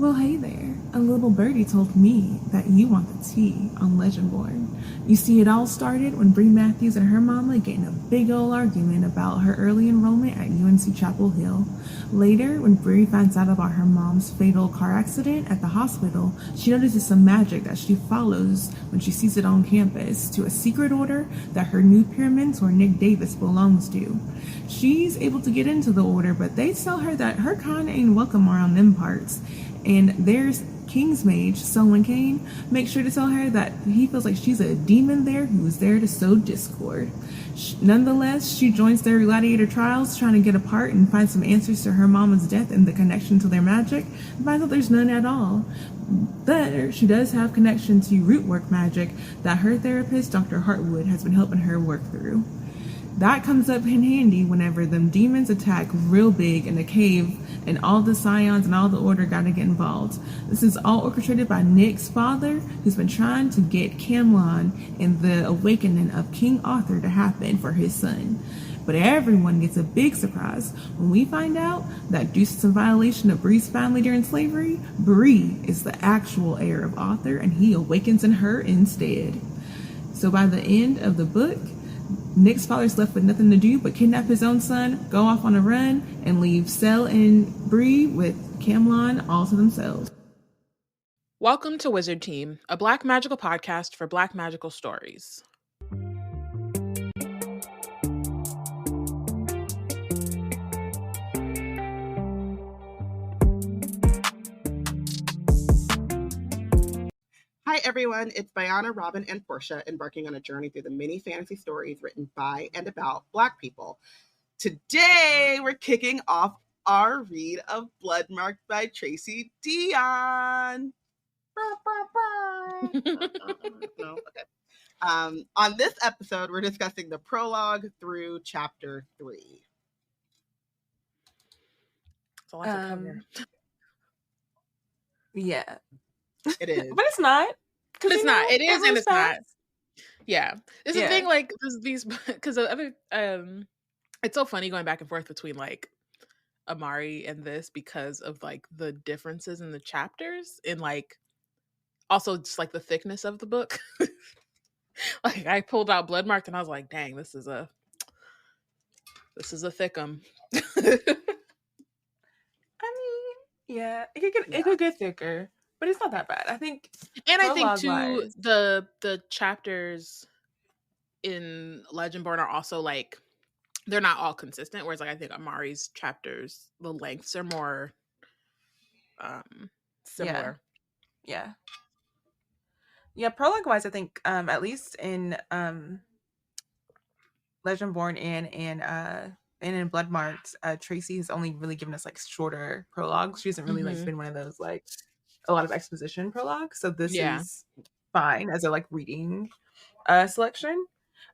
Well, hey there. A little birdie told me that you want the tea on Legendborn. You see, it all started when Bree Matthews and her mama get in a big ol' argument about her early enrollment at UNC Chapel Hill. Later, when Bree finds out about her mom's fatal car accident at the hospital, she notices some magic that she follows when she sees it on campus to a secret order that her new peer mentor Nick Davis belongs to. She's able to get into the order, but they tell her that her kind ain't welcome around them parts. And there's King's Mage, Solon Kane, makes sure to tell her that he feels like she's a demon there who's there to sow discord. Nonetheless, she joins their gladiator trials, trying to get apart and find some answers to her mama's death and the connection to their magic, and finds out there's none at all. But she does have connection to rootwork magic that her therapist, Dr. Hartwood, has been helping her work through. That comes up in handy whenever them demons attack real big in the cave and all the scions and all the order gotta get involved. This is all orchestrated by Nick's father, who's been trying to get Camlon and the awakening of King Arthur to happen for his son. But everyone gets a big surprise when we find out that due to some violation of Bree's family during slavery, Bree is the actual heir of Arthur and he awakens in her instead. So by the end of the book, Nick's father's left with nothing to do but kidnap his own son, go off on a run, and leave Sel and Bree with Camlon all to themselves. Welcome to Wizard Team, a Black magical podcast for Black magical stories. Hi everyone, it's Bayana, Robyn, and Porshèa embarking on a journey through the many fantasy stories written by and about Black people. Today, we're kicking off our read of Bloodmarked by Tracy Deonn. No? Okay. On this episode, we're discussing the prologue through chapter 3. That's a lot to cover. Yeah. It is. But it's not. But it's not. It is and it's not. Yeah. It's the Yeah. thing, like, these, because the other, it's so funny going back and forth between, like, Amari and this because of, like, the differences in the chapters and, like, also just, like, the thickness of the book. Like, I pulled out Bloodmarked and I was like, dang, this is a thickum. Yeah, it could get thicker, but it's not that bad. I think, and I think too, the chapters in Legendborn are also like they're not all consistent. Whereas, like, I think Amari's chapters, the lengths are more similar. Yeah. Prologue wise, I think at least in Legendborn and in Bloodmarked, Tracy has only really given us like shorter prologues. She hasn't really like been one of those like a lot of exposition prologues. So this is fine as a like reading selection.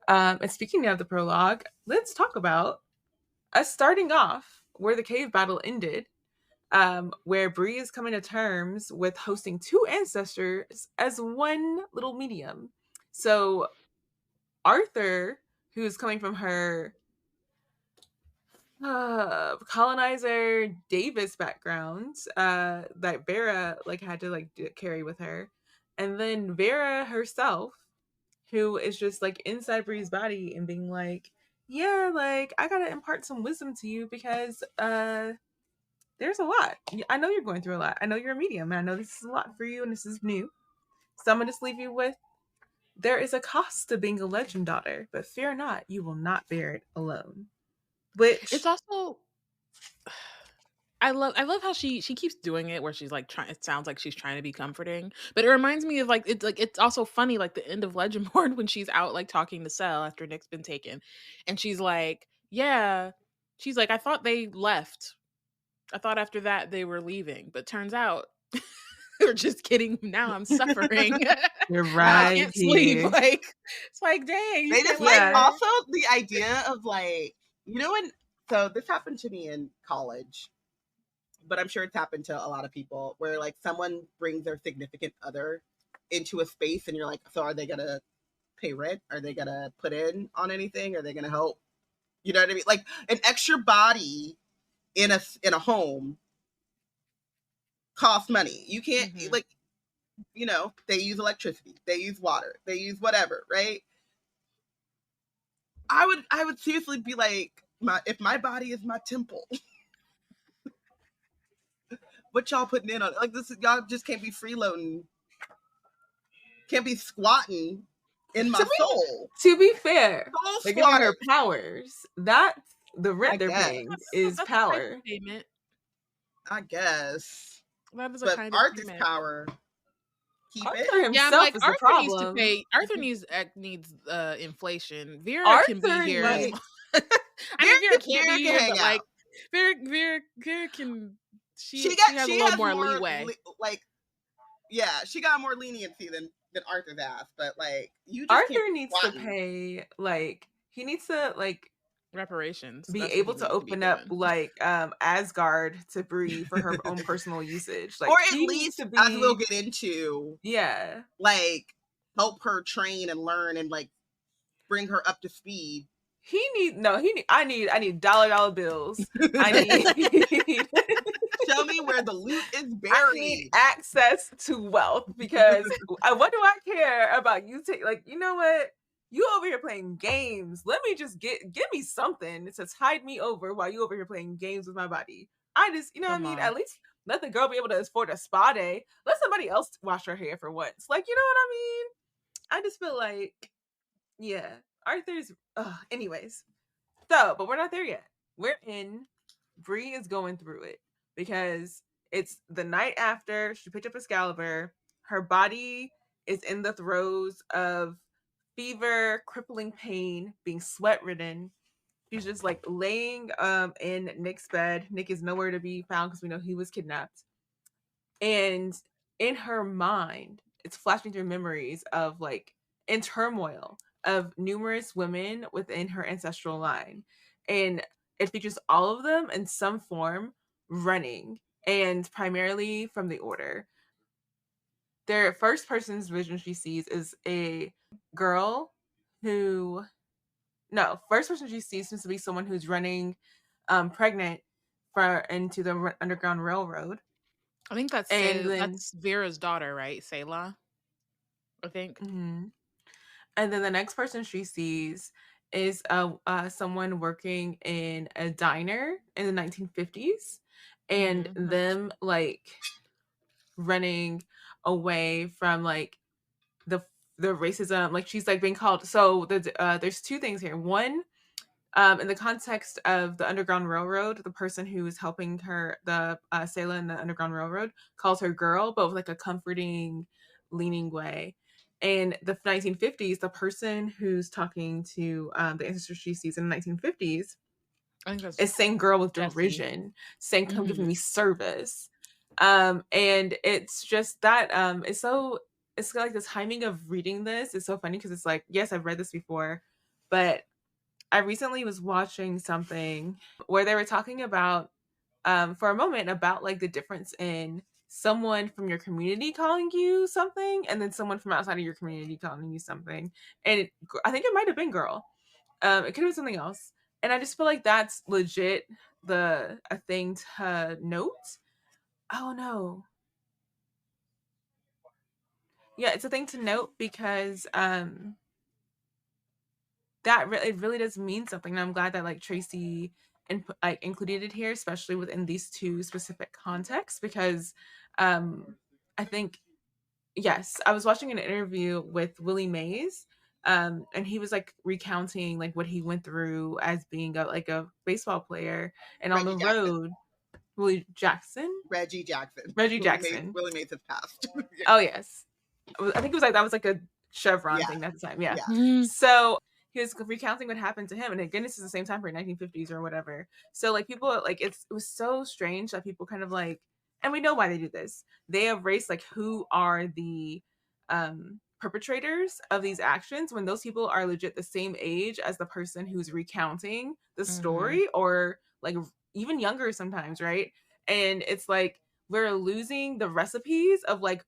And speaking of the prologue, let's talk about us starting off where the cave battle ended, where Bree is coming to terms with hosting two ancestors as one little medium. So Arthur, who's coming from her colonizer Davis background that Vera like had to like carry with her, and then Vera herself, who is just like inside Bree's body and being like, yeah, like I gotta impart some wisdom to you because there's a lot. I know you're going through a lot. I know you're a medium and I know this is a lot for you and this is new, so I'm gonna just leave you with, there is a cost to being a legend daughter, but fear not, you will not bear it alone. Which it's also, I love how she keeps doing it where she's like trying, it sounds like she's trying to be comforting, but it reminds me of like it's also funny like the end of Legendborn when she's out like talking to Sel after Nick's been taken, and she's like, yeah, she's like, I thought they left, I thought after that they were leaving, but turns out we're just kidding. Now I'm suffering. You're right. I can't sleep. Like, it's like, dang. They just like also the idea of like, you know, so this happened to me in college, but I'm sure it's happened to a lot of people where like someone brings their significant other into a space and you're like, so are they gonna pay rent? Are they gonna put in on anything? Are they gonna help? You know what I mean? Like an extra body in a home cost money. You can't Mhm. like, you know, they use electricity, they use water, they use whatever, right? I would seriously be like, if my body is my temple, what y'all putting in on it? Like this, y'all just can't be freeloading, can't be squatting in my soul. To be fair, Soul they're giving her squatters, powers. That's the I rent they're guess. paying is That's a kind power. of payment. I guess. That is a But kind of Arthur's payment. power, keep Arthur it. Yeah, I'm himself like is the Arthur needs to problem. pay. Arthur needs inflation. Vera can be Arthur here. Right. I mean, Vera Vera can't be can here, hang but like out. Vera can. She She has a little more leeway. like, yeah, she got more leniency than Arthur's ass. But like, you just Arthur can't needs squatting. to pay, like, he needs to, like, Reparations. be That's able what he to needs to be open up, doing. like, Asgard to Bree for her own personal usage. Like, Or at he needs least, to as we'll be, get into, yeah. like, help her train and learn and like bring her up to speed. I need dollar bills. I need Show me where the loot is I buried. need access to wealth, because what do I care about you? Like, you know what? You over here playing games. Let me just give me something to tide me over while you over here playing games with my body. I just, you know what I mean? on. At least let the girl be able to afford a spa day. Let somebody else wash her hair for once. Like, you know what I mean? I just feel like, yeah, Arthur's. Anyways, so, but we're not there yet. We're in. Bree is going through it because it's the night after she picked up Excalibur. Her body is in the throes of fever, crippling pain, being sweat ridden. She's just like laying in Nick's bed. Nick is nowhere to be found because we know he was kidnapped. And in her mind, it's flashing through memories of like in turmoil of numerous women within her ancestral line. And it features all of them in some form running, and primarily from the Order. Their first person's vision she sees is a girl who, no, first person she sees seems to be someone who's running pregnant into the Underground Railroad. I think that's that's Vera's daughter, right? Selah, I think. Mm-hmm. And then the next person she sees is someone working in a diner in the 1950s, and them like running away from like the racism. Like, she's like being called. So there's two things here. One, in the context of the Underground Railroad, the person who is helping her, the Selah in the Underground Railroad, calls her girl, but with like a comforting, leaning way. In the 1950s, the person who's talking to the ancestor she sees in the 1950s is saying girl with derision, saying come giving me service. And it's just that it's like the timing of reading this is so funny because it's like, yes, I've read this before, but I recently was watching something where they were talking about for a moment about like the difference in someone from your community calling you something and then someone from outside of your community calling you something. And I think it might have been girl. It could have been something else. And I just feel like that's legit a thing to note. Oh no. Yeah, it's a thing to note because it really does mean something. And I'm glad that like Tracy included it here, especially within these two specific contexts, because I think, yes, I was watching an interview with Willie Mays, and he was like recounting like what he went through as being a baseball player and on the road. Reggie Jackson. Willie Mays has passed. Yeah. Oh yes, I think it was like that was like a Chevron thing at the time. Yeah. So he was recounting what happened to him, and again, this is the same time period, 1950s or whatever. So like people like it was so strange that people kind of like, and we know why they do this. They erase like who are the perpetrators of these actions when those people are legit the same age as the person who's recounting the story, or like even younger sometimes, right? And it's like we're losing the recipes of like,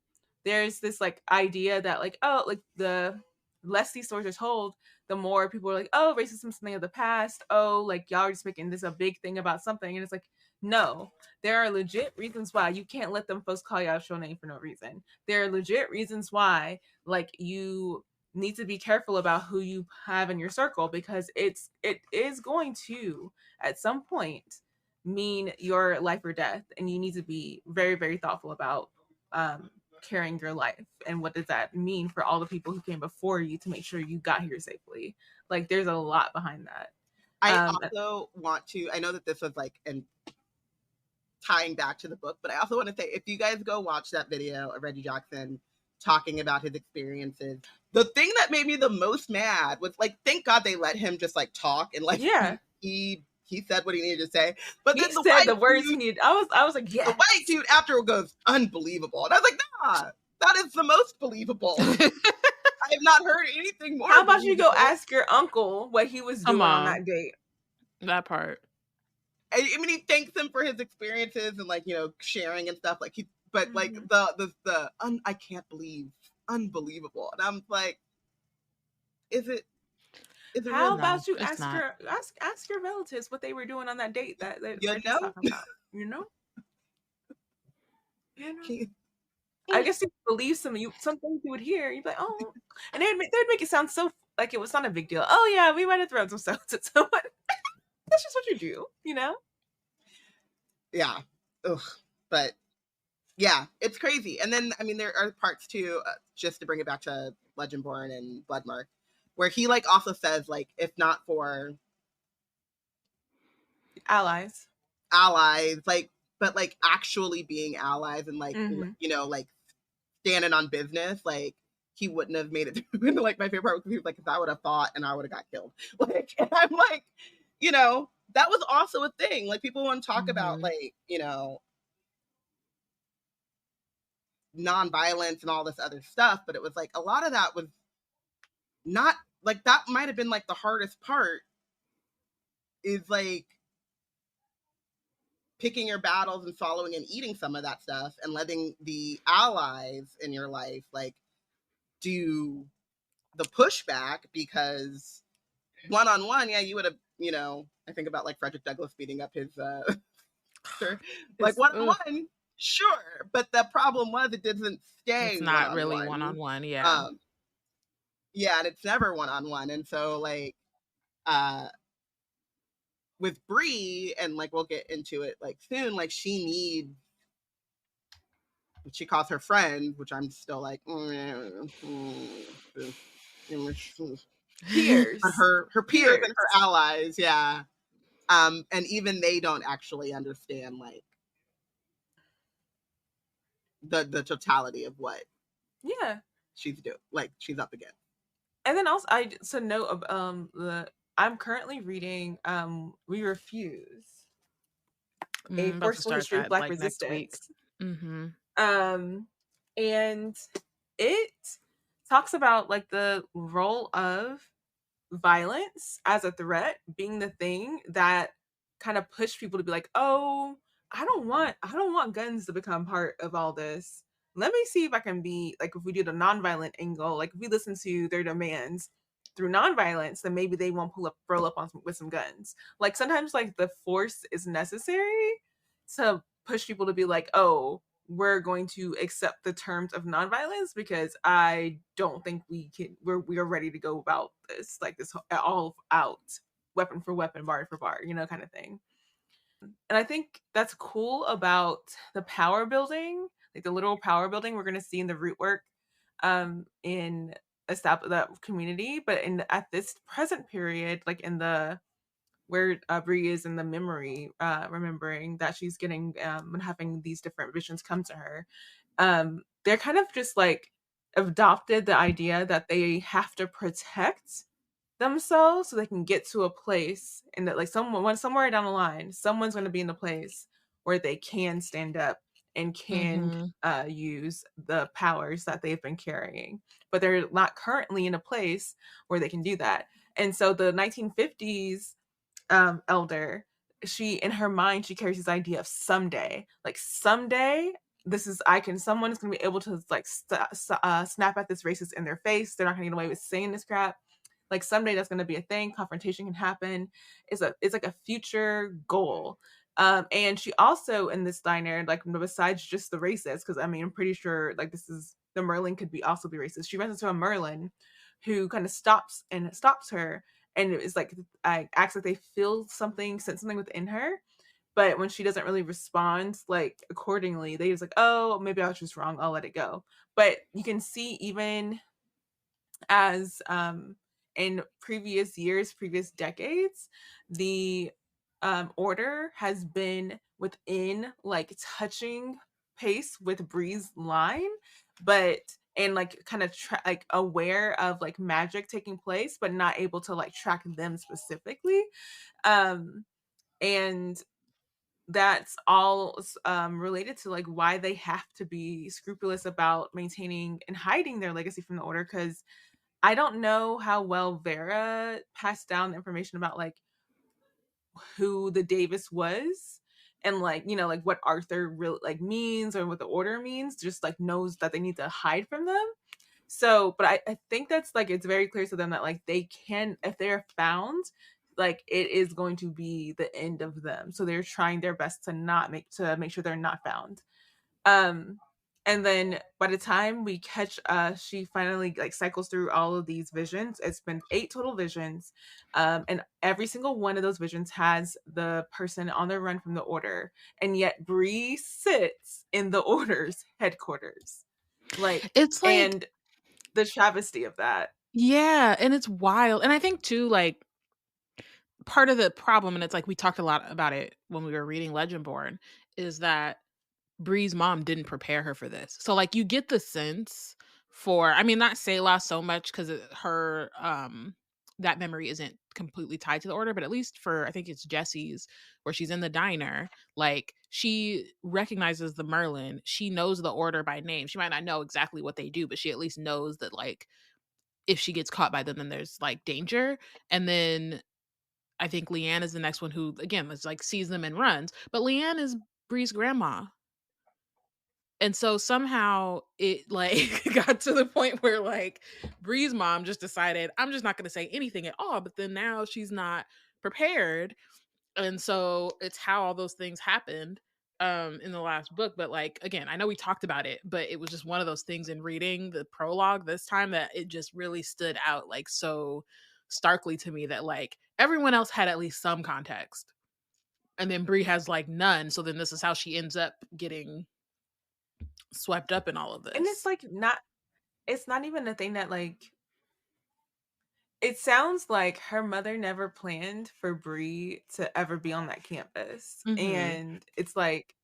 there's this like idea that like, oh, like the less these stories are told, the more people are like, oh, racism is something of the past. Oh, like y'all are just making this a big thing about something. And it's like, No, there are legit reasons why you can't let them folks call you out your name for no reason. There are legit reasons why, like, you need to be careful about who you have in your circle, because it is going to at some point mean your life or death, and you need to be very, very thoughtful about carrying your life, and what does that mean for all the people who came before you to make sure you got here safely. Like, there's a lot behind that. I also want to, I know that this was like and tying back to the book, but I also want to say, if you guys go watch that video of Reggie Jackson talking about his experiences, the thing that made me the most mad was, like, thank God they let him just like talk, and like he said what he needed to say, but he then said the words he needed. I was like, yeah. The white dude after goes, unbelievable, and I was like, nah, that is the most believable. I have not heard anything more. How about you go ask your uncle what he was doing on that date? That part. I mean, he thanks him for his experiences and, like, you know, sharing and stuff. Like, but like I can't believe, unbelievable, and I'm like, is it? How about you ask your relatives what they were doing on that date that you know? Talking about, you know? I guess you believe some things you would hear. You'd be like, oh, and they'd make it sound so like it was not a big deal. Oh yeah, we might have thrown some stuff to someone. That's just what you do, you know? Yeah. Ugh. But yeah, it's crazy. And then, I mean, there are parts too, just to bring it back to Legendborn and Bloodmarked, where he like also says, like, if not for allies, like, but like actually being allies and like, you know, like standing on business, like, he wouldn't have made it through. And like, my favorite part was, he was like, if I would have fought and I would have got killed. Like, and I'm like, you know, that was also a thing. Like, people want to talk about, like, you know, nonviolence and all this other stuff, but it was like, a lot of that was not, like, that might have been like the hardest part, is like picking your battles and swallowing and eating some of that stuff, and letting the allies in your life like do the pushback, because one-on-one, yeah, you would have, you know, I think about like Frederick Douglass beating up his like one-on-one, sure, but the problem was it didn't stay. It's not really one-on-one, yeah. Yeah, and it's never one-on-one, and so like with Bree, and like we'll get into it like soon, like she needs, she calls her friend, which I'm still like peers, but her peers and her allies, yeah. And even they don't actually understand like the totality of what she's doing, like she's up against. And then also I'm currently reading We Refuse, a forceful history of Black like resistance. And it talks about like the role of violence as a threat being the thing that kind of pushed people to be like, oh, I don't want guns to become part of all this. Let me see if I can be like, if we do the nonviolent angle, like if we listen to their demands through nonviolence, then maybe they won't roll up with some guns. Like sometimes like the force is necessary to push people to be like, oh, we're going to accept the terms of nonviolence, because I don't think we are ready to go about this, like this all out weapon for weapon, bar for bar, you know, kind of thing. And I think that's cool about the power building, like the literal power building we're going to see in the root work in establish that community. But at this present period, like in the where Bree is in the memory, remembering that she's getting and having these different visions come to her, they're kind of just like adopted the idea that they have to protect themselves so they can get to a place, and that like somewhere down the line, someone's going to be in a place where they can stand up and can use the powers that they've been carrying, but they're not currently in a place where they can do that. And so the 1950s elder, she in her mind, she carries this idea of someday someone is going to be able to like snap at this racist in their face. They're not going to get away with saying this crap. Like someday that's going to be a thing. Confrontation can happen. It's like a future goal. And she also in this diner, like besides just the racist, because I mean I'm pretty sure like this is the Merlin could be also be racist. She runs into a Merlin who kind of stops her, and it's like acts like they feel something, sense something within her. But when she doesn't really respond like accordingly, they just like, oh, maybe I was just wrong, I'll let it go. But you can see even as in previous years, previous decades, the order has been within like touching pace with Bree's line, but and like kind of like aware of like magic taking place, but not able to like track them specifically. Um, and that's all related to like why they have to be scrupulous about maintaining and hiding their legacy from the order, because I don't know how well Vera passed down the information about like who the Davis was and like, you know, like what Arthur really like means or what the order means, just like knows that they need to hide from them. So, but I think that's like it's very clear to them that like they can, if they're found, like it is going to be the end of them. So they're trying their best to make sure they're not found. Um and then by the time we catch she finally like cycles through all of these visions. It's been 8 total visions. And every single one of those visions has the person on the run from the order. And yet Bree sits in the order's headquarters. Like It's like, and the travesty of that. yeah, and it's wild. And I think too, like, part of the problem, and it's like we talked a lot about it when we were reading Legendborn, is that Bree's mom didn't prepare her for this. So like you get the sense for, I mean, not Selah so much because her that memory isn't completely tied to the order, but at least for I think it's Jesse's, where she's in the diner, like she recognizes the Merlin. She knows the order by name. She might not know exactly what they do, but she at least knows that like if she gets caught by them, then there's like danger. And then I think Leanne is the next one who again is like sees them and runs. But Leanne is Bree's grandma. And so somehow it like got to the point where like Bree's mom just decided, I'm just not going to say anything at all. But then now she's not prepared. And so it's how all those things happened in the last book. But like, again, I know we talked about it, but it was just one of those things in reading the prologue this time that it just really stood out like so starkly to me that like everyone else had at least some context. And then Bree has like none. So then this is how she ends up getting swept up in all of And it's this. like it's not even a thing that like it sounds like her mother never planned for Bree to ever be on that campus. Mhm. And it's like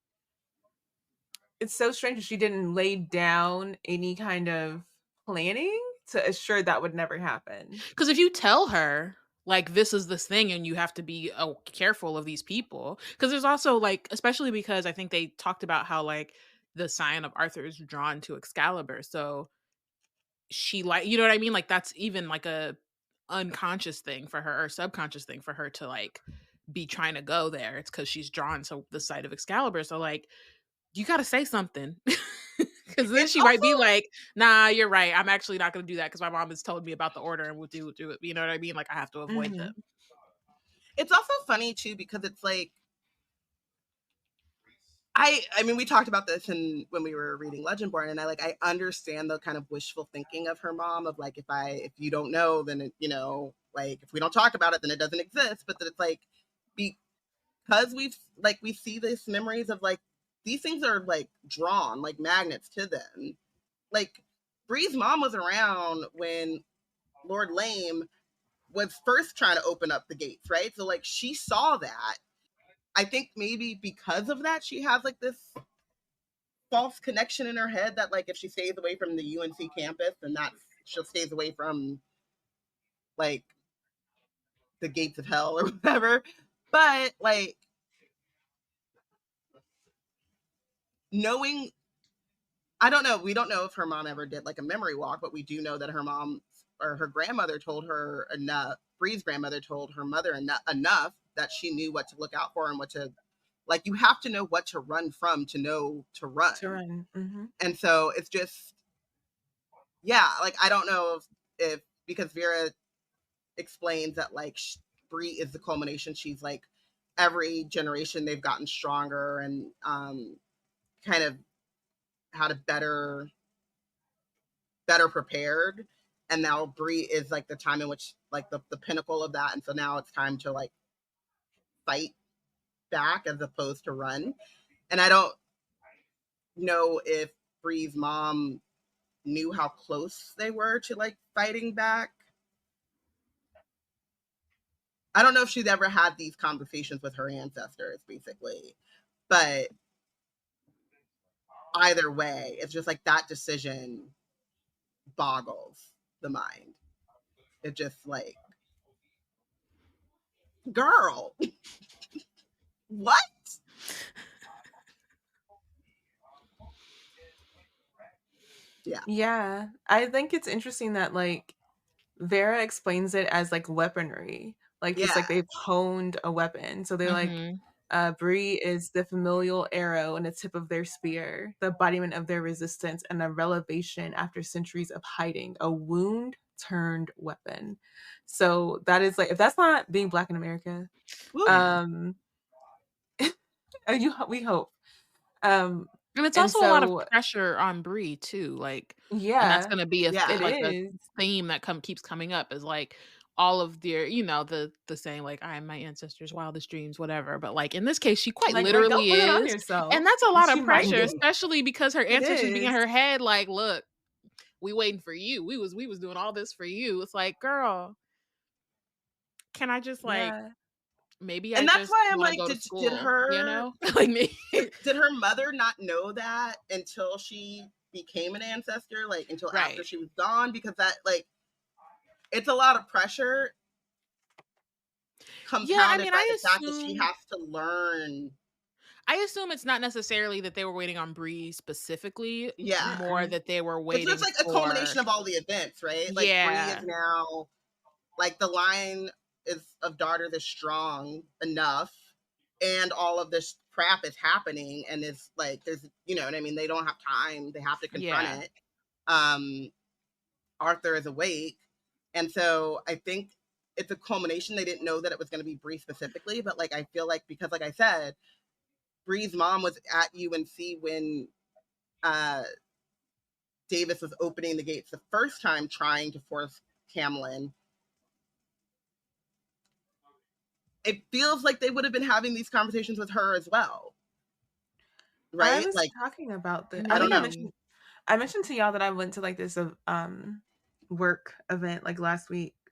it's so strange that she didn't lay down any kind of planning to assure that would never happen. Because if you tell her like this is this thing and you have to be careful of these people, because there's also like, especially because I think they talked about how like the sign of Arthur is drawn to Excalibur, so she like, you know what I mean, like that's even like a unconscious thing for her or subconscious thing for her to like be trying to go there. It's because she's drawn to the sight of Excalibur. So like you got to say something. Because then It's she might be also like, nah, you're right. I'm actually not going to do that because my mom has told me about the order and we'll do it. You know what I mean? Like, I have to avoid them. Mhm. it's also funny too because it's like I mean we talked about this when we were reading Legendborn, and I understand the kind of wishful thinking of her mom of like if you don't know then it, you know, like if we don't talk about it then it doesn't exist, but that it's like because we see these memories of like these things are like drawn like magnets to them. Like Bree's mom was around when Lord Lame was first trying to open up the gates, right? So like she saw that. I think maybe because of that she has like this false connection in her head that like if she stays away from the UNC campus then she'll stays away from like the gates of hell or whatever. But like knowing I don't know. We don't know if her mom ever did like a memory walk, but we do know that her mom or her grandmother told her enough. Bree's grandmother told her mother enough that she knew what to look out for and what to like. You have to know what to run from to know to run. To run. Mhm. And so it's just, yeah, like I don't know if because Vera explains that like Bree is the culmination. She's like every generation they've gotten stronger and kind of had a better prepared. And now Bree is like the time in which like the pinnacle of that. And so now it's time to like fight back as opposed to run. And I don't know if Bree's mom knew how close they were to like fighting back. I don't know if she's ever had these conversations with her ancestors, basically. But either way, it's just like that decision boggles the mind. It just like, girl, what? Yeah. I think it's interesting that like Vera explains it as like weaponry. Like just like they've honed a weapon. So they're like Bree is the familial arrow and the tip of their spear, the embodiment of their resistance, and a revelation after centuries of hiding, a wound turned weapon. So that is like, if that's not being Black in America, we hope. And it's also a lot of pressure on Bree too, like, and that's gonna be a theme that keeps coming up, is like all of their, you know, the saying like, I am my ancestors' wildest dreams, whatever. But like in this case, she quite like, literally don't put is, it on yourself. And that's a lot She of pressure, might. especially because her ancestors being in her head, like, look, we waiting for you. We was doing all this for you. It's like, girl, can I just like maybe and I that's just why I'm want to like, go to school, did her, you know? Like me. Did her mother not know that until she became an ancestor? Like until after she was gone? Because that like, it's a lot of pressure compounded by the fact that she has to learn. I assume it's not necessarily that they were waiting on Bree specifically. Yeah. More that they were waiting it's like a culmination of all the events, right? Like Bree is now like the line is of daughters is strong enough, and all of this crap is happening, and it's like there's, you know what I mean, they don't have time, they have to confront it. Arthur is awake, and so I think it's a culmination. They didn't know that it was going to be Bree specifically, but like I feel like, because like I said, Bree's mom was at UNC when Davis was opening the gates the first time, trying to force Camlin. It feels like they would have been having these conversations with her as well, right? I was like talking about this. I don't know. I mentioned to y'all that I went to like this work event like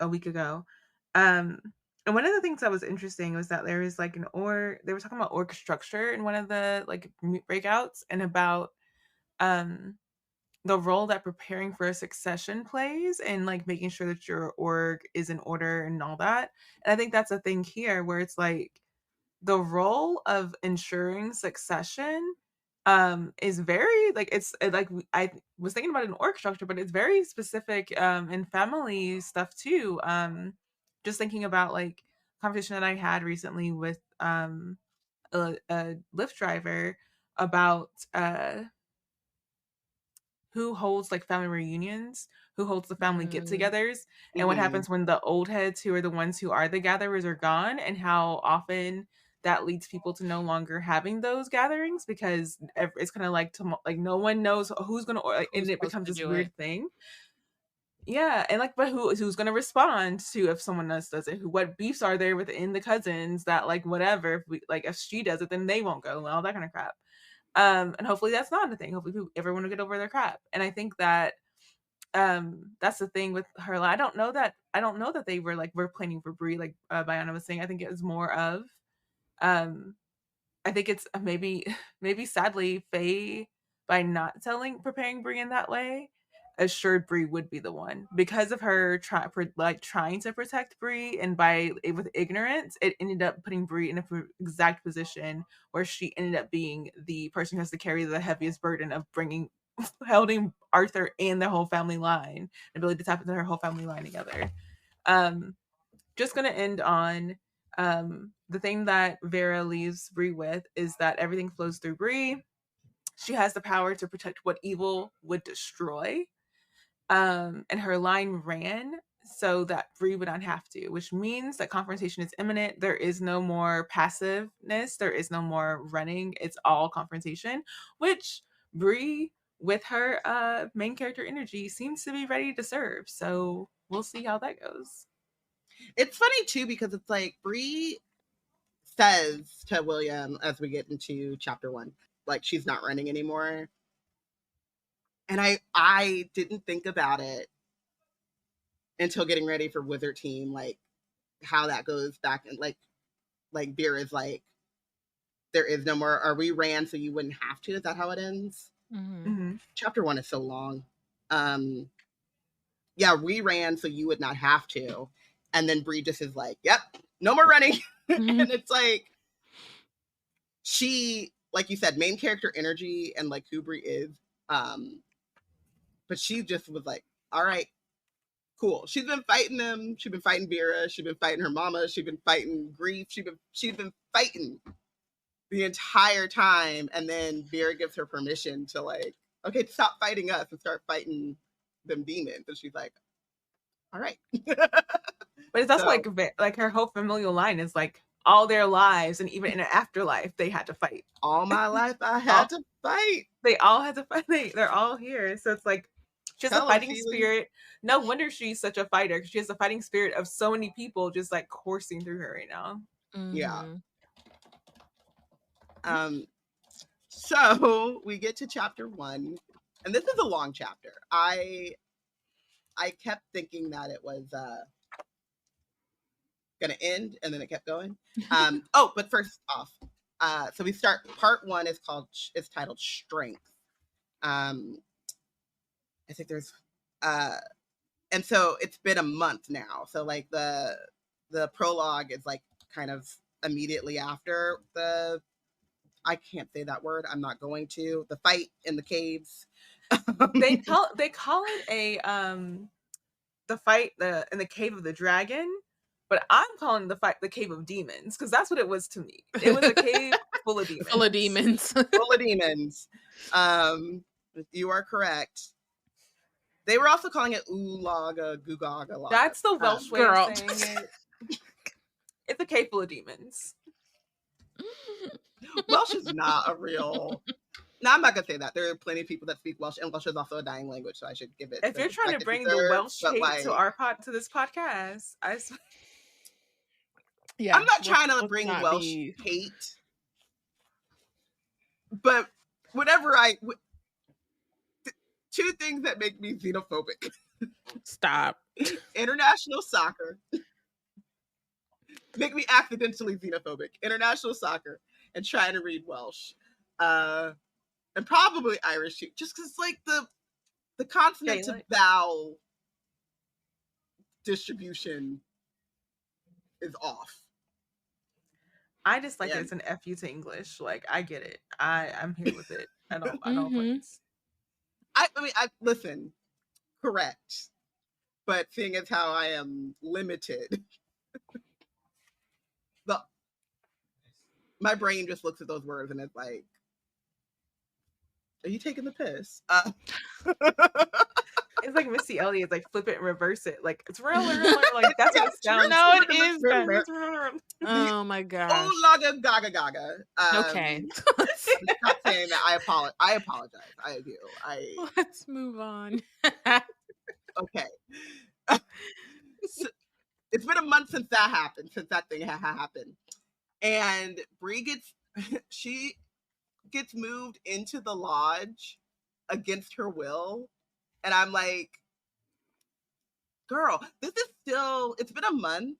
a week ago. And one of the things that was interesting was that there is like they were talking about org structure in one of the like breakouts, and about the role that preparing for a succession plays, and like making sure that your org is in order and all that. And I think that's a thing here where it's like the role of ensuring succession is very like, it's like, I was thinking about an org structure, but it's very specific in family stuff too. Just thinking about like conversation that I had recently with a Lyft driver about who holds like family reunions, who holds the family get-togethers, and what happens when the old heads, who are the ones who are the gatherers, are gone, and how often that leads people to no longer having those gatherings, because it's kind of like no one knows who's gonna, and it becomes this weird thing. Yeah, and like, but who's gonna respond to if someone else does it? What beefs are there within the cousins that like whatever, if she does it, then they won't go, and all that kind of crap. And hopefully that's not a thing. Hopefully everyone will get over their crap. And I think that that's the thing with her. I don't know that they were like, we're planning for Bree, like Bayana was saying. I think it was more of I think it's maybe sadly Faye, by not preparing Bree in that way, assured Bree would be the one, because of her trying to protect Bree, and with ignorance, it ended up putting Bree in a exact position where she ended up being the person who has to carry the heaviest burden of holding Arthur and the whole family line, and ability to tap into her whole family line together. Just gonna end on the thing that Vera leaves Bree with is that everything flows through Bree. She has the power to protect what evil would destroy. And her line ran so that Bree would not have to, which means that confrontation is imminent. There is no more passiveness. There is no more running. It's all confrontation, which Bree, with her main character energy, seems to be ready to serve. So we'll see how that goes. It's funny too, because it's like Bree says to William as we get into chapter 1, like, she's not running anymore. And I didn't think about it until getting ready for Wizard Team, like how that goes back, and like Beer is like, there is no more, or we ran so you wouldn't have to. Is that how it ends? Mm-hmm. Chapter 1 is so long. Yeah, we ran so you would not have to. And then Bree just is like, yep, no more running. Mm-hmm. And it's like, she, like you said, main character energy and like who Bree is. But she just was like, all right, cool. She's been fighting them. She's been fighting Vera. She's been fighting her mama. She's been fighting grief. She's been fighting the entire time. And then Vera gives her permission to like, okay, stop fighting us and start fighting them demons. And she's like, all right. But it's also like her whole familial line is like, all their lives and even in an afterlife they had to fight. All my life I had to fight. They all had to fight. They're all here. So it's like, she has a fighting spirit. No wonder she's such a fighter, because she has a fighting spirit of so many people just like coursing through her right now. Mm-hmm. Yeah. So we get to chapter 1, and this is a long chapter. I kept thinking that it was gonna end, and then it kept going. But first off, so we start. Part 1 is titled Strength. I think there's and so it's been a month now. So like the prologue is like kind of immediately after I can't say that word. I'm not going to. The fight in the caves. They call it the fight in the cave of the dragon. But I'm calling the fight the cave of demons, because that's what it was to me. It was a cave full of demons. Full of demons. Full of demons. You are correct. They were also calling it Oolaga Googaga. That's the Welsh way of saying it. It's a cave full of demons. Welsh is not a real... No, I'm not going to say that. There are plenty of people that speak Welsh, and Welsh is also a dying language, so I should give it... If you're trying to bring the Welsh hate to this podcast, yeah, I'm not trying to bring Welsh hate, but whenever two things that make me xenophobic. Stop. International soccer. Make me accidentally xenophobic. International soccer and trying to read Welsh. And probably Irish too, just because like the consonant to vowel distribution is off. I just like that it's an FU to English. Like, I get it. I'm here with it. I don't points. I mean, listen, correct. But seeing as how I am limited, my brain just looks at those words and it's like, are you taking the piss? It's like Missy Elliott, like flip it and reverse it. Like, it's real, like that's what it sounds. No, it is. Oh my gosh. Oh, laga gaga gaga. Okay. Stop saying that. I apologize. I do. Let's move on. Okay. So, it's been a month since that happened. Since that thing happened, and Bree gets moved into the lodge against her will. And I'm like, girl, it's been a month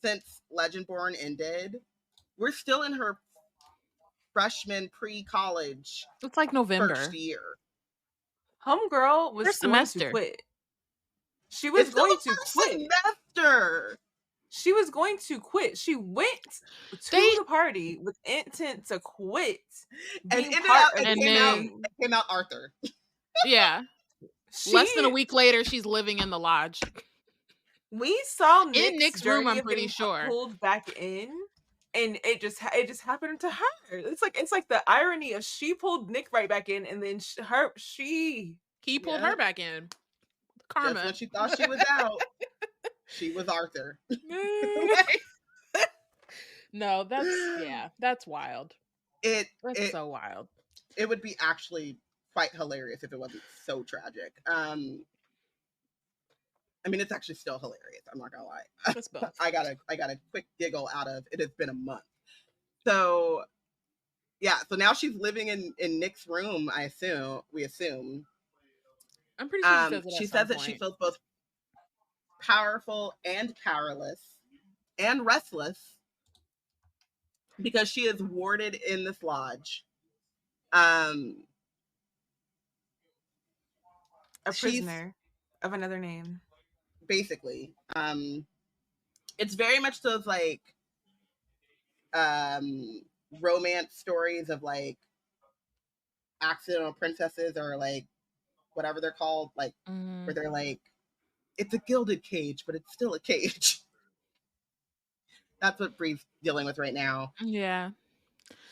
since Legendborn ended. We're still in her freshman pre-college. It's like November. First year. Homegirl was going to quit. She was going to quit. Semester. She was going to quit. She went to the party with intent to quit. And came out Arthur. Yeah. Less than a week later, she's living in the lodge. We saw Nick's room, I'm pretty sure. Pulled back in, and it just happened to her. It's like the irony of she pulled Nick right back in, and then he pulled her back in. Karma. Just when she thought she was out, she was Arthur. No, that's wild. That's so wild. It would be actually quite hilarious if it wasn't so tragic. I mean, it's actually still hilarious. I'm not gonna lie. It's both. I got a quick giggle out of it. Has been a month. So yeah, so now she's living in Nick's room. We assume. I'm pretty sure she says that she feels both powerful and powerless and restless because she is warded in this lodge. A prisoner of another name. Basically. It's very much those like romance stories of like accidental princesses or like whatever they're called, like where they're like, it's a gilded cage, but it's still a cage. That's what Bree's dealing with right now. Yeah.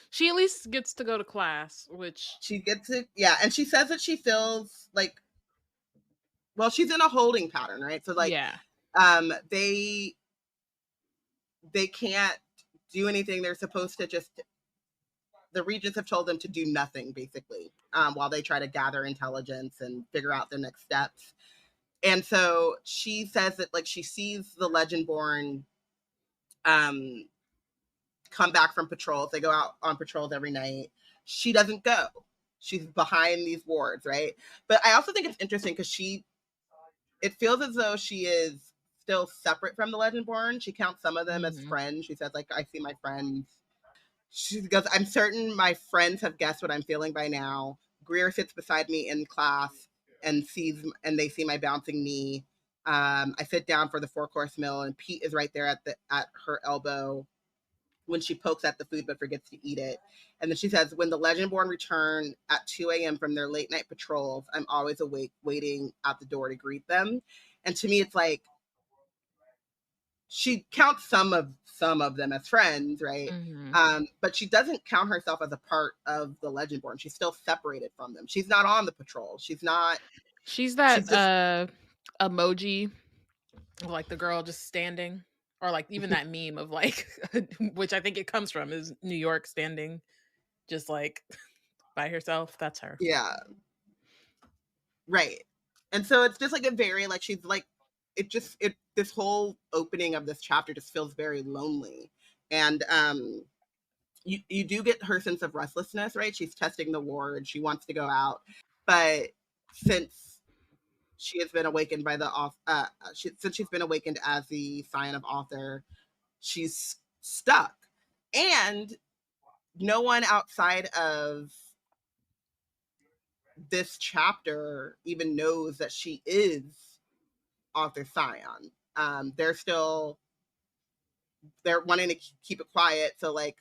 She at least gets to go to class, which she gets it. Yeah. And she says that she feels like, well, she's in a holding pattern, right? So like, they can't do anything. They're supposed to just, the regents have told them to do nothing basically, while they try to gather intelligence and figure out their next steps. And so she says that like she sees the Legendborn come back from patrols. They go out on patrols every night. She doesn't go. She's behind these wards, right? But I also think it's interesting because it feels as though she is still separate from the Legendborn. She counts some of them as friends. She says, like, I see my friends. She goes, I'm certain my friends have guessed what I'm feeling by now. Greer sits beside me in class and they see my bouncing knee. I sit down for the 4-course meal and Pete is right there at her elbow when she pokes at the food but forgets to eat it. And then she says, when the Legendborn return at 2 a.m. from their late night patrols, I'm always awake waiting at the door to greet them. And to me, it's like, she counts some of them as friends, right? But she doesn't count herself as a part of the Legendborn. She's still separated from them. She's not on the patrol. She's that emoji, like the girl just standing, or like even that meme of like, which I think it comes from, is New York standing just like by herself. That's her. Yeah. Right. And so it's just like a very like, she's like, this whole opening of this chapter just feels very lonely. And you do get her sense of restlessness, right? She's testing the ward. She wants to go out. But since she has been awakened by since she's been awakened as the Scion of Author, she's stuck. And no one outside of this chapter even knows that she is Author Scion. They're wanting to keep it quiet. So like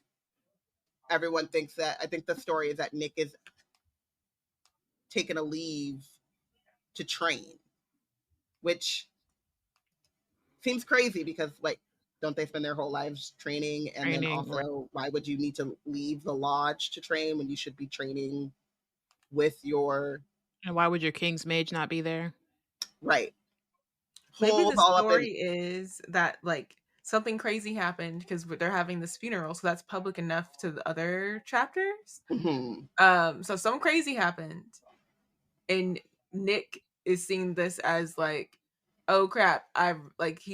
everyone thinks that, I think the story is that Nick is taking a leave to train, which seems crazy because like, don't they spend their whole lives training? And then also, why would you need to leave the lodge to train when you should be training with your... And why would your King's Mage not be there? Right. Maybe the story is that like something crazy happened because they're having this funeral, so that's public enough to the other chapters. So something crazy happened, and Nick is seeing this as like, oh crap,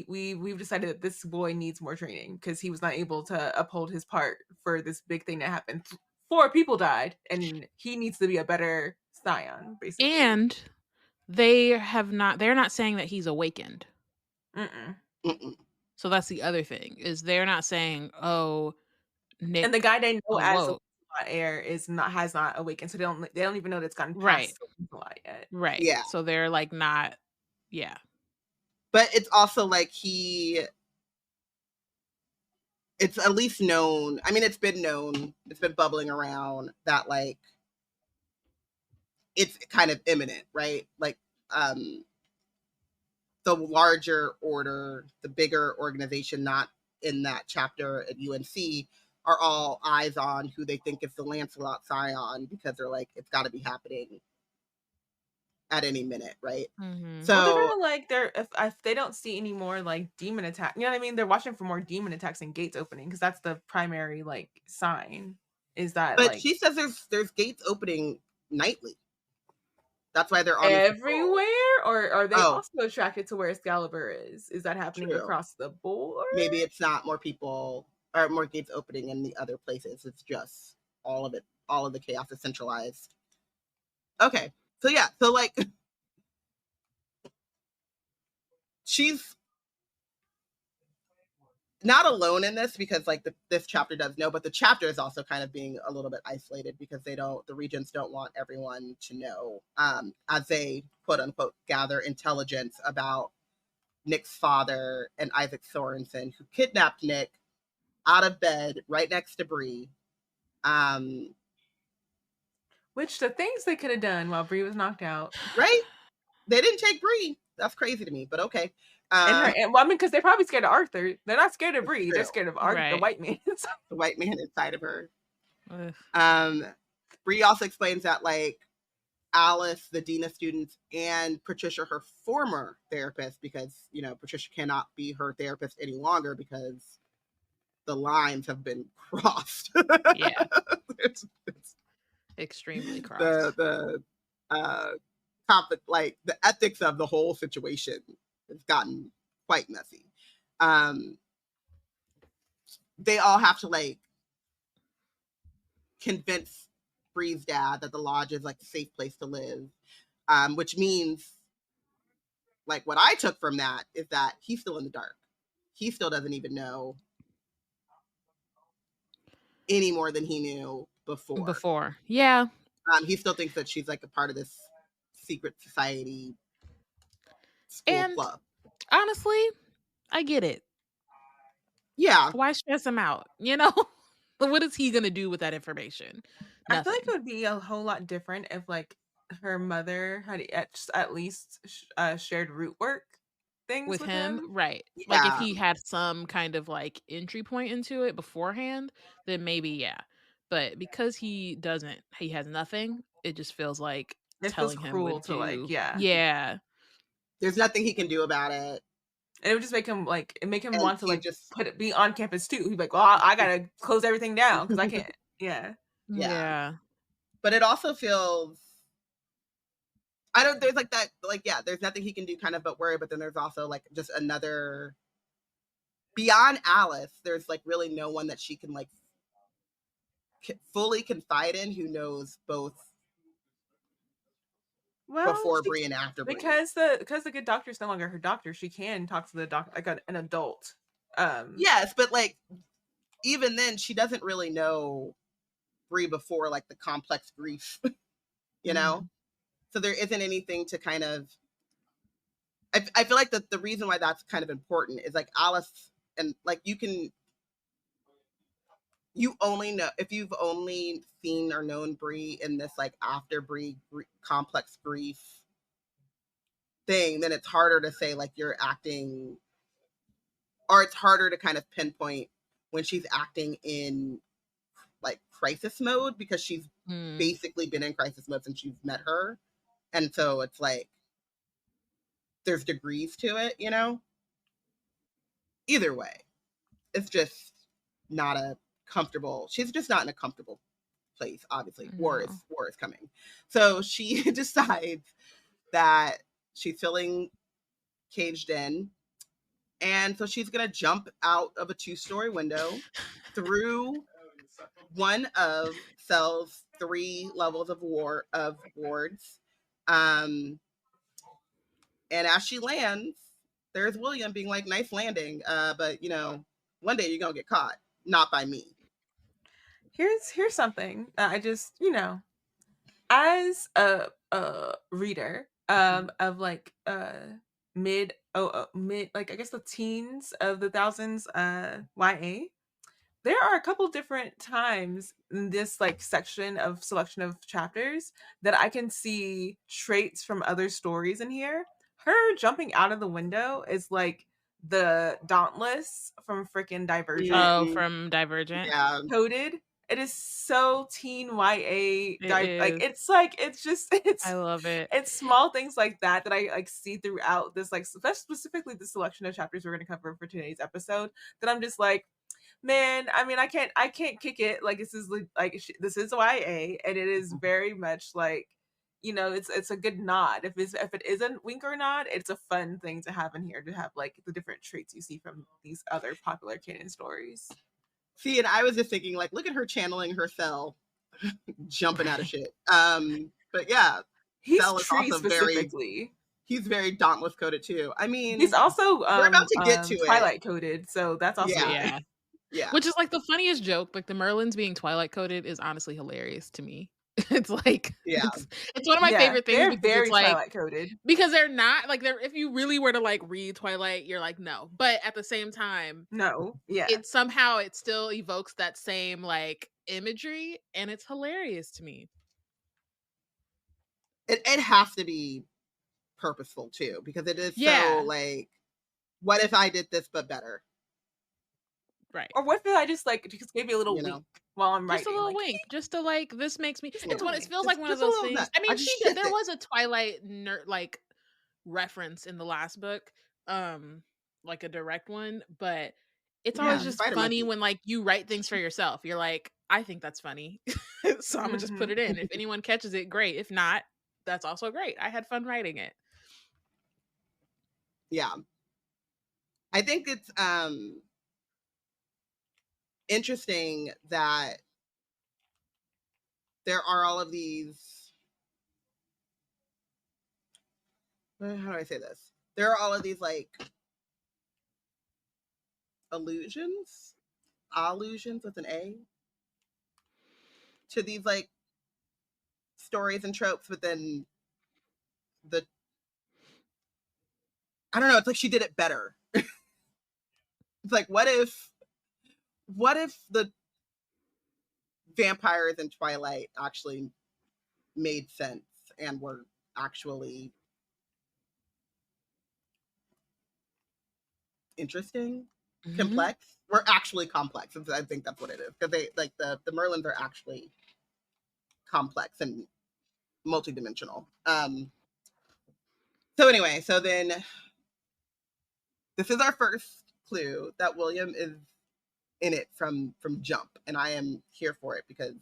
we've decided that this boy needs more training because he was not able to uphold his part for this big thing that happened. 4 people died, and he needs to be a better Scion, basically. And they're not saying that he's awakened. So that's the other thing, is they're not saying, oh, Nick, and the guy they know as the heir has not awakened, so they don't even know that it's gotten past the lot yet. Right. Yeah. So they're like not. Yeah. But it's also like it's at least known. I mean, it's been known. It's been bubbling around that like it's kind of imminent, right? Like the larger order, the bigger organization, not in that chapter at UNC, are all eyes on who they think is the Lancelot Scion because they're like, it's got to be happening at any minute, right? Mhm. So Well, they're kind of like if they don't see any more like demon attack, you know what I mean? They're watching for more demon attacks and gates opening because that's the primary like sign. Is that but like she says there's gates opening nightly. That's why they're on this patrol. everywhere, or are they Oh. also attracted to where Excalibur is? Is that happening True. across the board? Maybe it's not more people or more gates opening in the other places. It's just all of it. All of the chaos is centralized. Okay. So yeah. So like she's not alone in this because like this chapter does know, but the chapter is also kind of being a little bit isolated because the regents don't want everyone to know as they quote unquote gather intelligence about Nick's father and Isaac Sorensen, who kidnapped Nick out of bed right next to Bree. Which the things they could have done while Bree was knocked out. Right? They didn't take Bree. That's crazy to me, but okay. Well, I mean, because they're probably scared of Arthur. They're not scared of Bree. true. They're scared of Arthur, the Right. white man. The white man inside of her. Ugh. Bree also explains that like Alice, the dean of students, and Patricia, her former therapist, because you know Patricia cannot be her therapist any longer because the lines have been crossed. Yeah. it's Extremely crossed. the like the ethics of the whole situation has gotten quite messy. They all have to like convince Bree's dad that the lodge is like a safe place to live, which means like what I took from that is that he's still in the dark. He still doesn't even know any more than he knew before. Yeah. He still thinks that she's like a part of this secret society school And club. honestly, I get it. Yeah. Why stress him out? You know? What is he gonna do with that information? I feel like Nothing. it would be a whole lot different if like her mother had at least shared root work things With him, right. Yeah. Like if he had some kind of like entry point into it beforehand, then maybe yeah. But because he doesn't, he has nothing, it just feels like it feels telling him cruel would to like do. yeah. Yeah. There's nothing he can do about it. And it would just make him And want to he like just be on campus too. He'd be like, well, I gotta close everything down because I can't. Yeah. Yeah. But it also feels there's like that like yeah, there's nothing he can do kind of but worry, but then there's also like just another beyond Alice, there's like really no one that she can like fully confide in who knows both Well, before Bree and after Bree. because the good doctor is no longer her doctor, she can talk to the doctor like an adult. Yes, but like even then, she doesn't really know Bree before like the complex grief, you know. So there isn't anything to kind of. I feel like the reason why that's kind of important is like Alice and like you only know if you've only seen or known Bree in this like after Bree complex grief thing, then it's harder to say like you're acting, or it's harder to kind of pinpoint when she's acting in like crisis mode because she's basically been in crisis mode since you've met her, and so it's like there's degrees to it, you know. Either way, it's just not a comfortable. She's just not in a comfortable place. Obviously, war is coming, so she decides that she's feeling caged in, and so she's gonna jump out of a 2-story window through one of Cell's 3 levels of wards. And as she lands, there's William being like, nice landing. But you know, one day you're gonna get caught. Not by me. Here's something. I just, you know, as a reader of like mid like I guess the teens of the thousands YA, there are a couple different times in this like selection of chapters that I can see traits from other stories in here. Her jumping out of the window is like the Dauntless from freaking Divergent. Oh, from Divergent. Yeah. Coded. It is so teen YA. It is. It's I love it. it's small things like that I like see throughout this, like specifically the selection of chapters we're going to cover for today's episode, that I'm just like, man, I mean, I can't kick it. Like, this is this is YA, and it is very much like, it's a good nod. If it isn't wink or nod, it's a fun thing to have in here, to have like the different traits you see from these other popular canon stories. See, and I was just thinking, like, look at her channeling her Cell, jumping out of shit. But yeah, He's Cell is Tree also specifically. he's very Dauntless coded too. I mean, He's also we're about to get to Twilight coded, so that's also Yeah. good. Yeah. Which is like the funniest joke. Like the Merlins being Twilight coded is honestly hilarious to me. It's like, Yeah. it's one of my favorite things, They're because very it's like, Twilight coded. because they're not like, they're, if you really were to like read Twilight, you're like, no. But at the same time, No, yeah, it somehow it still evokes that same like imagery, and it's hilarious to me. It has to be purposeful too, because it is Yeah. so like, what if I did this but better? Right. Or what if I just like just gave you a little wink while I'm writing? Just a little like, wink, just to like, this makes me. Just a It's little one. It wink. feels Just- like one of just a those little things. nut. I mean, I she just did. shift There it. was a Twilight like reference in the last book, like a direct one, but it's always Yeah, just Spider funny Monkey. when like you write things for yourself. You're like, I think that's funny, so I'm gonna just put it in. If anyone catches it, great. If not, that's also great. I had fun writing it. Yeah. I think it's interesting that there are all of these, how do I say this? There are all of these like allusions with an A, to these like stories and tropes, but then I don't know, it's like she did it better. It's like, what if the vampires in Twilight actually made sense and were actually interesting, complex? Were actually complex. I think that's what it is, because they like the Merlins are actually complex and multidimensional. So anyway, so then this is our first clue that William is in it from jump, and I am here for it because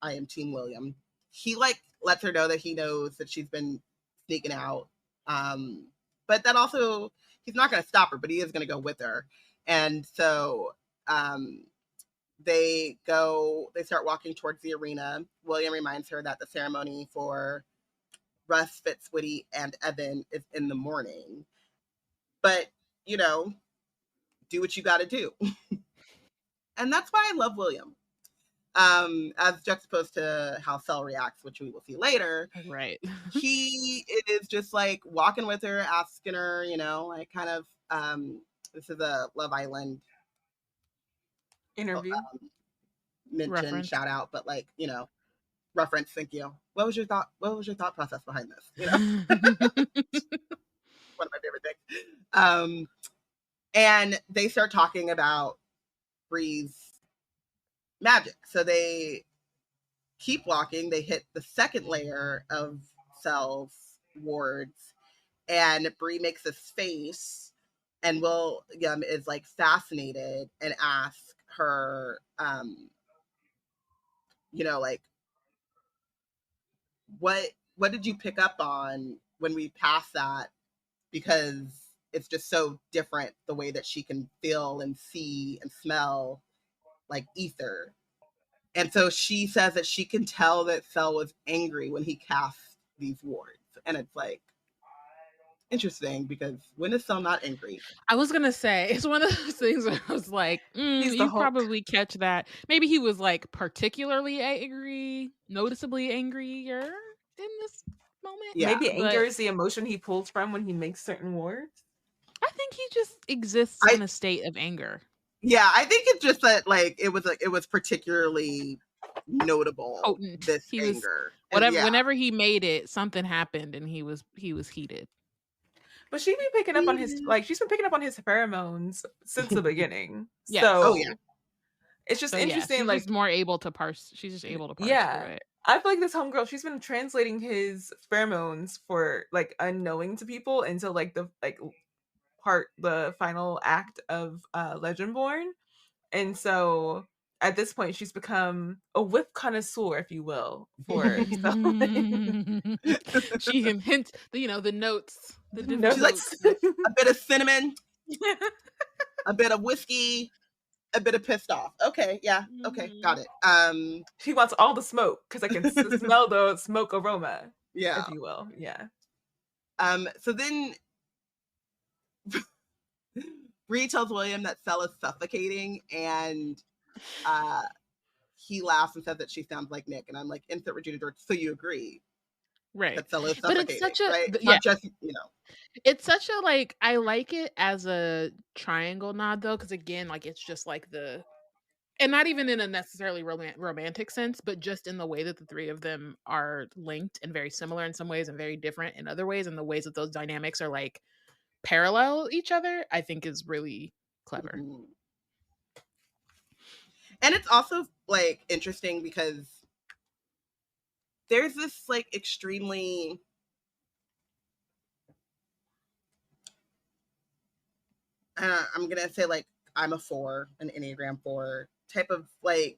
I am Team William. He like lets her know that he knows that she's been sneaking out, but that also, he's not going to stop her, but he is going to go with her. And so they start walking towards the arena. William reminds her that the ceremony for Russ, Fitzwitty, and Evan is in the morning, but do what you got to do. And that's why I love William, as juxtaposed to how Cell reacts, which we will see later. Right. He is just like walking with her, asking her, like kind of, this is a Love Island interview mention, Reference. shout out, but like, reference. Thank you. What was your thought process behind this? One of my favorite things. And they start talking about Bree's magic. So they keep walking. They hit the second layer of Cell's wards, and Bree makes this face, and William is like fascinated and asks her, like, what did you pick up on when we passed that? Because it's just so different, the way that she can feel and see and smell like ether. And so she says that she can tell that Cell was angry when he cast these wards. And it's like, interesting, because when is Cell not angry? I was gonna say, it's one of those things where I was like, you probably catch that. Maybe he was like particularly angry, noticeably angrier in this moment. Yeah, maybe anger is the emotion he pulls from when he makes certain wards. I think he just exists in a state of anger. Yeah, I think it's just that like it was particularly notable. Potent. This He anger. Whenever he made it, something happened and he was heated. But she's been picking up on his pheromones since the beginning. Yes. So, it's just So yeah, interesting. she's Like, just more able to parse. She's just able to parse through yeah, it. I feel like this homegirl, she's been translating his pheromones for like unknowing to people until like the the final act of Legendborn. And so at this point, she's become a whip connoisseur, if you will, for She can hint, the notes, the different She's like notes. a bit of cinnamon, a bit of whiskey, a bit of pissed off. Okay, yeah, okay, got it. She wants all the smoke because I can smell the smoke aroma, yeah. if you will. Yeah. So then Bree tells William that Sel is suffocating, and he laughs and says that she sounds like Nick, and I'm like, insert Regina George. So you agree, Right. that Sel is But suffocating, it's such a right? It's yeah. not just It's such a like I like it as a triangle nod though, because again, like it's just like and not even in a necessarily romantic sense, but just in the way that the three of them are linked and very similar in some ways and very different in other ways, and the ways that those dynamics are like parallel each other, I think is really clever. Mm-hmm. And it's also like interesting because there's this like extremely I'm gonna say like I'm a 4, an Enneagram 4 type of like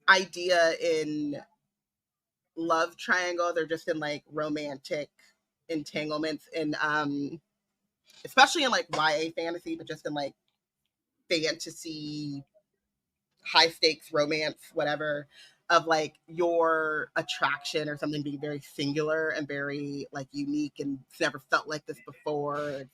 idea in love triangles or just in like romantic entanglements and especially in like YA fantasy, but just in like fantasy, high stakes romance, whatever, of like your attraction or something being very singular and very like unique and it's never felt like this before.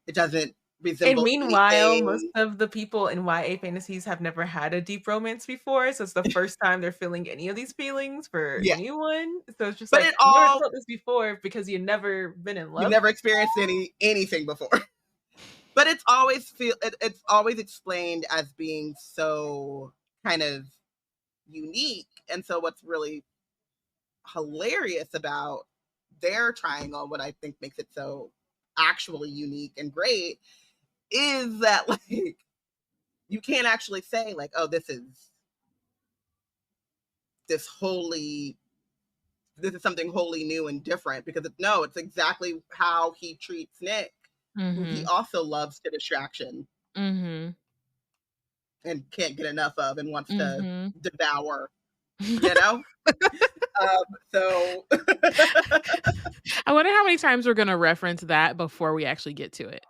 It doesn't resemble And meanwhile, anything. most of the people in YA fantasies have never had a deep romance before, so it's the first time they're feeling any of these feelings for anyone. So it's just But like, it you never all felt this before because you've never been in love. you've never experienced anything before. But it's always explained as being so kind of unique. And so what's really hilarious about their triangle, what I think makes it so actually unique and great, is that like you can't actually say like, oh, this is something wholly new and different, because it's exactly how he treats Nick, who he also loves to distraction and can't get enough of and wants to devour, so I wonder how many times we're gonna reference that before we actually get to it.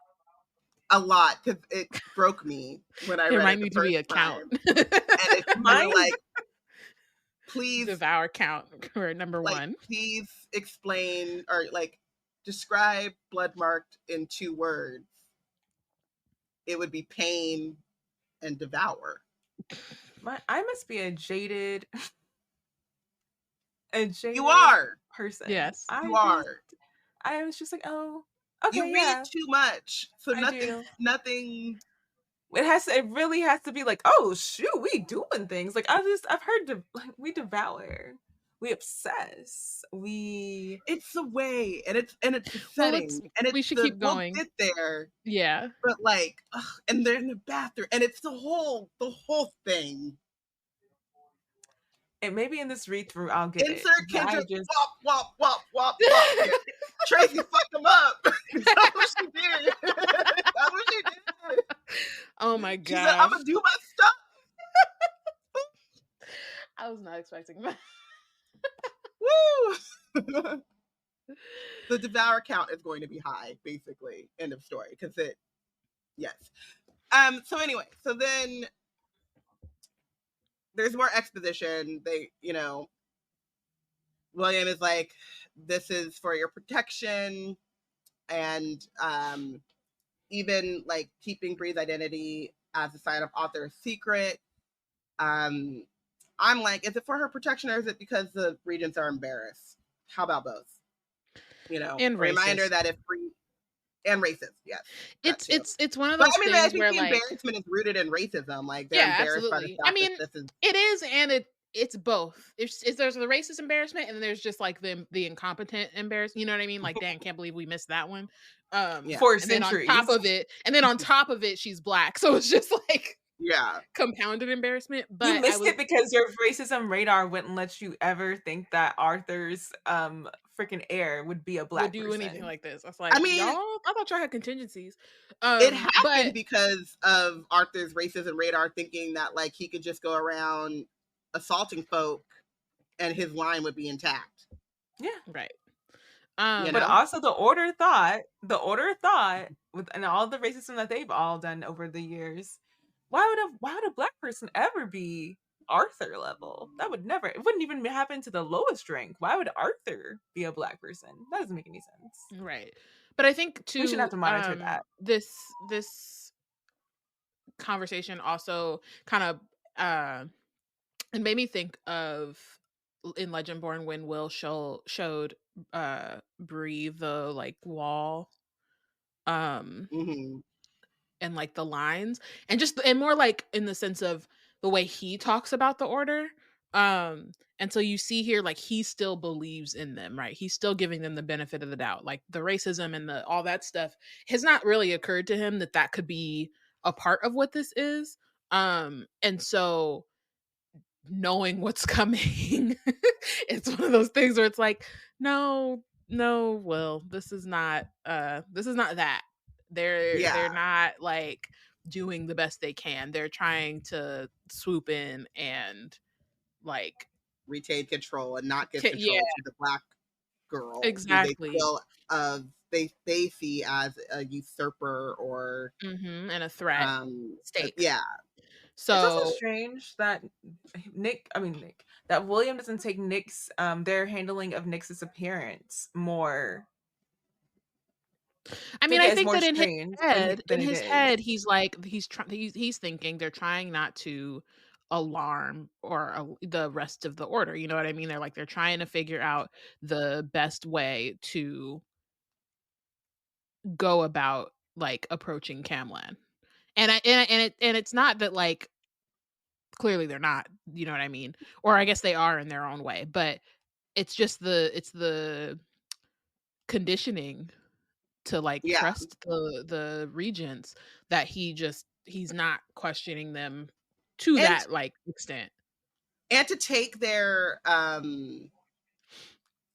A lot, because it broke me when I There read might it need the to be a first count. time. And it's like, please devour count or number like, 1. Please explain or like describe Bloodmarked in 2 words. It would be pain and devour. I must be a jaded You are person. Yes, you are. I was just like, oh, okay, you read too much, so nothing. It really has to be like, oh shoot, we doing things. Like I've heard we devour, we obsess, It's the way, and it's the setting, and it's we should keep going. We'll get there. Yeah, but like, and they're in the bathroom, and it's the whole thing. And maybe in this read through, I'll get insert it. Kendrick wop wop. Tracy fucked him up. That's what she did. That's what she did. Oh my god! She said, "I'm gonna do my stuff." I was not expecting that. Woo! The devour count is going to be high, basically. End of story. Because yes. So anyway, so then there's more exposition. William is like, this is for your protection, and even like keeping Bree's identity as a sign of author's secret. I'm like, is it for her protection, or is it because the regents are embarrassed? How about both? And reminder that if Bree and racist, yes, it's one of those things I think where the like embarrassment is rooted in racism. Like they're embarrassed absolutely. by the fact that this is. It is, and it's both. There's the racist embarrassment, and then there's just like the incompetent embarrassment. You know what I mean? Like, dang, can't believe we missed that one. Yeah. For And then on centuries. top of it, she's black. So it's just like Yeah. compounded embarrassment. But You missed it because your racism radar wouldn't let you ever think that Arthur's freaking heir would be a black would do person. anything like this. I was like, I mean, y'all, I thought y'all had contingencies. It happened but because of Arthur's racism radar thinking that like he could just go around assaulting folk and his line would be intact. Yeah. Right. You But know? also the order thought with and all the racism that they've all done over the years, why would a black person ever be Arthur level? That would never, it wouldn't even happen to the lowest rank. Why would Arthur be a black person? That doesn't make any sense. Right. But I think We should have to monitor that. This conversation also kind of it made me think of in Legendborn when Will showed Bree the like wall Mm-hmm. and like the lines and more like in the sense of the way he talks about the order. And so you see here like he still believes in them, right? He's still giving them the benefit of the doubt. Like the racism and the all that stuff has not really occurred to him that could be a part of what this is. And so knowing what's coming, it's one of those things where it's like, no, Will, this is not that. They're not like doing the best they can. They're trying to swoop in and like retain control and not give control to the black girl exactly. who they still they see as a usurper or and a threat state. Yeah. So it's also strange that that William doesn't take Nick's their handling of Nick's disappearance more. I mean, I think that in his head, he's like he's thinking they're trying not to alarm or the rest of the order. You know what I mean? They're trying to figure out the best way to go about like approaching Camlan. And it's not that like clearly they're not, you know what I mean? Or I guess they are in their own way, but it's just the conditioning to like trust the regents that he's not questioning them to that like extent. And to take their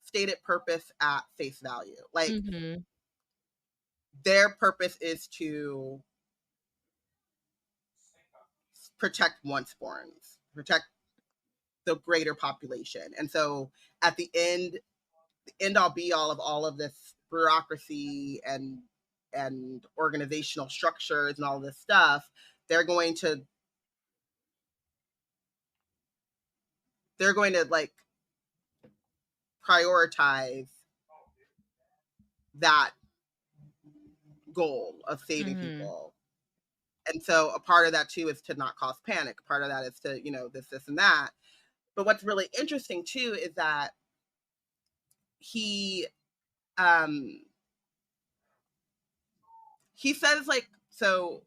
stated purpose at face value. Like their purpose is to protect once-borns, protect the greater population. And so at the end all be all of all of this bureaucracy and organizational structures and all this stuff, they're going to like prioritize that goal of saving people. And so a part of that too is to not cause panic. Part of that is to, this and that. But what's really interesting too is that he says like, so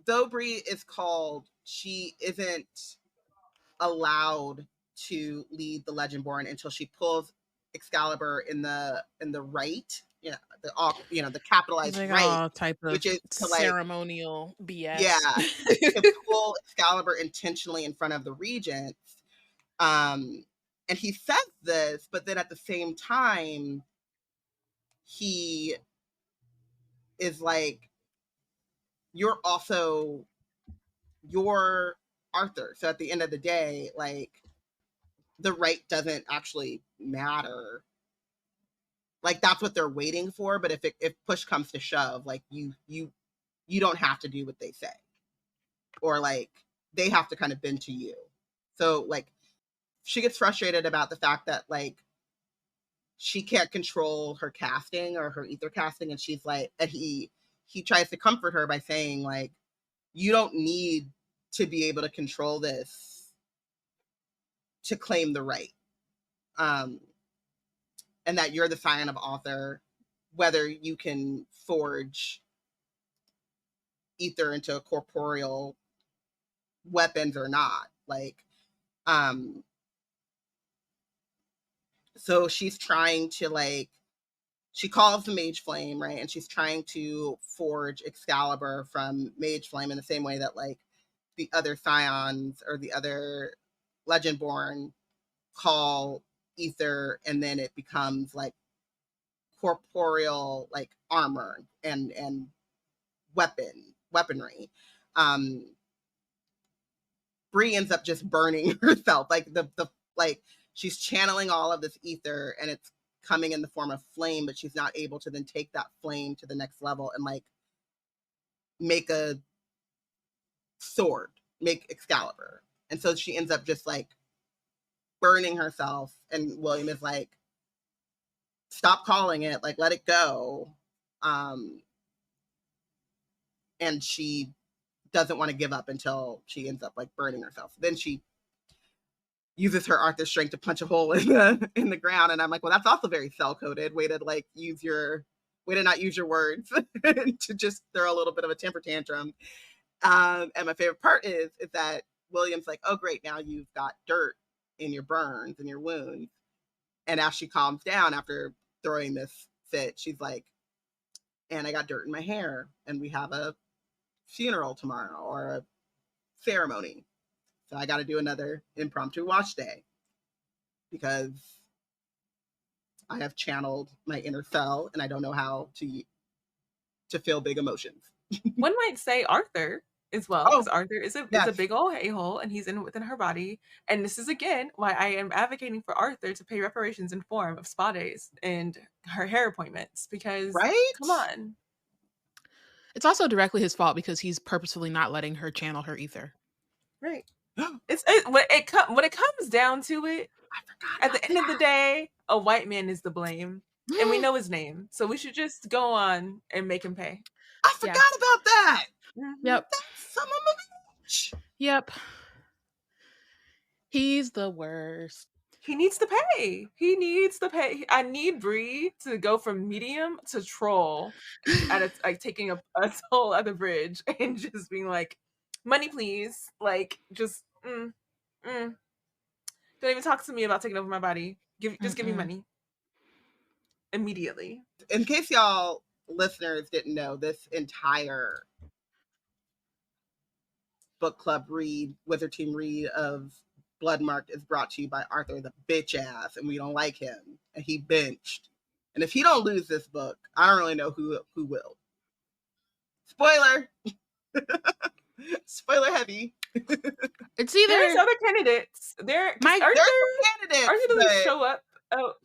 though Bree is called, she isn't allowed to lead the Legendborn until she pulls Excalibur in the right, the capitalized like right, type of which is to ceremonial BS. To pull Excalibur intentionally in front of the regents. And he says this, but then at the same time, he is like, you're Arthur. So at the end of the day, like, the right doesn't actually matter. Like, that's what they're waiting for. But if push comes to shove, like, you don't have to do what they say, or like they have to kind of bend to you. So like, she gets frustrated about the fact that like she can't control her casting or her ether casting, and she's like, and he tries to comfort her by saying like, you don't need to be able to control this to claim the right. And that you're the scion of author, whether you can forge ether into a corporeal weapons or not. Like, so she's trying to, like, she calls the Mage Flame, right? And she's trying to forge Excalibur from Mage Flame in the same way that, like, the other Scions or the other Legendborn call ether, and then it becomes, like, corporeal, like, armor and weaponry. Bree ends up just burning herself. Like, the like, she's channeling all of this ether, and it's coming in the form of flame, but she's not able to then take that flame to the next level and, like, make a sword, make Excalibur. And so she ends up just, like, burning herself, and William is like, stop calling it, like, let it go. And she doesn't want to give up until she ends up, like, burning herself. Then she uses her Arthur strength to punch a hole in the ground, and I'm like, well, that's also very cell coded. Way to not use your words to just throw a little bit of a temper tantrum. And my favorite part is that William's like, oh great, now you've got dirt in your burns and your wounds. And as she calms down after throwing this fit, she's like, and I got dirt in my hair, and we have a funeral tomorrow or a ceremony, so I got to do another impromptu wash day because I have channeled my inner cell and I don't know how to feel big emotions. One might say Arthur as well, because Arthur is a big old a-hole, and he's within her body. And this is again why I am advocating for Arthur to pay reparations in form of spa days and her hair appointments, because come on. It's also directly his fault because he's purposefully not letting her channel her ether. Right. When it comes down to it, at the end of the day, a white man is to blame, and we know his name, so we should just go on and make him pay. I forgot about that. Yep. That's some of a bitch. Yep. He's the worst. He needs to pay. I need Bree to go from medium to troll at like taking a toll at the bridge and just being like, money please. Like, just don't even talk to me about taking over my body. Just give me money immediately. In case y'all listeners didn't know, this entire book club read, Wizard Team read of Bloodmarked is brought to you by Arthur the bitch ass, and we don't like him, and he benched. And if he don't lose this book, I don't really know who will. Spoiler. Spoiler heavy. It's either there's other candidates. There's some candidates. Arthur doesn't show up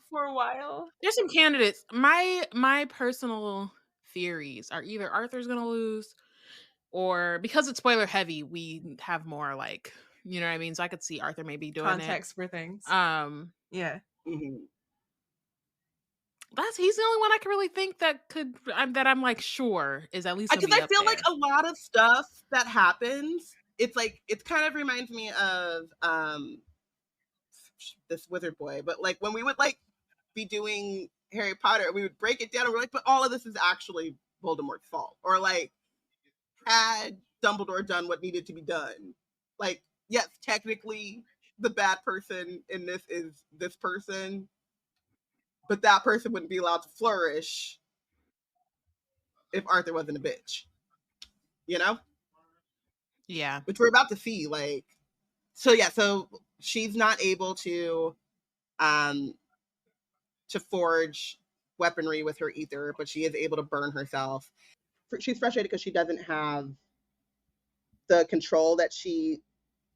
for a while. There's some candidates. My personal theories are either Arthur's gonna lose, or because it's spoiler heavy, we have more, like, you know what I mean? So I could see Arthur maybe doing context for things. Yeah. Mm-hmm. He's the only one I can really think that I'm like sure is at least, because I feel like a lot of stuff that happens, it's like, it kind of reminds me of this Wizard Boy, but like when we would like be doing Harry Potter, we would break it down and we're like, but all of this is actually Voldemort's fault, or like, had Dumbledore done what needed to be done, like, yes, technically the bad person in this is this person, but that person wouldn't be allowed to flourish if Arthur wasn't a bitch, you know? Yeah. Which we're about to see, like, so she's not able to forge weaponry with her ether, but she is able to burn herself. She's frustrated because she doesn't have the control that she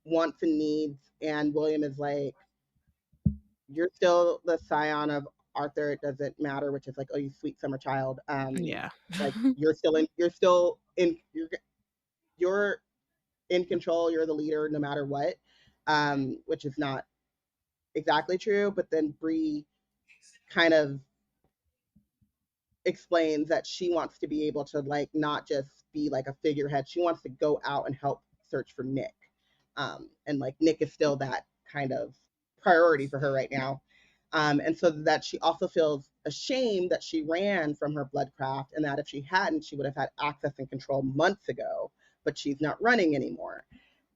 wants and needs, and William is like, you're still the scion of Arthur, it doesn't matter, which is like, oh, you sweet summer child. Yeah. Like, you're in control, you're the leader no matter what, which is not exactly true. But then Bree kind of explains that she wants to be able to, like, not just be like a figurehead, she wants to go out and help search for Nick, and like Nick is still that kind of priority for her right now, and so that she also feels ashamed that she ran from her bloodcraft, and that if she hadn't, she would have had access and control months ago, but she's not running anymore.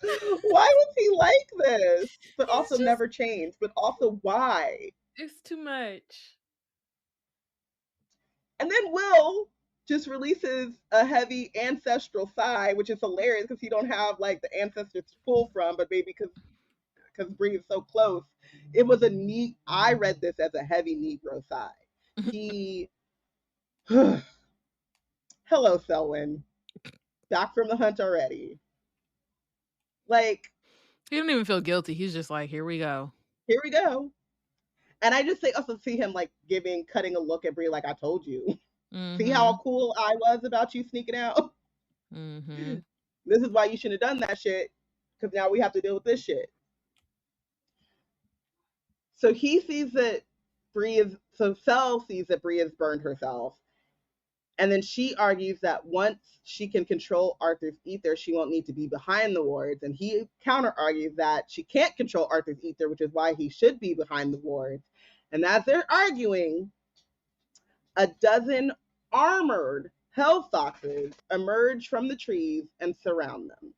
Why was he like this? But He's also just- never changed. But also why? It's too much. And then Will just releases a heavy ancestral sigh, which is hilarious because he don't have like the ancestors to pull from, but maybe because Bree is so close. It was a neat. I read this as a heavy Negro sigh. He, hello, Selwyn, back from the hunt already. Like, He didn't even feel guilty. He's just like, here we go. here we go. And I just also see him like cutting a look at Bree, like I told you. Mm-hmm. See how cool I was about you sneaking out? Mm-hmm. This is why you shouldn't have done that shit. Because now we have to deal with this shit. So he sees that Sel sees that Bree has burned herself. And then she argues that once she can control Arthur's ether, she won't need to be behind the wards. And he counter argues that she can't control Arthur's ether, which is why he should be behind the wards. And as they're arguing, a dozen armored hell foxes emerge from the trees and surround them.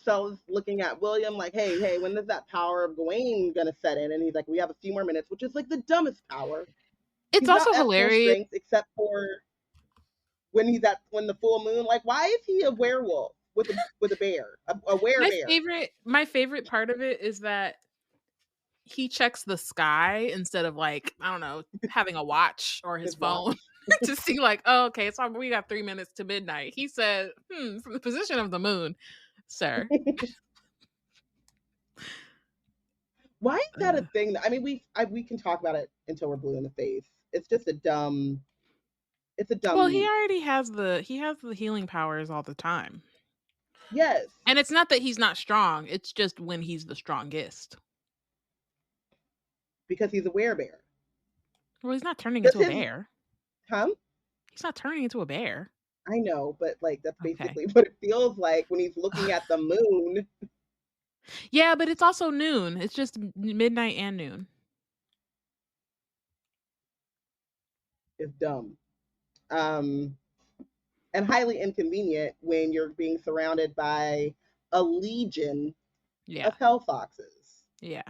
Sel's looking at William like, hey, when is that power of Gawain gonna set in? And he's like, we have a few more minutes, which is like the dumbest power. It's He's also not at full hilarious. strength, except for when the full moon. Like, why is he a werewolf with a bear, a werebear? My favorite part of it is that he checks the sky instead of like, I don't know, having a watch or his phone to see like, oh, okay, so we got 3 minutes to midnight. He said, from the position of the moon, sir. Why is that a thing? I mean, we can talk about it until we're blue in the face. It's just a dumb. It's a dumb. Well, he already has the healing powers all the time. Yes. And it's not that he's not strong. It's just when he's the strongest. Because he's a werebear. Well, he's not turning into a bear. Huh? He's not turning into a bear. I know, but like that's basically what it feels like when he's looking at the moon. Yeah, but it's also noon. It's just midnight and noon. It's dumb. And highly inconvenient when you're being surrounded by a legion of hell foxes. Yeah.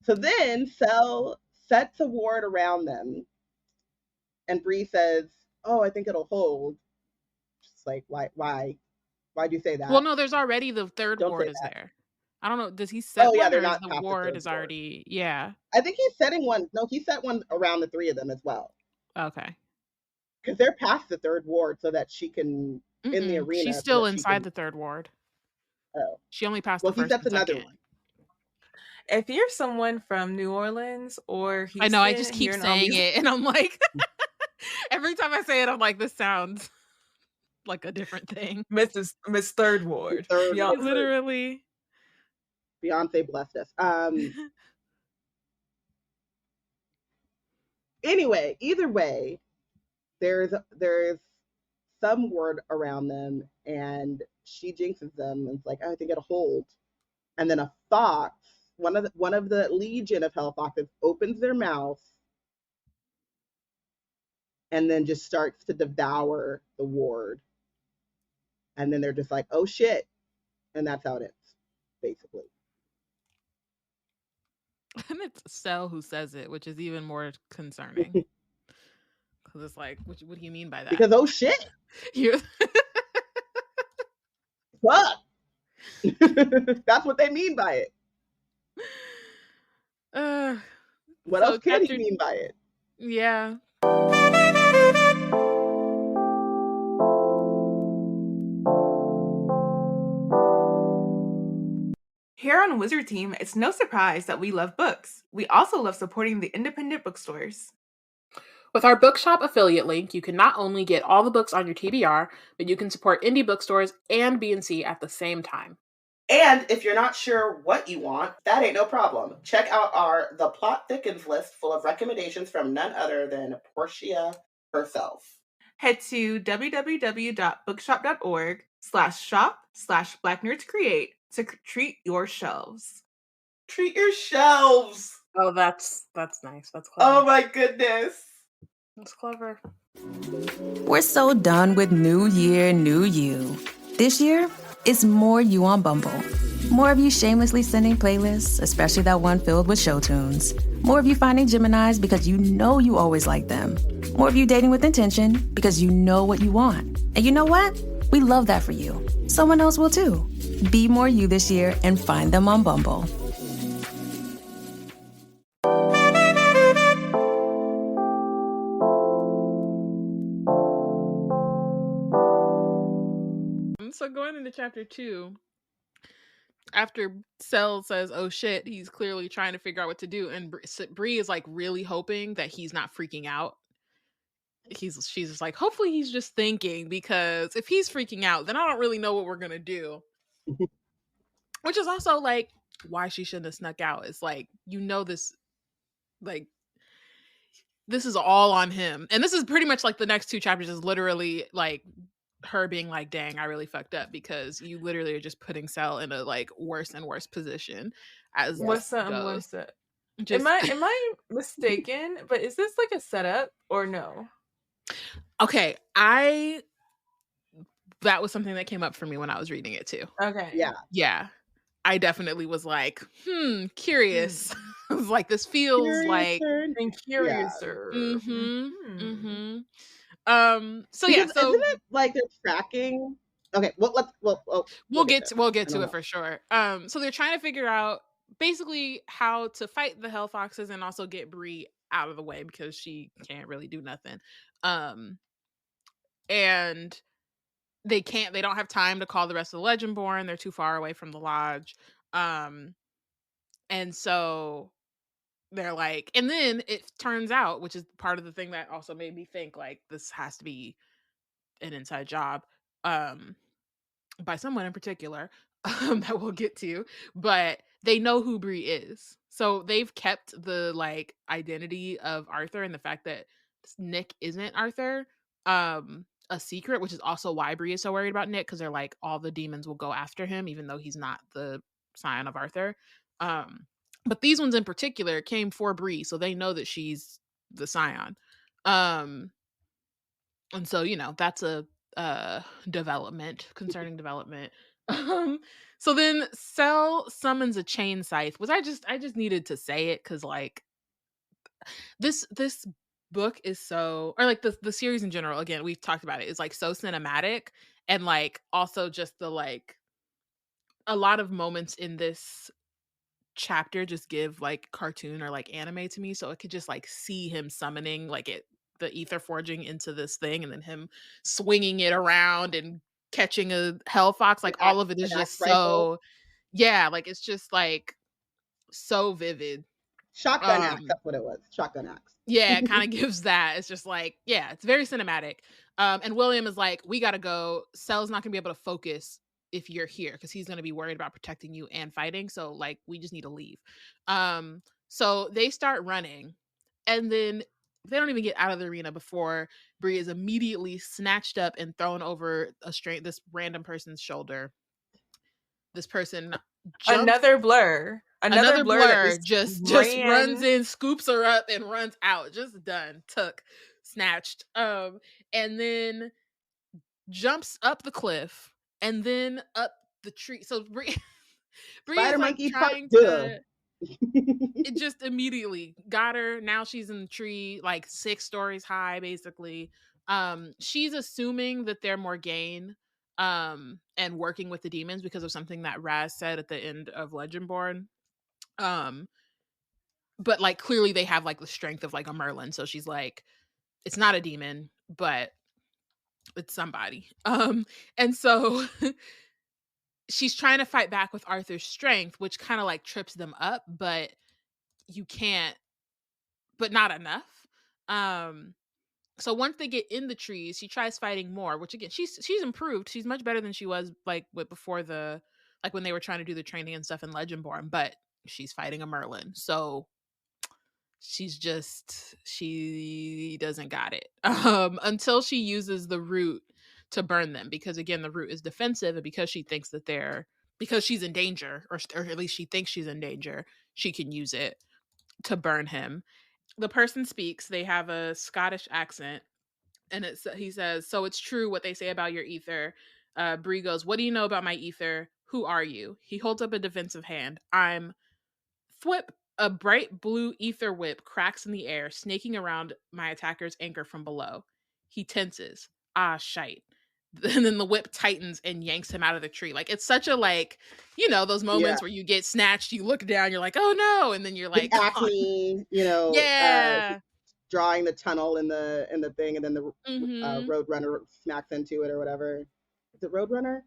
So then Sel sets a ward around them, and Bree says, "Oh, I think it'll hold." Just like, why do you say that? Well, no, there's already the third ward is there. I don't know. Does he set one? one, They're or not is the ward is already? Yeah. I think he's setting one. No, he set one around the three of them as well. Okay. Because they're past the third ward, so that she can in the arena. She's still inside the third ward. Oh, she only passed the first. Well, he sets another one. If you're someone from New Orleans or Houston, I know, I just keep saying it, and I'm like, every time I say it, I'm like, this sounds like a different thing. Miss Third Ward. Literally. Beyonce blessed us. Anyway, either way, there's some word around them, and she jinxes them, and it's like, oh, I think it'll hold. And then a fox, one of the legion of hell foxes, opens their mouth and then just starts to devour the ward. And then they're just like, oh shit. And that's how it ends, basically. And it's Sel who says it, which is even more concerning. Because it's like, what do you mean by that? Because, oh shit. Fuck. That's what they mean by it. What else can he mean by it? Yeah. Here on Wizard Team, it's no surprise that we love books. We also love supporting the independent bookstores. With our bookshop affiliate link, you can not only get all the books on your TBR, but you can support indie bookstores and B&C at the same time. And if you're not sure what you want, that ain't no problem. Check out our The Plot Thickens list full of recommendations from none other than Porshèa herself. Head to www.bookshop.org/shop/BlackNerdsCreate to treat your shelves. Treat your shelves! Oh, that's nice. That's clever. Oh my goodness. That's clever. We're so done with New Year, New You. This year, It's more you on Bumble. More of you shamelessly sending playlists, especially that one filled with show tunes. More of you finding Geminis because you know you always like them. More of you dating with intention because you know what you want. And you know what? We love that for you. Someone else will too. Be more you this year and find them on Bumble. So going into chapter 2, after Cell says, "Oh shit," he's clearly trying to figure out what to do, and Bree is like really hoping that he's not freaking out. She's just like, hopefully he's just thinking, because if he's freaking out, then I don't really know what we're gonna do. Which is also like why she shouldn't have snuck out. It's like, this, like, this is all on him, and this is pretty much like the next 2 chapters is literally like her being like, dang, I really fucked up, because you literally are just putting Cell in a like worse and worse position as What's this that? goes. Am I mistaken? But is this like a setup or no? Okay, that was something that came up for me when I was reading it too. Okay. Yeah. I definitely was like, curious. I was like, this feels like curiouser. So yeah, so isn't it like they're tracking? Okay, we'll get to it for sure. So they're trying to figure out basically how to fight the Hell Foxes and also get Bree out of the way, because she can't really do nothing. And they don't have time to call the rest of the Legendborn. They're too far away from the lodge. And so they're like, and then it turns out, which is part of the thing that also made me think like this has to be an inside job, by someone in particular, that we'll get to, but they know who Bree is. So they've kept the like identity of Arthur and the fact that Nick isn't Arthur, a secret, which is also why Bree is so worried about Nick, because they're like, all the demons will go after him, even though he's not the scion of Arthur. But these ones in particular came for Bree, so they know that she's the scion. And so, that's a concerning development. So then Cell summons a chain scythe, which I just needed to say it, because like this book is so, or like the series in general, again, we've talked about it, is like so cinematic, and like also just the like a lot of moments in this chapter just give like cartoon or like anime to me, so I could just like see him summoning like the ether forging into this thing, and then him swinging it around and catching a hell fox, like all of it is just so like it's just like so vivid. Shotgun axe, that's what it was. Shotgun axe. Yeah, it kind of gives that. It's just like, yeah, it's very cinematic. And William is like, we gotta go. Cell's not gonna be able to focus if you're here, because he's gonna be worried about protecting you and fighting. So like, we just need to leave. So they start running, and then they don't even get out of the arena before Bree is immediately snatched up and thrown over this random person's shoulder. This person another blur just runs in, scoops her up, and runs out. Just done, snatched, and then jumps up the cliff and then up the tree. So Bree is like trying to it just immediately got her. Now she's in the tree, like 6 stories high, basically. She's assuming that they're Morgaine, and working with the demons because of something that Raz said at the end of Legendborn. But like clearly they have like the strength of like a Merlin, so she's like, it's not a demon, but it's somebody. And so she's trying to fight back with Arthur's strength, which kind of like trips them up, but you can't, but not enough. So once they get in the trees, she tries fighting more, which again, she's improved. She's much better than she was like before like when they were trying to do the training and stuff in Legendborn, but she's fighting a Merlin. So she doesn't got it. Until she uses the root to burn them, because again, the root is defensive, and because she thinks that because she's in danger, or at least she thinks she's in danger, she can use it to burn him. The person speaks. They have a Scottish accent, and he says, "So it's true what they say about your ether. Bree goes, "What do you know about my ether? Who are you?" He holds up a defensive hand. I'm Thwip. A bright blue ether whip cracks in the air, snaking around my attacker's anchor from below. He tenses. Ah, shite. And then the whip tightens and yanks him out of the tree. Like, it's such a, like, you know, those moments where you get snatched, you look down, you're like, oh no, and then you're like, the Acme, yeah, drawing the tunnel in the thing, and then the mm-hmm. Roadrunner smacks into it or whatever. Is it Roadrunner?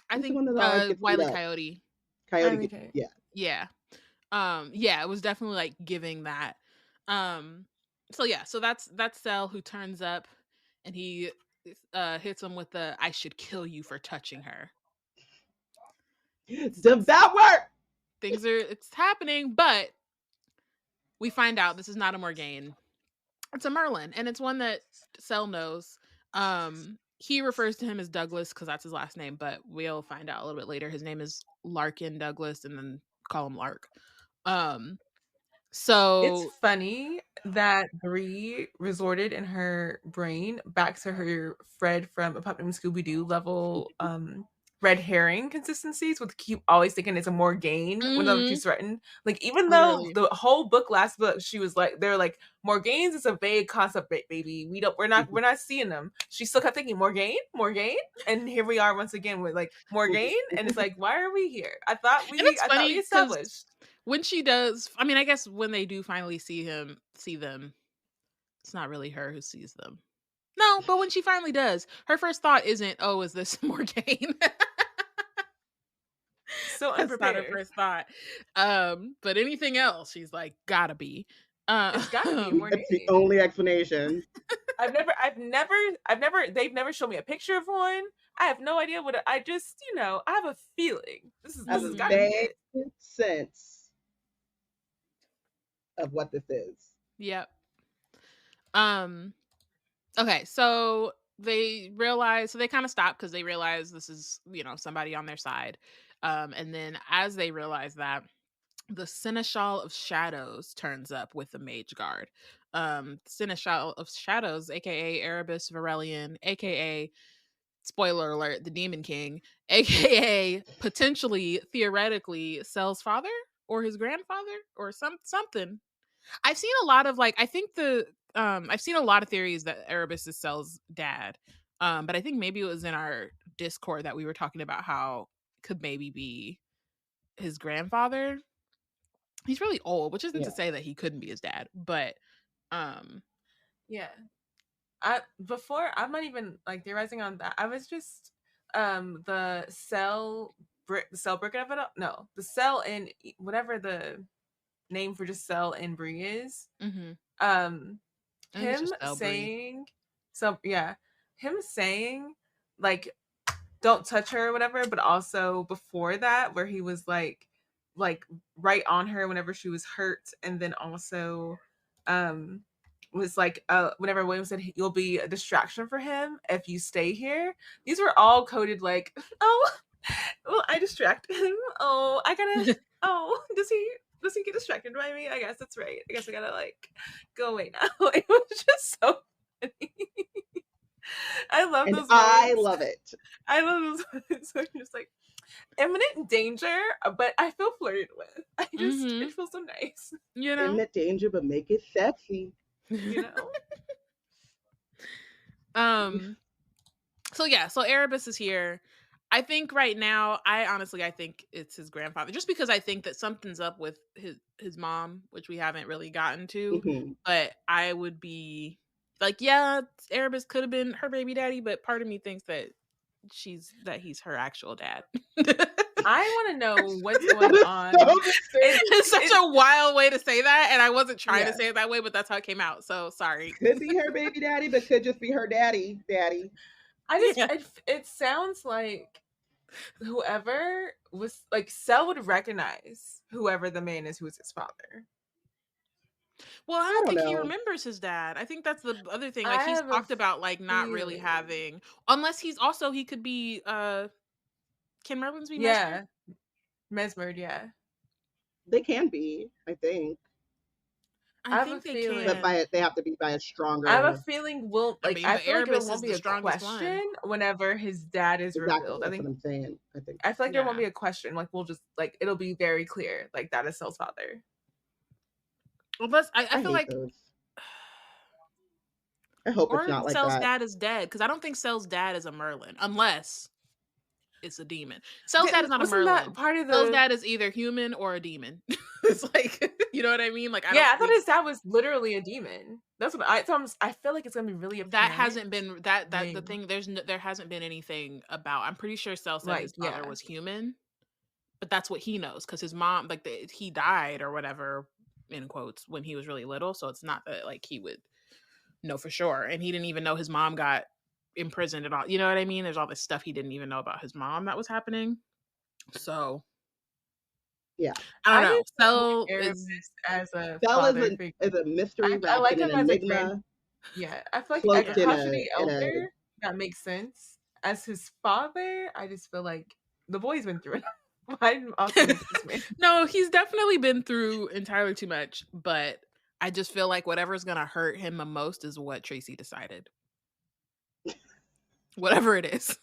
I Who's think the one that always gets Wile beat E. up? Coyote. Coyote, yeah. Yeah. Yeah, it was definitely like giving that. So that's Cell, who turns up and he hits him with the "I should kill you for touching her." Does that work? It's happening, but we find out this is not a Morgaine. It's a Merlin, and it's one that Cell knows. He refers to him as Douglas because that's his last name, but we'll find out a little bit later his name is Larkin Douglas, and then call him Lark. So it's funny that Bree resorted in her brain back to her Fred from A Puppet and Scooby-Doo level red herring consistencies, with keep always thinking it's a Morgaine whenever she's threatened. Like, even though the whole last book, she was like, they're like, Morgaines is a vague concept, baby. We're not seeing them. She still kept thinking Morgaine, and here we are once again with like Morgaine, and it's like, why are we here? I thought we established. When she does, I mean, I guess when they do finally see them, it's not really her who sees them. No, but when she finally does, her first thought isn't, "Oh, is this Morgaine?" So that's not her first thought. But anything else, she's like, "Gotta be." It's gotta be Morgaine. That's the only explanation. They've never shown me a picture of one. I have no idea what I just, I have a feeling this is vague sense of what this is. Yep. Okay, so they kind of stop because they realize this is, somebody on their side. And then as they realize that, the Seneschal of Shadows turns up with the Mage Guard. Seneschal of Shadows, aka Erebus Varelian, aka, spoiler alert, the Demon King, aka potentially, theoretically, Cell's father or his grandfather or something. I've seen a lot of I've seen a lot of theories that Erebus is Cell's dad. But I think maybe it was in our Discord that we were talking about how it could maybe be his grandfather. He's really old, which isn't to say that he couldn't be his dad, but yeah. I'm not even like theorizing on that. I was just the cell brick of it up. No, the Cell in whatever the name for just Cell and Bree is. Him saying him saying like, don't touch her or whatever, but also before that where he was like right on her whenever she was hurt, and then also was like whenever William said you'll be a distraction for him if you stay here. These were all coded like, oh well, I distract him. Oh, I gotta does he get distracted by me? I guess that's right. I guess I gotta like go away now. It was just so funny. I love those moments. I love it. I love those moments. So you're just like, imminent danger, but I feel flirted with. It feels so nice. Imminent danger, but make it sexy. So Erebus is here. I think right now, I think it's his grandfather, just because I think that something's up with his mom, which we haven't really gotten to. But I would be like, yeah, Erebus could have been her baby daddy, but part of me thinks that he's her actual dad. I want to know what's going on. It's such a wild way to say that, and I wasn't trying to say it that way, but that's how it came out. So sorry. Could be her baby daddy, but could just be her daddy. It sounds like whoever was like Cell would recognize whoever the man is who is his father. Well, I don't think he remembers his dad. I think that's the other thing. Like, he's talked about like not really having, unless he could be can Merlins be mesmered? Mesmered, yeah. They can be, I think. I I have a think they feeling- But can. they have to be by a stronger. I have a feeling we'll I like. mean, I but feel like Erebus it won't is be the a strongest one. question whenever his dad is Exactly, revealed. I that's think. what I'm saying. I think. I feel like there won't Yeah. be a question. Like we'll just like it'll be very clear. Like that is Cell's father. Unless I I feel hate like, those. I hope or it's not like Cell's that. dad is dead, because I don't think Cell's dad is a Merlin, unless it's a demon. Cell's dad is not a Wasn't that Merlin. part of Cell's the? dad is either human or a demon. It's like, you know what I mean? Like, Yeah, I thought his dad was literally a demon. That's what I. So I feel like it's gonna be really apparent. that hasn't been that the when- thing. There hasn't been anything about. I'm pretty sure Cell said Like, his father yeah. was human, but that's what he knows because his mom, like, he died or whatever in quotes when he was really little. So it's not that like he would know for sure, and he didn't even know his mom got imprisoned at all. You know what I mean? There's all this stuff he didn't even know about his mom that was happening. So Yeah. I don't know. just Cell like is as a Cell father is figure. a mystery I wrapped like in him an as a enigma. Yeah, I feel like Cloaked as in a a- custody in a- elder, that makes sense. As his father, I just feel like the boy's been through it. Why also miss this man? no, he's definitely been through entirely too much, but I just feel like whatever's gonna hurt him the most is what Tracy decided. Whatever it is.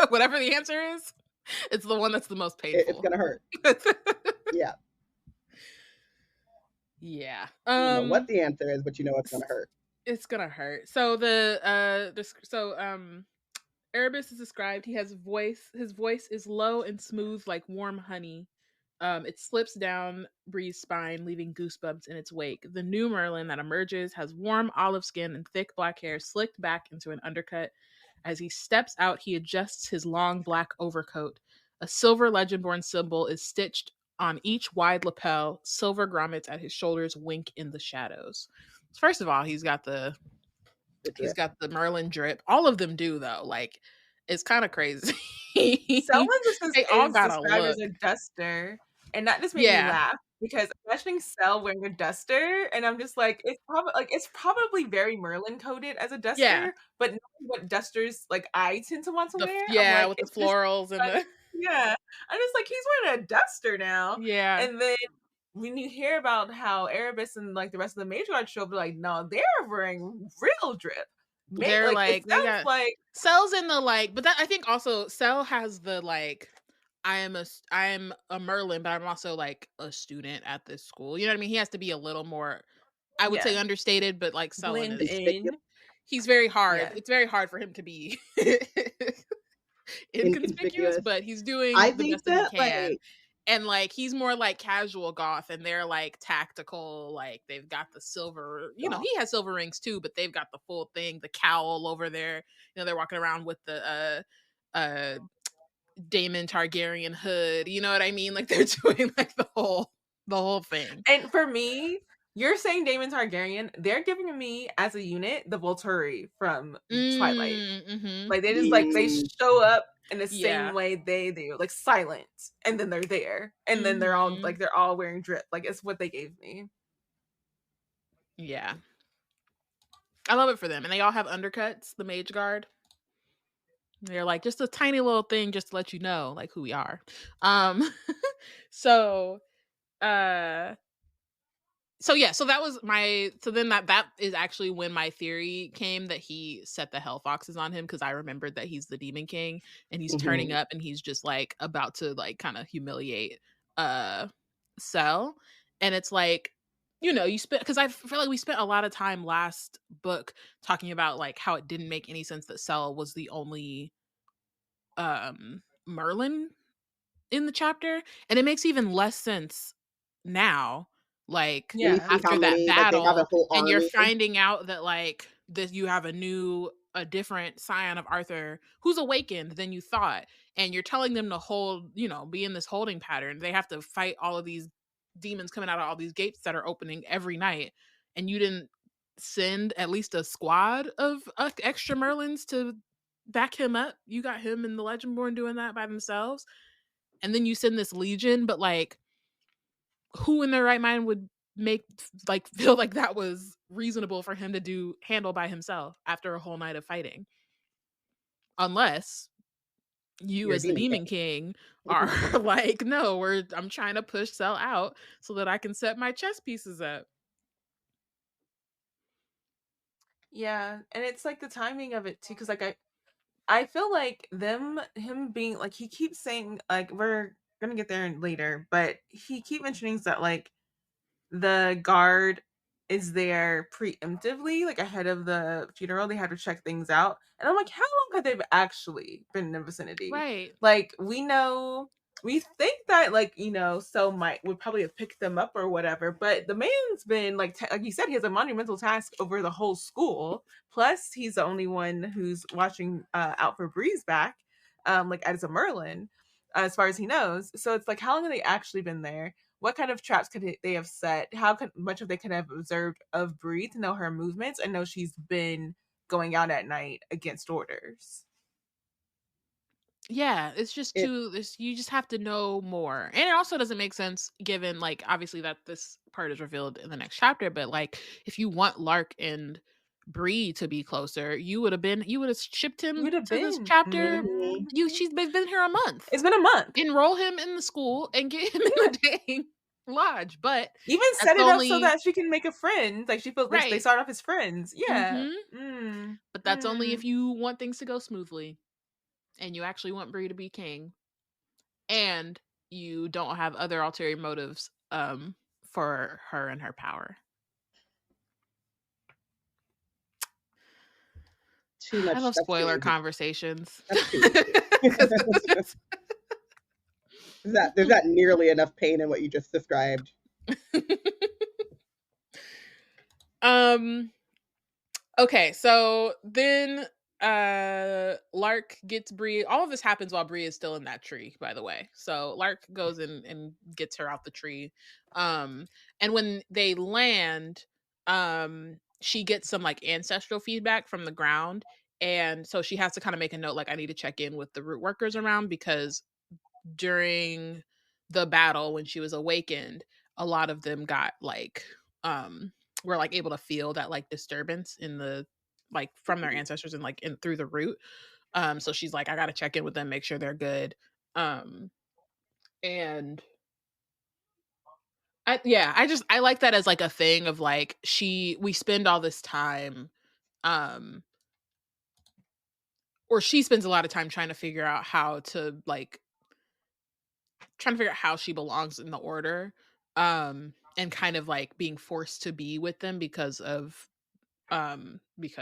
Whatever the answer is, it's the one that's the most It's painful. gonna hurt. Yeah. Yeah. You don't know what the answer is, but you know it's gonna hurt. It's gonna hurt. So Erebus is described. He has voice. His voice is low and smooth like warm honey. It slips down Bree's spine, leaving goosebumps in its wake. The new Merlin that emerges has warm olive skin and thick black hair slicked back into an undercut. As he steps out, he adjusts his long black overcoat. A silver Legendborn symbol is stitched on each wide lapel. Silver grommets at his shoulders wink in the shadows. First of all, he's got the Merlin drip. All of them do though. Like, it's kind of crazy. Someone just They all is got a described as look. a duster, and that just made me laugh because imagining Cell wearing a duster, and I'm just like, it's probably very Merlin coded as a duster, but knowing what dusters like I tend to want to wear, I'm like, with the florals and the yeah, I'm just like, he's wearing a duster now, and then when you hear about how Erebus and like the rest of the Mage Guard show up, like, no, they're wearing real drip. They're like, it sounds like Cell's in the like, but that I think also Cell has the like, I'm a Merlin, but I'm also like a student at this school. You know what I mean? He has to be a little more, I would say, understated, but like Cell blend is, in. He's very hard. Yeah. It's very hard for him to be inconspicuous, but he's doing the best that he can. Like, and like he's more like casual goth, and they're like tactical. Like they've got the silver, you know, he has silver rings too, but they've got the full thing, the cowl over there. You know, they're walking around with the Daemon Targaryen hood. You know what I mean? Like they're doing like the whole thing. And for me, you're saying Daemon Targaryen, they're giving me as a unit the Volturi from Twilight. Mm-hmm. Like they just like they show up in the same way they do, like silent, and then they're there, and then they're all wearing drip. Like it's what they gave me. Yeah, I love it for them, and they all have undercuts. The Mage Guard, they're like just a tiny little thing, just to let you know, like who we are. So that was then that is actually when my theory came that he set the Hell Foxes on him, because I remembered that he's the Demon King and he's turning up and he's just like about to like kind of humiliate Cell. And it's like, you know, because I feel like we spent a lot of time last book talking about like how it didn't make any sense that Cell was the only Merlin in the chapter, and it makes even less sense now, like after that battle, and you're finding out that like this, you have a different scion of Arthur who's awakened than you thought, and you're telling them to hold, you know, be in this holding pattern. They have to fight all of these demons coming out of all these gates that are opening every night, and you didn't send at least a squad of extra Merlins to back him up. You got him and the Legendborn doing that by themselves, and then you send this legion, but like who in their right mind would feel like that was reasonable for him to handle by himself after a whole night of fighting? Unless you as the Demon King are like, no, I'm trying to push Cell out so that I can set my chess pieces up. Yeah, and it's like the timing of it too, because like I feel like him being like, he keeps saying, like, we're gonna get there later, but he keep mentioning that like the guard is there preemptively, like ahead of the funeral. They had to check things out, and I'm like, how long have they actually been in the vicinity? Right. Like, we think that, like, so would probably have picked them up or whatever, but the man's been like like you said, he has a monumental task over the whole school. Plus, he's the only one who's watching out for Bree's back, like as a Merlin, as far as he knows. So it's like, how long have they actually been there? What kind of traps could they have set? How much of they could have observed of Bree to know her movements and know she's been going out at night against orders? Yeah, it's just It, you just have to know more. And it also doesn't make sense given, like, obviously that this part is revealed in the next chapter, but like if you want Lark and Bree to be closer, you would have shipped You him would have to this been. chapter. Mhm. She's been here a month. It's been a month. Enroll him in the school and get him in the dang lodge. But Even that's set it up so only that she can make a friend. Like, she feels like they right. start off as friends. Yeah. But that's only if you want things to go smoothly and you actually want Bree to be king and you don't have other ulterior motives for her and her power. too much. I love That's too spoiler easy. conversations. That's too easy. There's not nearly enough pain in what you just described. Okay, so then Lark gets Bree. All of this happens while Bree is still in that tree, by the way. So Lark goes in and gets her out the tree. And when they land, she gets some like ancestral feedback from the ground. And so she has to kind of make a note, like, I need to check in with the root workers around, because during the battle when she was awakened, a lot of them got like were like able to feel that like disturbance in the like from their ancestors and like in through the root. So she's like, I gotta check in with them, make sure they're good. And I like that as like a thing of like we spend all this time um or she spends a lot of time trying to figure out how to like trying to figure out how she belongs in the order, and kind of like being forced to be with them because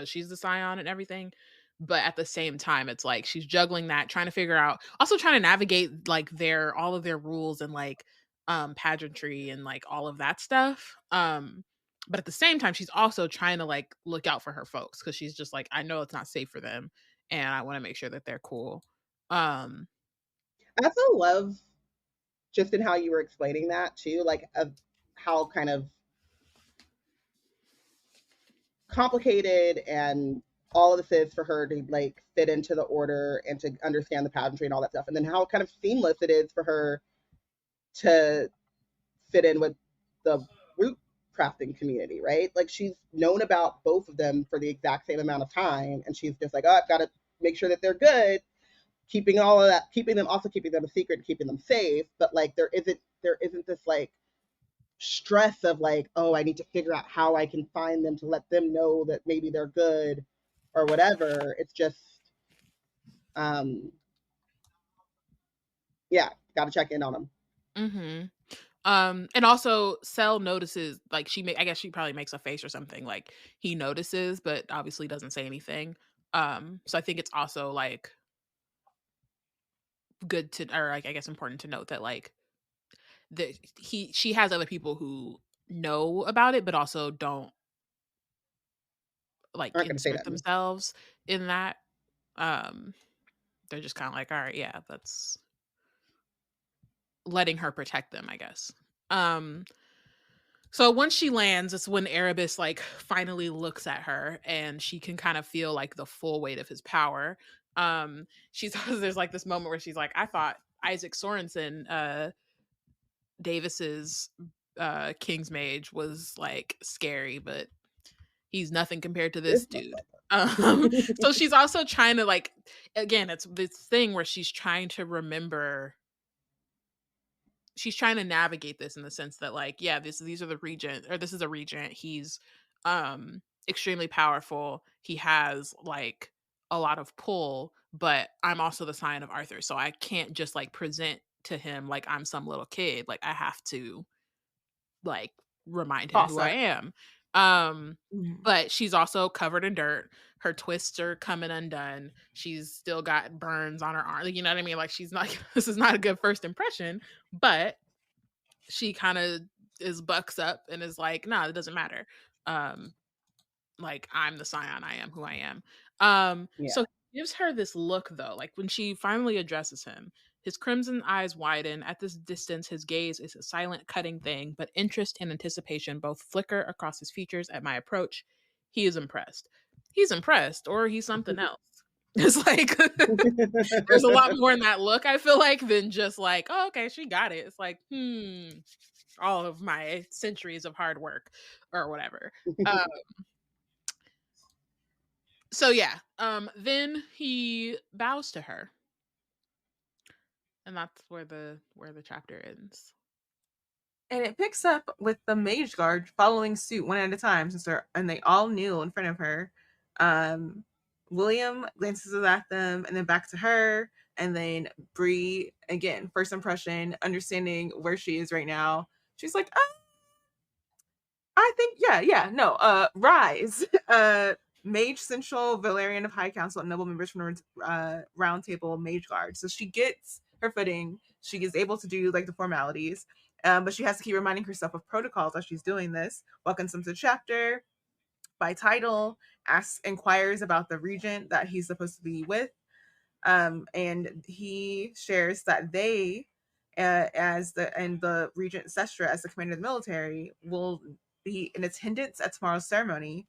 she's the scion and everything. But at the same time, it's like she's juggling that, trying to figure out, also trying to navigate like all of their rules and like pageantry and like all of that stuff. But at the same time, she's also trying to like look out for her folks, because she's just like, I know it's not safe for them and I want to make sure that they're cool. I also love just in how you were explaining that too, like of how kind of complicated and all of this is for her to like fit into the order and to understand the pageantry and all that stuff, and then how kind of seamless it is for her to fit in with the root crafting community, right? Like, she's known about both of them for the exact same amount of time, and she's just like, oh, I've got to make sure that they're good, keeping all of that, keeping them a secret, keeping them safe. But like, there isn't this like stress of like, oh, I need to figure out how I can find them to let them know that maybe they're good or whatever. It's just yeah, gotta check in on them. And also Cell notices, like, I guess she probably makes a face or something, like he notices but obviously doesn't say anything. So I think it's also like good to, or like I guess important to note that like she has other people who know about it but also don't like Aren't gonna say insert that. themselves in that. They're just kind of like, all right, yeah, that's letting her protect them, I guess. So once she lands, it's when Erebus like finally looks at her and she can kind of feel like the full weight of his power. There's like this moment where she's like, I thought Isaac Sorensen, Davis's King's Mage, was like scary, but he's nothing compared to this dude. So she's also trying to like, again, it's this thing where she's trying to remember, she's trying to navigate this in the sense that like, yeah, these are the regent, or this is a regent. He's extremely powerful. He has like a lot of pull, but I'm also the Scion of Arthur, so I can't just like present to him like I'm some little kid. Like I have to like remind him Boss who I up. am. Mhm. But she's also covered in dirt. Her twists are coming undone. She's still got burns on her arm. Like, you know what I mean? Like she's not this is not a good first impression, but she kind of is bucks up and is like, nah, it doesn't matter. Like I'm the Scion, I am who I am. Yeah. So he gives her this look though, like when she finally addresses him, his crimson eyes widen. At this distance, his gaze is a silent, cutting thing, but interest and anticipation both flicker across his features at my approach. He is impressed. He's impressed, or he's something else. It's like there's a lot more in that look, I feel like, than just like, oh, okay, she got it. It's like, all of my centuries of hard work or whatever. So yeah, then he bows to her. And that's where the chapter ends. And it picks up with the mage guard following suit one at a time, and they all kneel in front of her. William glances at them and then back to her, and then Bree, again, first impression, understanding where she is right now. She's like, I think, rise. Mage Central, Valerian of High Council, and noble members from the Round Table Mage Guard. So she gets her footing. She is able to do like the formalities, but she has to keep reminding herself of protocols as she's doing this. Welcomes them to the chapter by title, inquires about the regent that he's supposed to be with, and he shares that they, the regent Sestra as the commander of the military, will be in attendance at tomorrow's ceremony,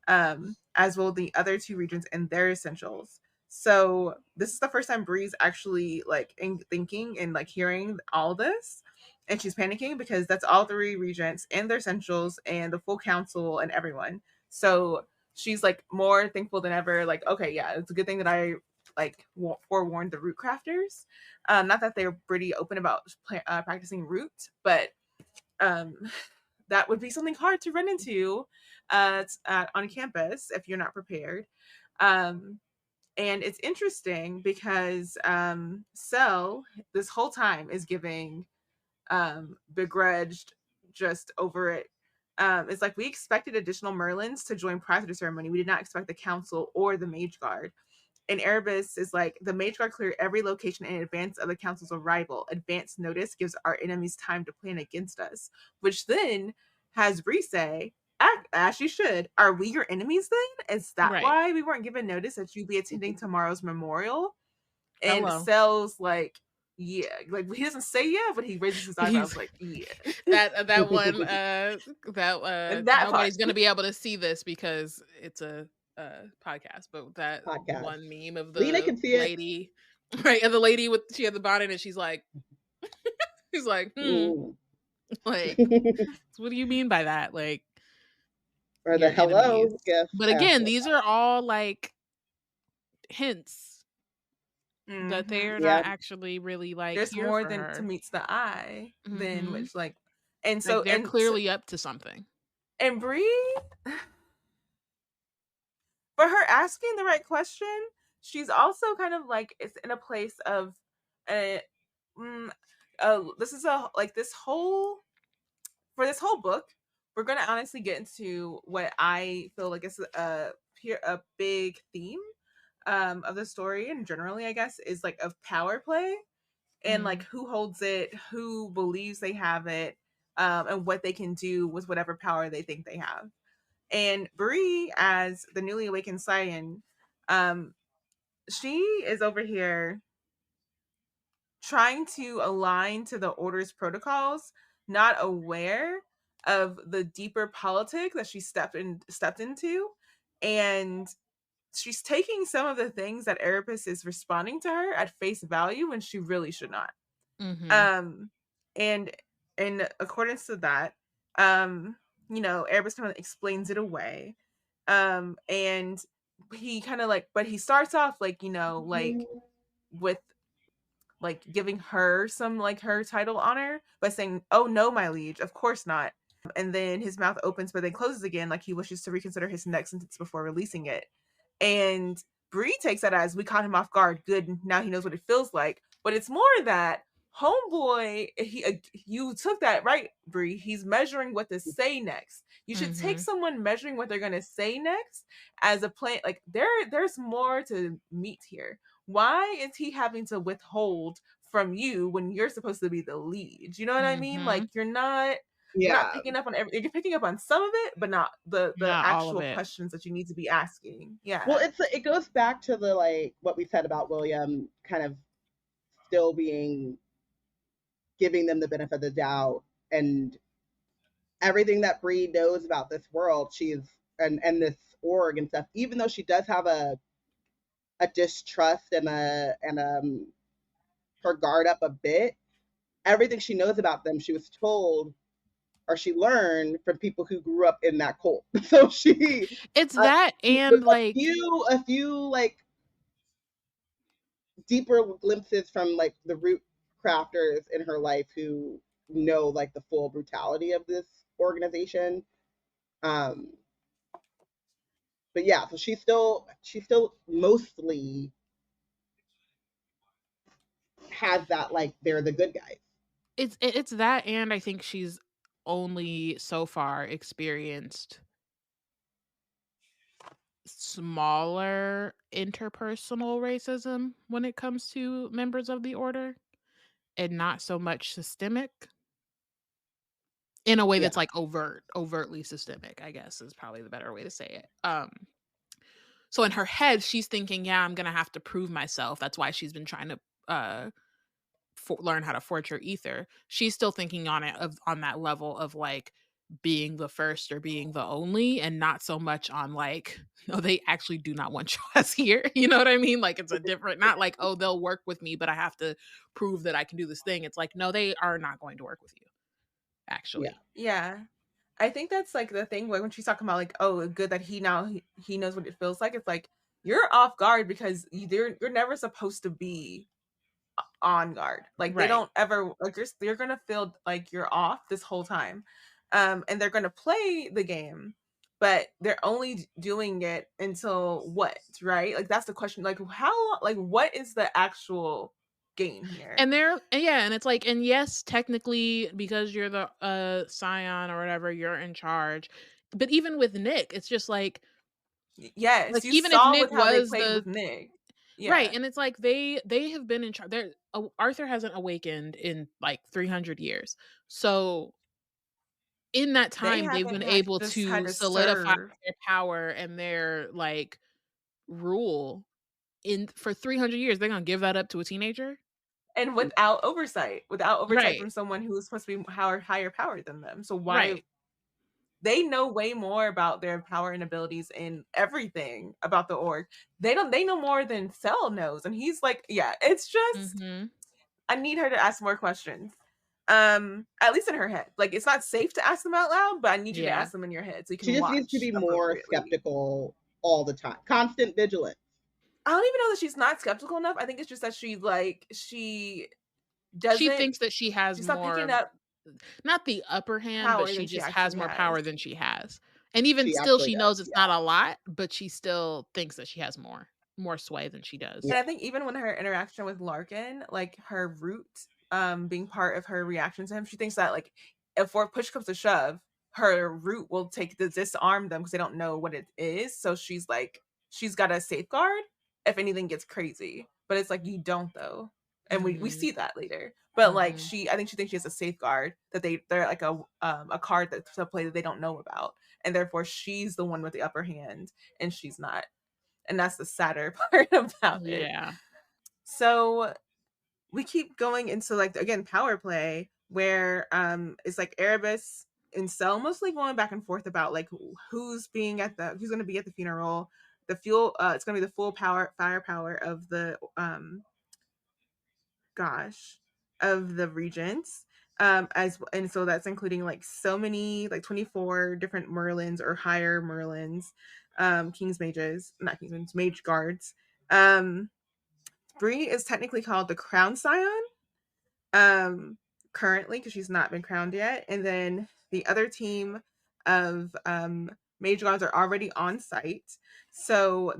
as will the other two regents and their essentials. So this is the first time Bree's actually like thinking and like hearing all this, and she's panicking because that's all three regents and their essentials and the full council and everyone. So she's like more thankful than ever. Like, okay, yeah, it's a good thing that I like forewarned the root crafters. Not that they're pretty open about practicing root, but that would be something hard to run into on campus if you're not prepared. And it's interesting because Cell this whole time is giving begrudged just over it. It's like we expected additional Merlins to join prior to the ceremony. We did not expect the council or the mage guard. And Erebus is like, the mage guard cleared every location in advance of the council's arrival. Advance notice gives our enemies time to plan against us, which then has Bree say, as you should, are we your enemies then? Is that Right. why we weren't given notice that you'd be attending tomorrow's memorial? And Hello. Cell's like, yeah, like he doesn't say yeah, but he raises his eyebrows like, yeah. that one nobody's part. gonna be able to see this because it's a podcast, but that Podcast. one meme of the Lena can see it. lady, right? And the lady she had the bonnet and she's like, he's like, like, what do you mean by that? Like, or the your hello enemies. gift. But again, these are all like hints that they're not actually really like. There's here more for than her. to meets the eye than which like, and Like, so they're and clearly up to something. And Bree, for her asking the right question, she's also kind of like it's in a place of, this is this whole book. We're gonna honestly get into what I feel like is a big theme of the story, and generally, I guess, is like of power play and like who holds it, who believes they have it, and what they can do with whatever power they think they have. And Bree, as the newly awakened Scion, she is over here trying to align to the Order's protocols, not aware of the deeper politics that she stepped into, and she's taking some of the things that Erebus is responding to her at face value when she really should not. And in accordance to that, Erebus kind of explains it away. And he kind of like, but he starts off like, with like giving her some like her title honor by saying, "Oh no, my liege, of course not." and then his mouth opens but then closes again, like he wishes to reconsider his next sentence before releasing it. And Bree takes that as, we caught him off guard. Good, now he knows what it feels like. But it's more that homeboy, you took that right, Bree. He's measuring what to say next. You should take someone measuring what they're gonna say next as a plan. Like there's more to meet here. Why is he having to withhold from you when you're supposed to be the lead? You know what I mean? Like you're not picking up on everything. You're picking up on some of it, but not the Not all of actual it. questions that you need to be asking. Yeah. Well, it goes back to the, like, what we said about William kind of still giving them the benefit of the doubt, and everything that Bree knows about this world, and this org and stuff, even though she does have a distrust and her guard up a bit, everything she knows about them, she was told, or she learned from people who grew up in that cult. So it's that, and like a few like deeper glimpses from like the root crafters in her life who know like the full brutality of this organization. But yeah, so she still mostly has that, like, they're the good guys. It's that, and I think she's only so far experienced smaller interpersonal racism when it comes to members of the order, and not so much systemic in a way that's like overtly systemic, I guess is probably the better way to say it. So in her head, she's thinking, yeah, I'm gonna have to prove myself. That's why she's been trying to learn how to forge her ether. She's still thinking on that level of like being the first or being the only, and not so much on like, no, they actually do not want us here. You know what I mean? Like it's a different, not like, oh, they'll work with me, but I have to prove that I can do this thing. It's like, no, they are not going to work with you. Actually. Yeah. I think that's like the thing, like when she's talking about like, oh, good that he knows what it feels like. It's like you're off guard because you're never supposed to be on guard. Like they don't ever, like you're gonna feel like you're off this whole time. And they're gonna play the game, but they're only doing it until what, right? Like that's the question. Like how, like what is the actual game here? And it's like, and yes, technically because you're the scion or whatever, you're in charge. But even with Nick, it's just like, yes, like you even saw if Nick with how was they played with Nick. Yeah. Right, and it's like they have been in charge. Arthur hasn't awakened in like 300 years. So in that time, they've been able to solidify their power and their like rule for 300 years. They're gonna give that up to a teenager, and without oversight from someone who's supposed to be higher powered than them. So why? They know way more about their power and abilities and everything about the org. They know more than Cell knows. And he's like, yeah, it's just, I need her to ask more questions. At least in her head. Like, it's not safe to ask them out loud, but I need you to ask them in your head so you can She just needs to be more skeptical all the time. Constant vigilance. I don't even know that she's not skeptical enough. I think it's just that she thinks that she has more, picking up, not the upper hand, but she just has more power than she has. And even still, she knows it's not a lot, but she still thinks that she has more sway than she does. And I think even when her interaction with Larkin, like her root being part of her reaction to him, she thinks that like if push comes to shove, her root will disarm them because they don't know what it is. So she's like, she's got a safeguard if anything gets crazy. But it's like, you don't though. And we see that later. But like I think she thinks she has a safeguard that they're like a card that's to play that they don't know about. And therefore she's the one with the upper hand and she's not. And that's the sadder part about it. Yeah. So we keep going into like, again, power play where it's like Erebus and Cell mostly going back and forth about like who's going to be at the funeral. The fuel, it's going to be the full firepower of the of the regents. And so that's including like so many, like 24 different Merlins or higher Merlins, mage guards. Bree is technically called the Crown Scion, currently, because she's not been crowned yet. And then the other team of mage guards are already on site. So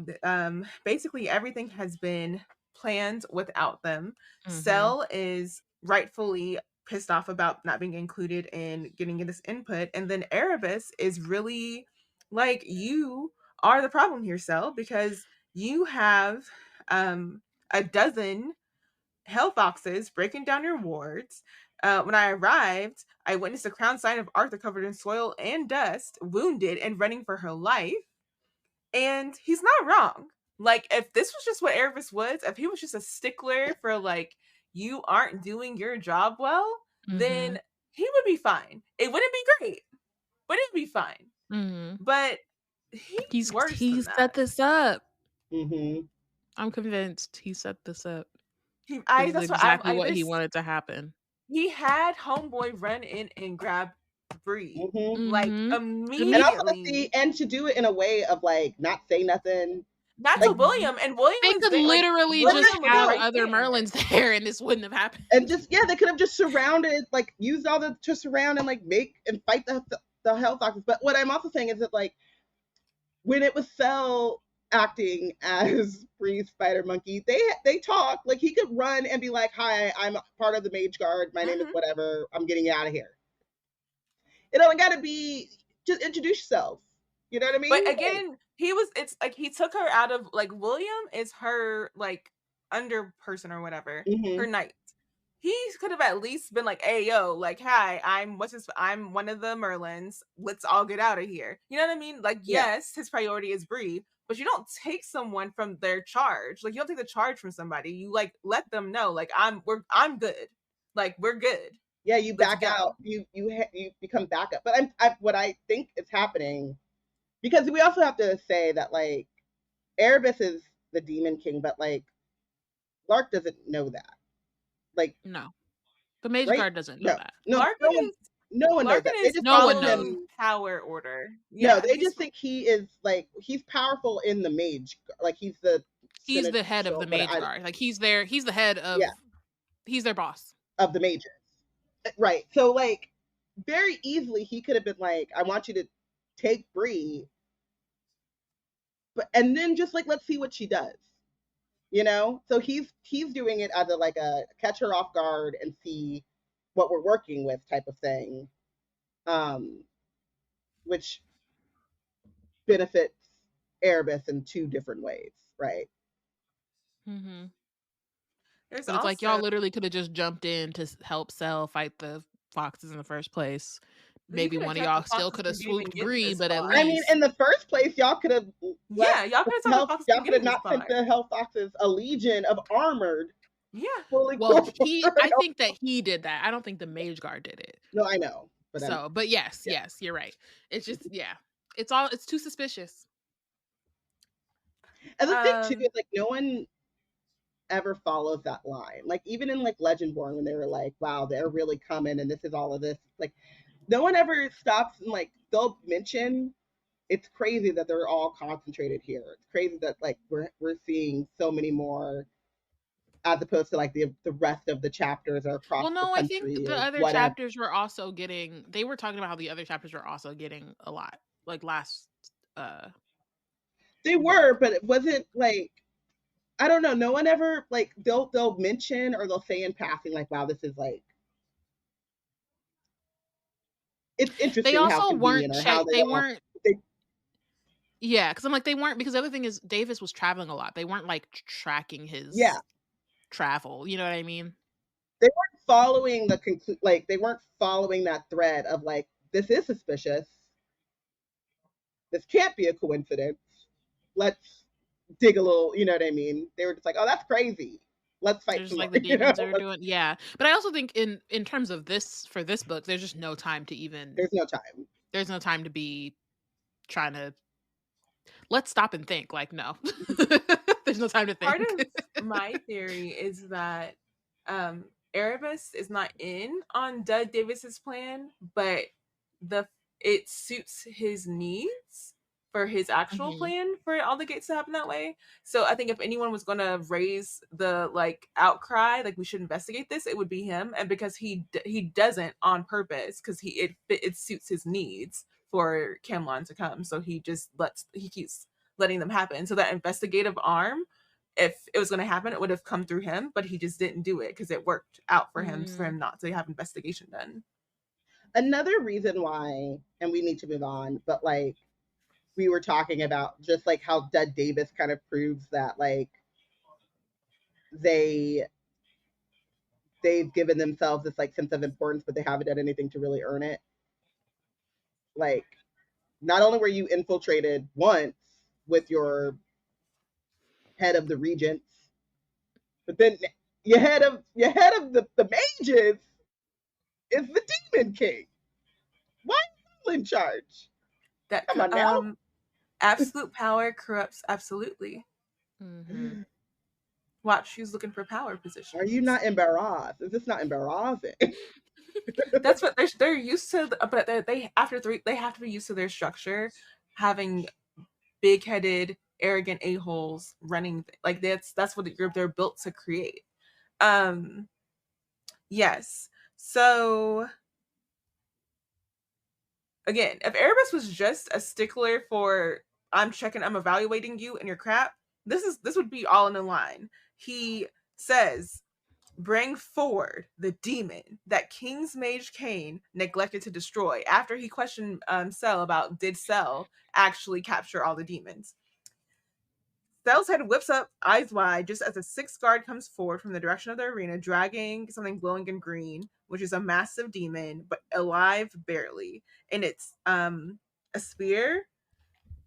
basically everything has been planned without them. Cell is rightfully pissed off about not being included in getting this input, and then Erebus is really like, you are the problem here, Cell, because you have a dozen hell foxes breaking down your wards. When I arrived, I witnessed a crown sign of Arthur covered in soil and dust, wounded and running for her life. And he's not wrong. Like, if this was just what Erebus was, if he was just a stickler for, like, you aren't doing your job well, then he would be fine. It wouldn't be great, but it'd be fine. But he's worse he than set that. this up. Mm-hmm. I'm convinced he set this up. That's This is exactly what he wanted to happen. He had Homeboy run in and grab Bree, like, immediately. And also and to do it in a way of, like, not say nothing. Not like, to William, and William they could literally just have other Merlins there, and this wouldn't have happened. And just they could have just surrounded, like, used all the to surround and, like, make and fight the hell foxes. But what I'm also saying is that, like, when it was Cell acting as Bree's spider monkey, they talk, like, he could run and be like, "Hi, I'm part of the mage guard. My name is whatever. I'm getting out of here." It only got to be just introduce yourself. You know what I mean? But again, it's like he took her out of, like, William is her, like, under person or whatever, her knight. He could have at least been like, "Hey, yo, like, hi, I'm one of the Merlins. Let's all get out of here." You know what I mean? Like, yes, his priority is Bree, but you don't take someone from their charge. Like, you don't take the charge from somebody. You, like, let them know, like, I'm good. Like, we're good. Yeah, you back out. You become backup. But what I think is happening, because we also have to say that, like, Erebus is the Demon King, but, like, Lark doesn't know that. Like, no, the Mage Guard doesn't know that. No, no one knows that. They just no one knows power order. Yeah, no, they just think he is, like, he's powerful in the Mage. Like, he's the head of the Mage Guard. Like, he's the head of. Yeah. He's their boss of the Majors. Right. So, like, very easily he could have been like, "I want you to take Bree," and then just, like, let's see what she does. You know? So he's doing it as a catch her off guard and see what we're working with type of thing. Which benefits Erebus in two different ways, right? But it's like, y'all literally could have just jumped in to help Cell fight the foxes in the first place. Maybe one of y'all still could have swooped Bree, but at least, I mean, in the first place, y'all could have. Yeah, y'all could have. Y'all could have not sent the hell foxes a legion of armored. Yeah. Well, I think that he did that. I don't think the Mage Guard did it. No, I know. But yes, you're right. It's just, it's too suspicious. And the thing too is, like, no one ever follows that line. Like, even in, like, Legendborn, when they were like, "Wow, they're really coming, and this is all of this." Like, no one ever stops and, like, they'll mention. It's crazy that they're all concentrated here. It's crazy that, like, we're seeing so many more, as opposed to, like, the rest of the chapters are across the country. I think the other chapters were also getting. They were talking about how the other chapters were also getting a lot. Like last. They were, but it wasn't like. I don't know. No one ever, like, they'll mention or they'll say in passing, like, "Wow, this is, like." It's interesting. They also weren't. Yeah, because I'm like, they weren't, because the other thing is Davis was traveling a lot. They weren't, like, tracking his travel. You know what I mean? They weren't following they weren't following that thread of, like, this is suspicious. This can't be a coincidence. Let's dig a little. You know what I mean? They were just like, "Oh, that's crazy. Let's fight." Just like the demons are doing. Yeah, but I also think in terms of for this book, there's just no time to even. There's no time. There's no time to be trying to. Let's stop and think. Like, no, there's no time to think. Part of my theory is that Erebus is not in on Doug Davis's plan, but it suits his needs for his actual plan for all the gates to happen that way. So I think if anyone was going to raise the like outcry, like we should investigate this, it would be him. And because he doesn't on purpose, because it suits his needs for Camelon to come, so he keeps letting them happen. So that investigative arm, if it was going to happen, it would have come through him, but he just didn't do it because it worked out for him not to have investigation done. Another reason why, and we need to move on, but like we were talking about just like how Dead Davis kind of proves that like they've given themselves this like sense of importance, but they haven't done anything to really earn it. Like, not only were you infiltrated once with your head of the regents, but then your head of the mages is the Demon King. Why are you in charge? That Come on now. Absolute power corrupts absolutely. Watch, who's looking for power positions. Are you not embarrassed? Is this not embarrassing? That's what they're used to, but they have to be used to their structure, having big-headed, arrogant a-holes running like that's what they're built to create. Yes. So again, if Erebus was just a stickler for I'm evaluating you and your crap, this would be all in the line. He says, bring forward the demon that King's Mage Cain neglected to destroy, after he questioned Cell about did Cell actually capture all the demons. Cell's head whips up, eyes wide, just as a 6th guard comes forward from the direction of the arena, dragging something glowing in green, which is a massive demon, but alive barely. And it's a spear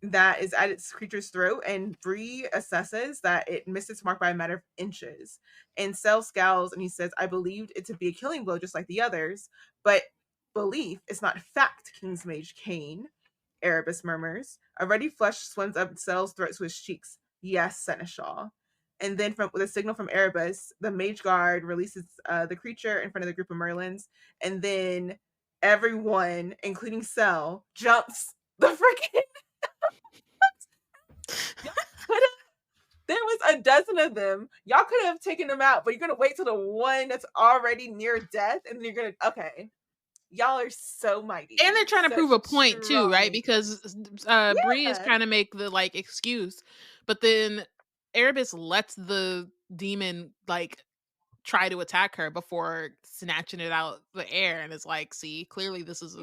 that is at its creature's throat, and Bree assesses that it missed its mark by a matter of inches. And Cell scowls and he says, I believed it to be a killing blow just like the others, but belief is not fact, King's Mage Cain, Erebus murmurs. A ruddy flush swims up Cell's throat to his cheeks. Yes, Seneschal. And then with a signal from Erebus, the Mage Guard releases the creature in front of the group of Merlins, and then everyone, including Cell, jumps the freaking there was a dozen of them. Y'all could have taken them out, but you're gonna wait till the one that's already near death, and then you're gonna y'all are so mighty. And they're trying to prove a point too, right? Because Bree is trying to make the like excuse, but then Erebus lets the demon like try to attack her before snatching it out the air, and it's like, see, clearly this is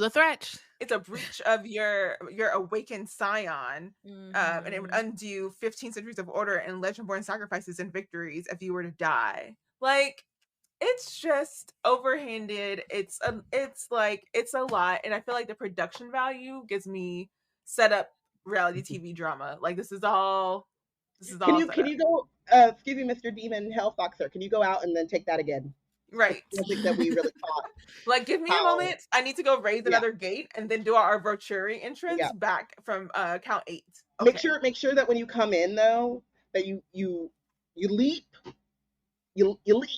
a threat. It's a breach of your awakened scion, and it would undo 15 centuries of order and legend-born sacrifices and victories if you were to die. Like, it's just overhanded. It's a lot, and I feel like the production value gives me set up reality TV drama. Like, this is all. Can you go? Excuse me, Mr. Demon Hellfoxer. Can you go out and then take that again? Right. I don't think that we really caught. Like, give me a moment. I need to go raise another gate and then do our Voturi entrance back from count 8. Okay. Make sure that when you come in though, that you leap. You leap.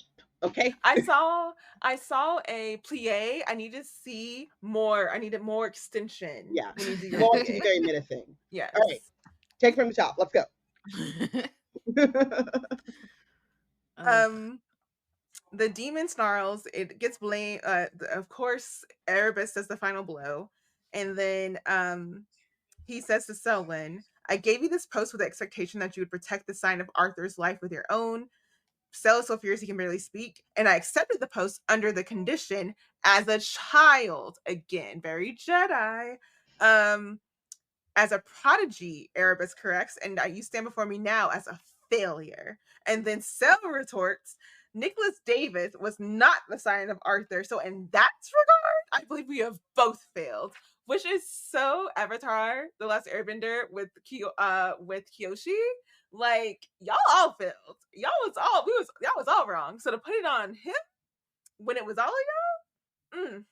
Okay. I saw a plie. I need to see more. I needed more extension. Yeah. When you do your very menacing. Yes. All right. Take from the top. Let's go. The demon snarls. It gets blamed. Of course, Erebus does the final blow, and then he says to Selwyn, "I gave you this post with the expectation that you would protect the sign of Arthur's life with your own." Sel is so furious he can barely speak, and I accepted the post under the condition as a child. Again, very Jedi. As a prodigy, Erebus corrects, and you stand before me now as a failure. And then Sel retorts, Nicholas Davis was not the sign of Arthur, so in that regard, I believe we have both failed, which is so Avatar: The Last Airbender with Kyoshi. Like, y'all all failed. Y'all was all wrong. So to put it on him when it was all of y'all,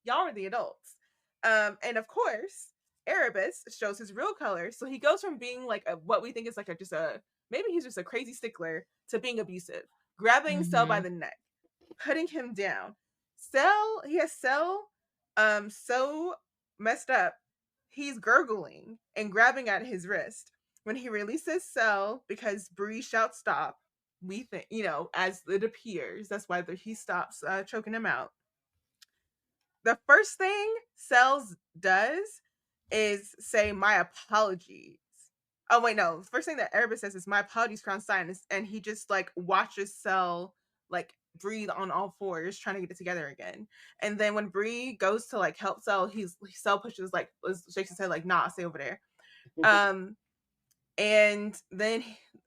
y'all were the adults. And of course, Erebus shows his real colors. So he goes from being like what we think is like maybe he's just a crazy stickler, to being abusive, grabbing Cell by the neck, putting him down. He has Cell so messed up he's gurgling and grabbing at his wrist. When he releases Cell because Bree shouts stop, we think, as it appears, that's why he stops choking him out. The first thing Cells does is say, "My apologies." Oh wait, no. The first thing that Erebus says is, "My apologies, Crown Scientist," and he just like watches Cell like breathe on all fours, trying to get it together again. And then when Bree goes to like help Cell, Cell pushes like shakes his head like, "Nah, stay over there." And then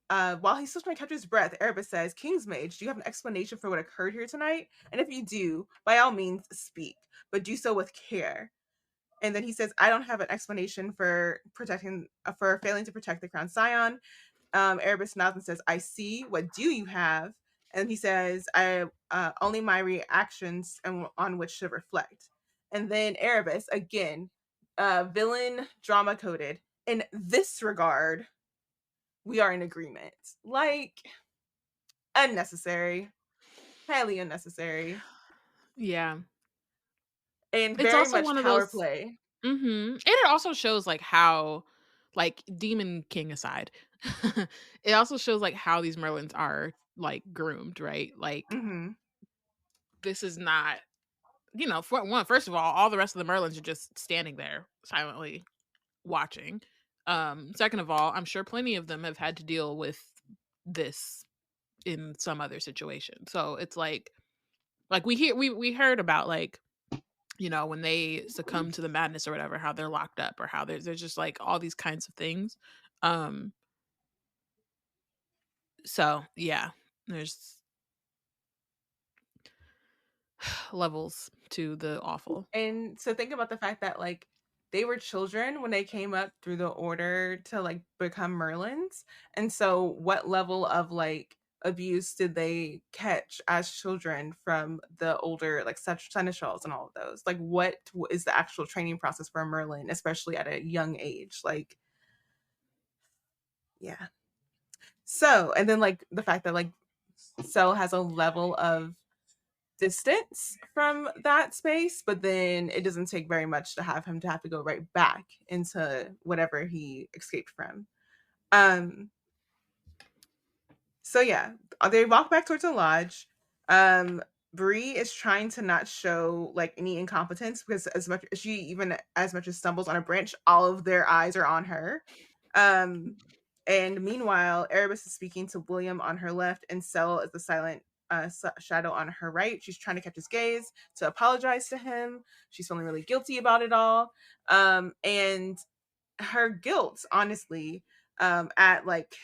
while he's still trying to catch his breath, Erebus says, "Kingsmage, do you have an explanation for what occurred here tonight? And if you do, by all means, speak, but do so with care." And then he says, "I don't have an explanation for failing to protect the Crown Scion." Erebus nods and says, "I see. What do you have?" And he says, "I only my reactions and on which to reflect." And then Erebus, again, villain drama coded. "In this regard, we are in agreement." Like, unnecessary. Highly unnecessary. Yeah. And It's very also much one of power those play. And it also shows like how, like, Demon King aside, it also shows like how these Merlins are like groomed, right? Like, this is not, first of all the rest of the Merlins are just standing there silently watching. Second of all, I'm sure plenty of them have had to deal with this in some other situation. So it's like we heard about like, when they succumb to the madness or whatever, how they're locked up or how there's just like all these kinds of things. So yeah, there's levels to the awful. And so think about the fact that like they were children when they came up through the order to like become Merlins. And so what level of like abuse did they catch as children from the older like seneschals and all of those? Like what is the actual training process for a Merlin, especially at a young age? Like, yeah. So, and then like the fact that like Cell has a level of distance from that space, but then it doesn't take very much to have him to have to go right back into whatever he escaped from. So yeah, they walk back towards the lodge. Bree is trying to not show like any incompetence because as much as stumbles on a branch, all of their eyes are on her. And meanwhile, Erebus is speaking to William on her left, and Cell is the silent shadow on her right. She's trying to catch his gaze to apologize to him. She's feeling really guilty about it all. And her guilt, honestly, at like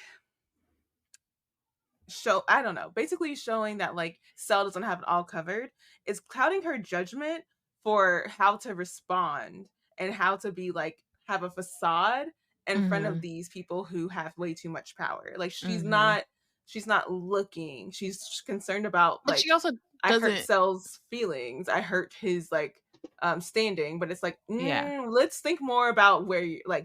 I don't know, basically showing that like Cell doesn't have it all covered, is clouding her judgment for how to respond and how to be like have a facade in front of these people who have way too much power. Like she's not looking. She's concerned about But like, she also I hurt doesn't. Cell's feelings. I hurt his like standing, but it's like, Yeah. let's think more about where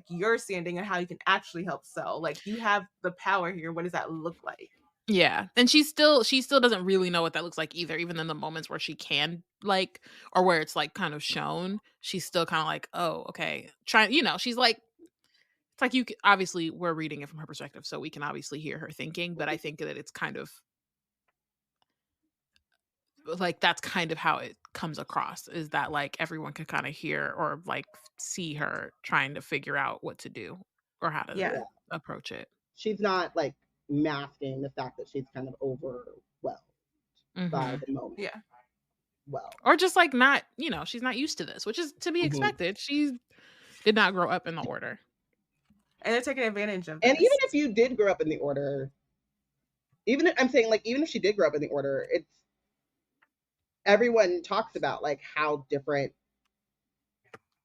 you're standing and how you can actually help Cell. Like you have the power here. What does that look like? Yeah. And she still doesn't really know what that looks like either, even in the moments where she can like, or where it's like kind of shown, she's still kind of like, oh, okay. She's like, it's like obviously we're reading it from her perspective, so we can obviously hear her thinking, but I think that it's kind of like that's kind of how it comes across, is that like everyone can kind of hear or like see her trying to figure out what to do or how to approach it. She's not like masking the fact that she's kind of overwhelmed by the moment. Yeah. Well, or just like not, she's not used to this, which is to be expected. She did not grow up in the order. And they're taking advantage of this. And even if you did grow up in the order, even if she did grow up in the order, it's everyone talks about like how different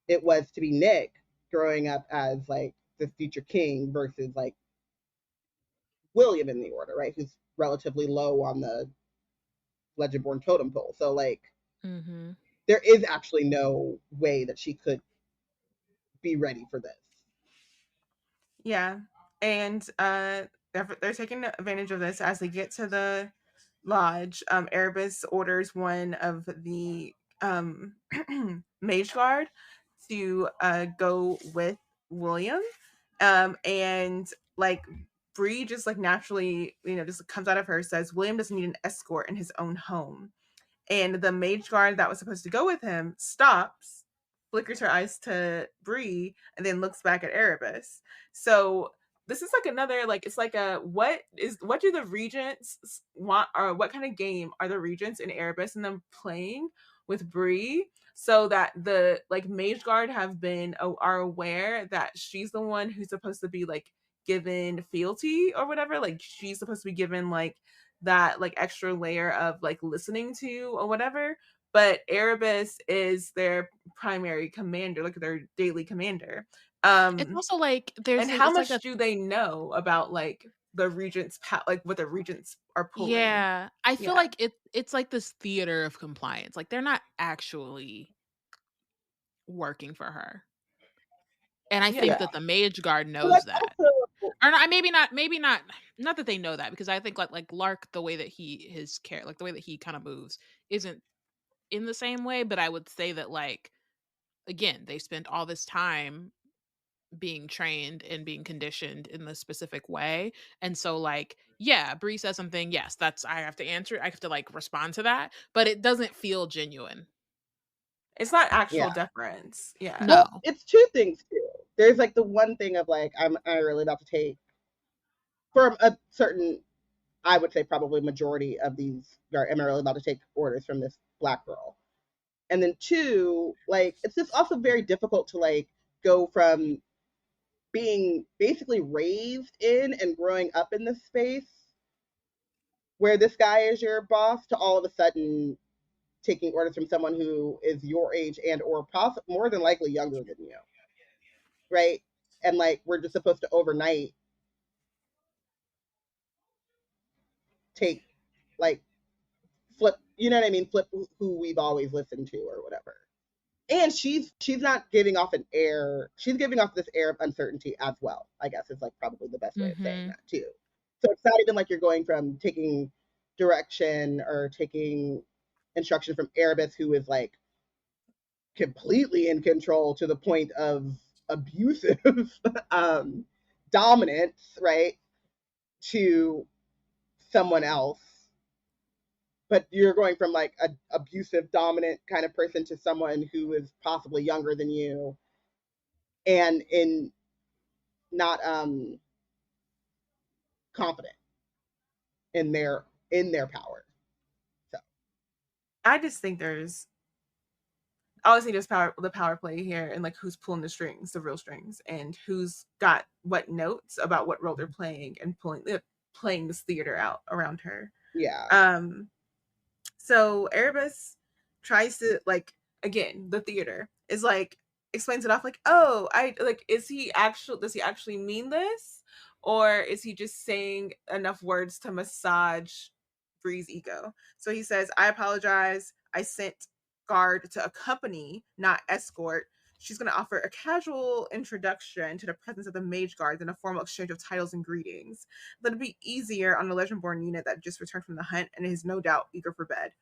it was to be Nick growing up as like the future king versus like William in the order, right? Who's relatively low on the Legendborn totem pole. So like there is actually no way that she could be ready for this. Yeah. And they're taking advantage of this as they get to the lodge. Erebus orders one of the mage guard to go with William. And like Bree just like naturally, just comes out of her, says William doesn't need an escort in his own home. And the mage guard that was supposed to go with him stops, flickers her eyes to Bree, and then looks back at Erebus. So this is like another, like, it's like a, what do the regents want, or what kind of game are the regents and Erebus and them playing with Bree, so that the like mage guard are aware that she's the one who's supposed to be like given fealty or whatever, like she's supposed to be given like that like extra layer of like listening to or whatever, but Erebus is their primary commander, like their daily commander. It's also like and how much do they know about like the regents, like what the regents are pulling? Yeah, I feel like it's like this theater of compliance. Like they're not actually working for her, and I think that the mage guard knows that. Or not, maybe not that they know that, because I think like Lark, the way that the way that he kind of moves isn't in the same way, but I would say that like, again, they spent all this time being trained and being conditioned in this specific way, and so like, yeah, Bree says something, yes, I have to answer, I have to like respond to that, but it doesn't feel genuine. It's not actual deference. No, well, it's two things too. There's like the one thing of like, I'm really about to take, from a certain, I would say probably majority of these, am I really about to take orders from this Black girl? And then two, like, it's just also very difficult to like go from being basically raised in and growing up in this space where this guy is your boss to all of a sudden taking orders from someone who is your age and or more than likely younger than you, right? And like, we're just supposed to overnight take, like, flip, you know what I mean? Flip who we've always listened to or whatever. And she's not giving off an air, she's giving off this air of uncertainty as well, I guess is like probably the best way of saying that too. So it's not even like you're going from taking direction or taking instruction from Erebus, who is like completely in control to the point of abusive dominance, right, to someone else. But you're going from like an abusive, dominant kind of person to someone who is possibly younger than you and in not confident in their power. So I just think there's the power play here, and like who's pulling the strings, the real strings, and who's got what notes about what role they're playing and playing this theater out around her. Yeah. So Erebus tries to, like, again, the theater is like, explains it off like, oh, does he actually mean this? Or is he just saying enough words to massage Bree's ego? So he says, I apologize. I sent guard to accompany, not escort. She's going to offer a casual introduction to the presence of the mage guard than a formal exchange of titles and greetings. That'd be easier on the Legend-born unit that just returned from the hunt and is no doubt eager for bed.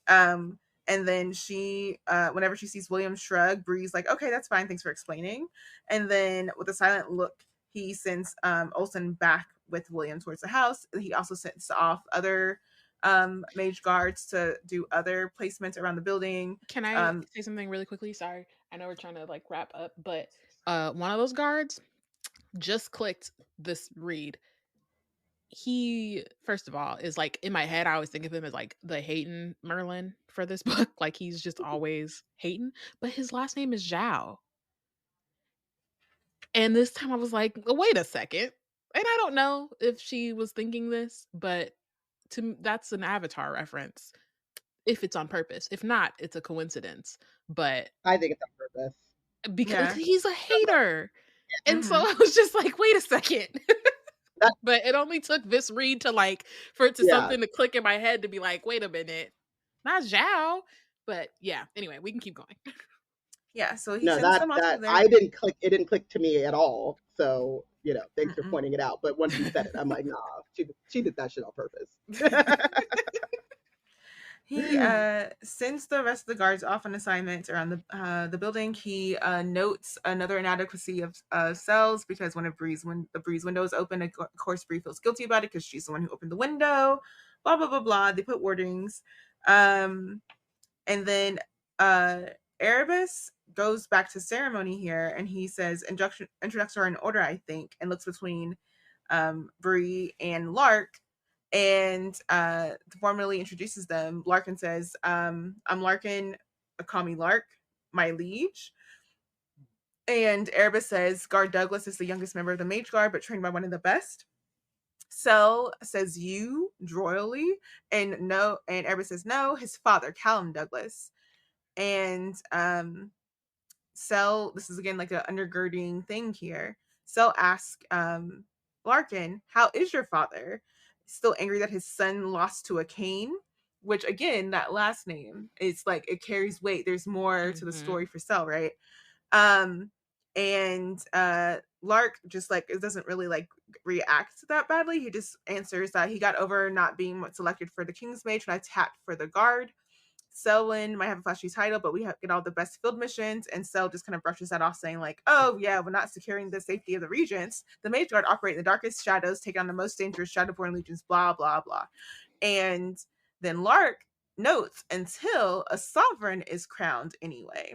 And then she, whenever she sees William shrug, Bree's like, okay, that's fine. Thanks for explaining. And then with a silent look, he sends Olsen back with William towards the house. He also sends off other mage guards to do other placements around the building. Can I say something really quickly? Sorry, I know we're trying to like wrap up, but one of those guards just clicked this read. He, first of all, is like, in my head, I always think of him as like the hating Merlin for this book. Like, he's just always hating, but his last name is Zhao. And this time I was like, wait a second. And I don't know if she was thinking this, but that's an Avatar reference. If it's on purpose. If not, it's a coincidence. But I think it's on purpose. Because he's a hater. And so I was just like, wait a second. But it only took this read to like, for it to something to click in my head to be like, wait a minute, not Zhao. But yeah, anyway, we can keep going. Yeah, so he sends them off to them. I didn't click, it didn't click to me at all. So, you know, thanks for pointing it out. But once you said it, I'm like, nah, she did that shit on purpose. He sends the rest of the guards off on assignments around the building. He notes another inadequacy of cells because when the Bree's window is open, of course Bree feels guilty about it because she's the one who opened the window. Blah blah blah blah. They put wardings, and then Erebus goes back to ceremony here, and he says introductions are in order, I think, and looks between Bree and Lark. And formally introduces them. Larkin says, I'm Larkin, call me Lark, my liege. And Erebus says, Guard Douglas is the youngest member of the Mage Guard, but trained by one of the best. Cell says you, droyally, and Erebus says no, his father, Callum Douglas. And Cell, this is again like an undergirding thing here. Cell asks Larkin, how is your father? Still angry that his son lost to a cane, which again, that last name, it's like it carries weight. There's more to the story for Cell, right? And Lark just like it doesn't really like react that badly. He just answers that he got over not being selected for the King's Mage when I tapped for the guard. Selwyn might have a flashy title, but we get all the best field missions, and Sel just kind of brushes that off, saying like, oh yeah, we're not securing the safety of the regents. The Mage Guard operate in the darkest shadows, take on the most dangerous Shadowborn legions, blah blah blah. And then Lark notes until a sovereign is crowned anyway.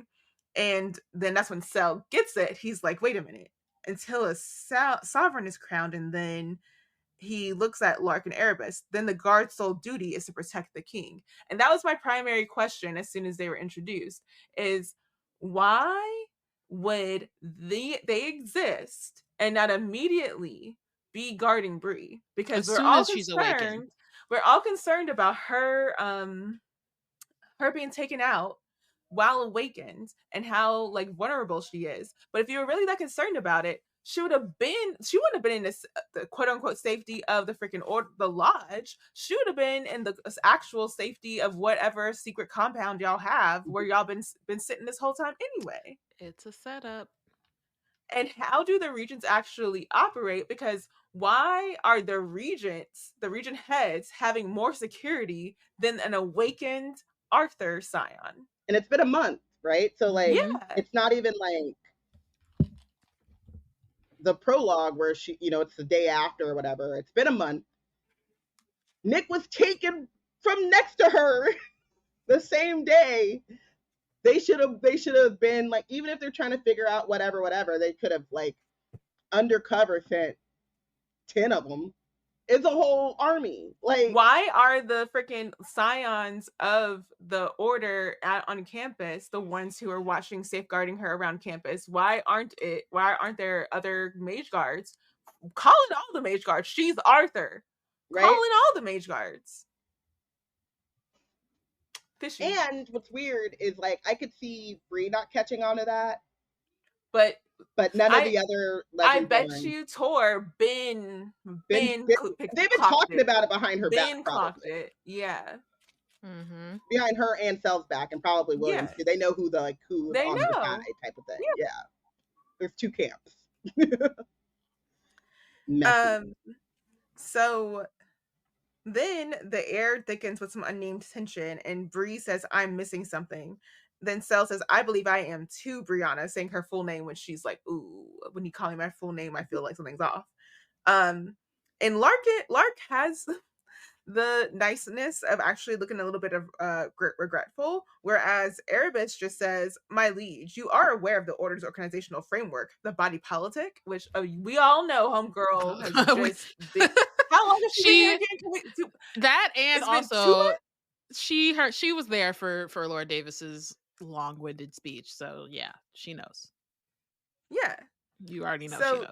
And then that's when Sel gets it. He's like, wait a minute, until a sovereign is crowned, and then he looks at Lark and Erebus, then the guard's sole duty is to protect the king. And that was my primary question as soon as they were introduced, is why would they exist and not immediately be guarding Bree? Because as soon as she's awakened. We're all concerned about her being taken out while awakened and how like vulnerable she is. But if you were really that concerned about it, she wouldn't have been in this the quote unquote safety of the freaking the lodge. She would have been in the actual safety of whatever secret compound y'all have where y'all been sitting this whole time anyway. It's a setup. And how do the regents actually operate? Because why are the regent heads having more security than an awakened Arthur scion? And it's been a month, right? So like, it's not even like the prologue where she, it's the day after or whatever. It's been a month. Nick was taken from next to her the same day. They should have been like, even if they're trying to figure out whatever, they could have like undercover sent 10 of them. It's a whole army. Like, why are the freaking scions of the order on campus the ones who are watching, safeguarding her around campus? Why aren't there other mage guards? Calling all the mage guards. She's Arthur. Right? Calling all the mage guards. Fishy. And what's weird is like I could see Bree not catching on to that. But none of the other I bet you Tor they've been talking about it behind her back. Clocked it. Yeah. Mm-hmm. Behind her and Sel's back, and probably Williams. Yeah. They know who's on the side type of thing. Yeah. There's two camps. So then the air thickens with some unnamed tension, and Bree says, I'm missing something. Then Cell says, I believe I am too, Brianna, saying her full name when she's like, ooh, when you call me my full name, I feel like something's off. And Lark has the niceness of actually looking a little bit of regretful, whereas Erebus just says, my liege, you are aware of the Order's organizational framework, the body politic, which we all know Homegirl has just been... How long has she been here? That and also she was there for Lord Davis's long-winded speech, so yeah, she knows. Yeah, you already know. So, she knows.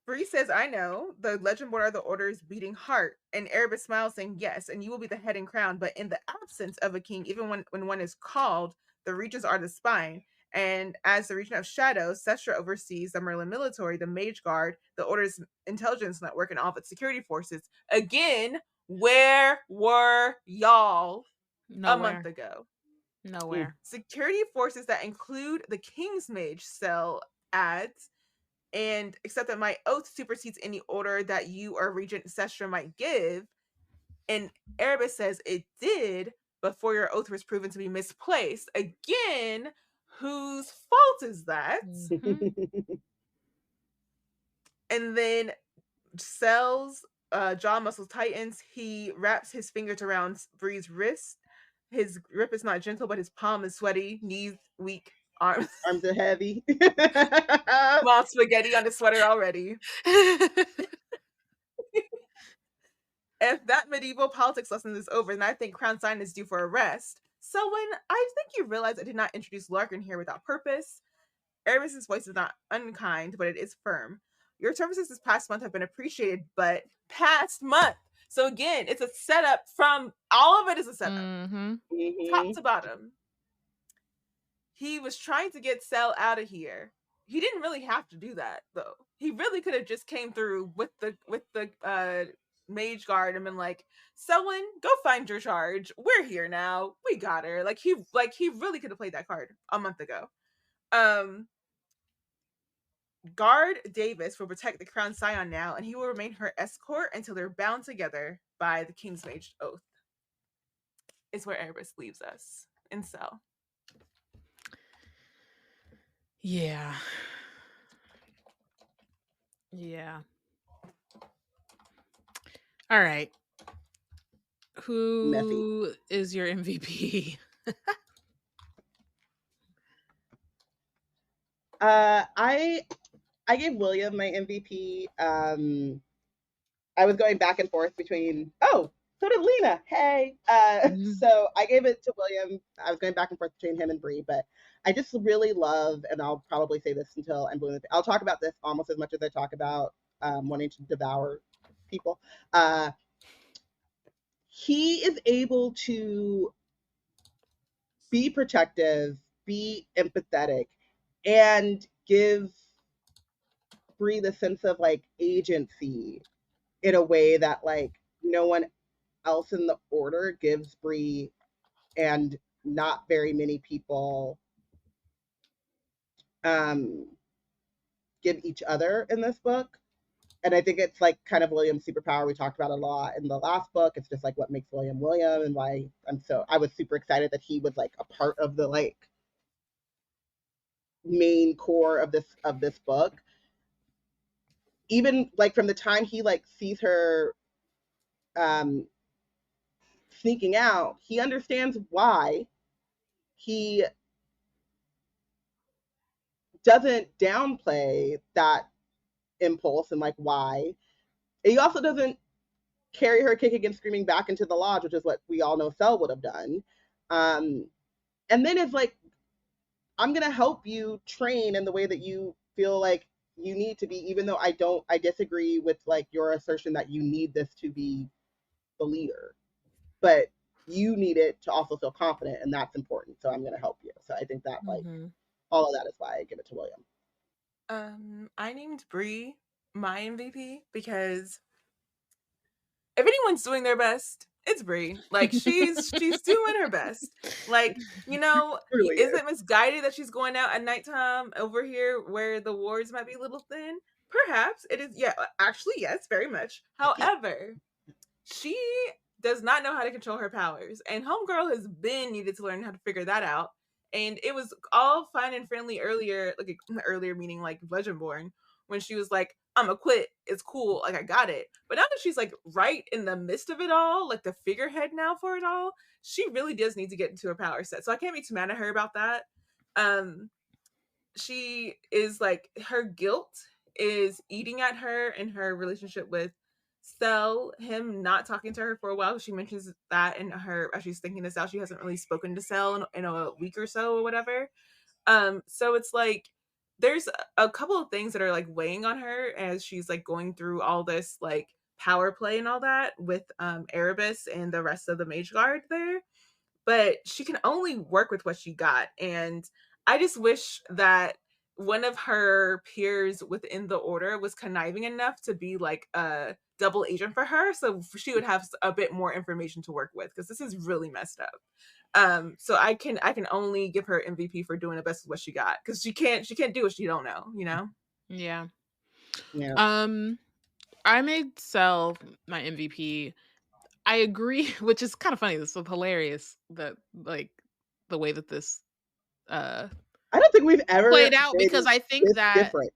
Bree says, I know the legend board are the Order's beating heart, and Erebus smiles, saying yes, and you will be the head and crown, but in the absence of a king, even when one is called, the regents are the spine. And as the Regent of Shadows, Sestra oversees the Merlin military, the Mage Guard, the Order's intelligence network, and all of its security forces. Again, where were y'all a month ago? Nowhere. Security forces that include the King's Mage, Cell adds, and except that my oath supersedes any order that you or Regent Sestra might give. And Erebus says it did, before your oath was proven to be misplaced. Again, whose fault is that? And then Cell's jaw muscle tightens. He wraps his fingers around Bree's wrist. His grip is not gentle, but his palm is sweaty, knees weak, arms are heavy. Mom spaghetti on the sweater already. If that medieval politics lesson is over, then I think Crown Sign is due for a rest. So when I think you realize I did not introduce Larkin here without purpose. Erebus's voice is not unkind, but it is firm. Your services this past month have been appreciated, but past month. So again, it's a setup from all of it is a setup. Top to bottom. He was trying to get Cell out of here. He didn't really have to do that though. He really could have just came through with the mage guard and been like, Selwyn, go find your charge. We're here now. We got her. Like he really could have played that card a month ago. Guard Davis will protect the Crown Scion now, and he will remain her escort until they're bound together by the King's Mage Oath. Is where Erebus leaves us in Cell. Yeah. All right. Who is your MVP? I gave William my MVP. I was going back and forth between, so did Lena. Hey. So I gave it to William. I was going back and forth between him and Bree, but I just really love, and I'll probably say this until I'm blue. I'll talk about this almost as much as I talk about wanting to devour people. He is able to be protective, be empathetic, and give Bree the sense of like agency in a way that like no one else in the order gives Bree, and not very many people give each other in this book. And I think it's like kind of William's superpower. We talked about it a lot in the last book. It's just like what makes William William, and why I was super excited that he was like a part of the like main core of this book. Even like from the time he like sees her sneaking out, he understands why. He doesn't downplay that impulse and like why. He also doesn't carry her kicking and screaming back into the lodge, which is what we all know Cell would have done. And then it's like, I'm gonna help you train in the way that you feel like you need to be, even though I disagree with like your assertion that you need this to be the leader, but you need it to also feel confident, and that's important. So I'm gonna help you. So I think that like all of that is why I give it to William. I named Bree my MVP because if anyone's doing their best, it's Bree. Like she's doing her best. Like, you know, really is it misguided that she's going out at nighttime over here where the wards might be a little thin? Perhaps it is. Yeah, actually, yes, very much. However, she does not know how to control her powers, and Homegirl has been needed to learn how to figure that out. And it was all fine and friendly earlier, like earlier meaning like Legendborn, when she was like, I'm gonna quit, it's cool, like I got it. But now that she's like right in the midst of it all, like the figurehead now for it all, she really does need to get into her power set. So I can't be too mad at her about that. She is like, her guilt is eating at her in her relationship with Cell, him not talking to her for a while. She mentions that in her, as she's thinking this out, she hasn't really spoken to Cell in a week or so or whatever. So it's like there's a couple of things that are like weighing on her as she's like going through all this like power play and all that with Erebus and the rest of the Mage Guard there. But she can only work with what she got, and I just wish that one of her peers within the order was conniving enough to be like a double agent for her, so she would have a bit more information to work with, because this is really messed up. So I can only give her MVP for doing the best with what she got, because she can't do what she don't know, you know. Yeah. I made Cell my MVP. I agree, which is kind of funny. This is hilarious that like the way that this I don't think we've ever played out, been because I think this that different.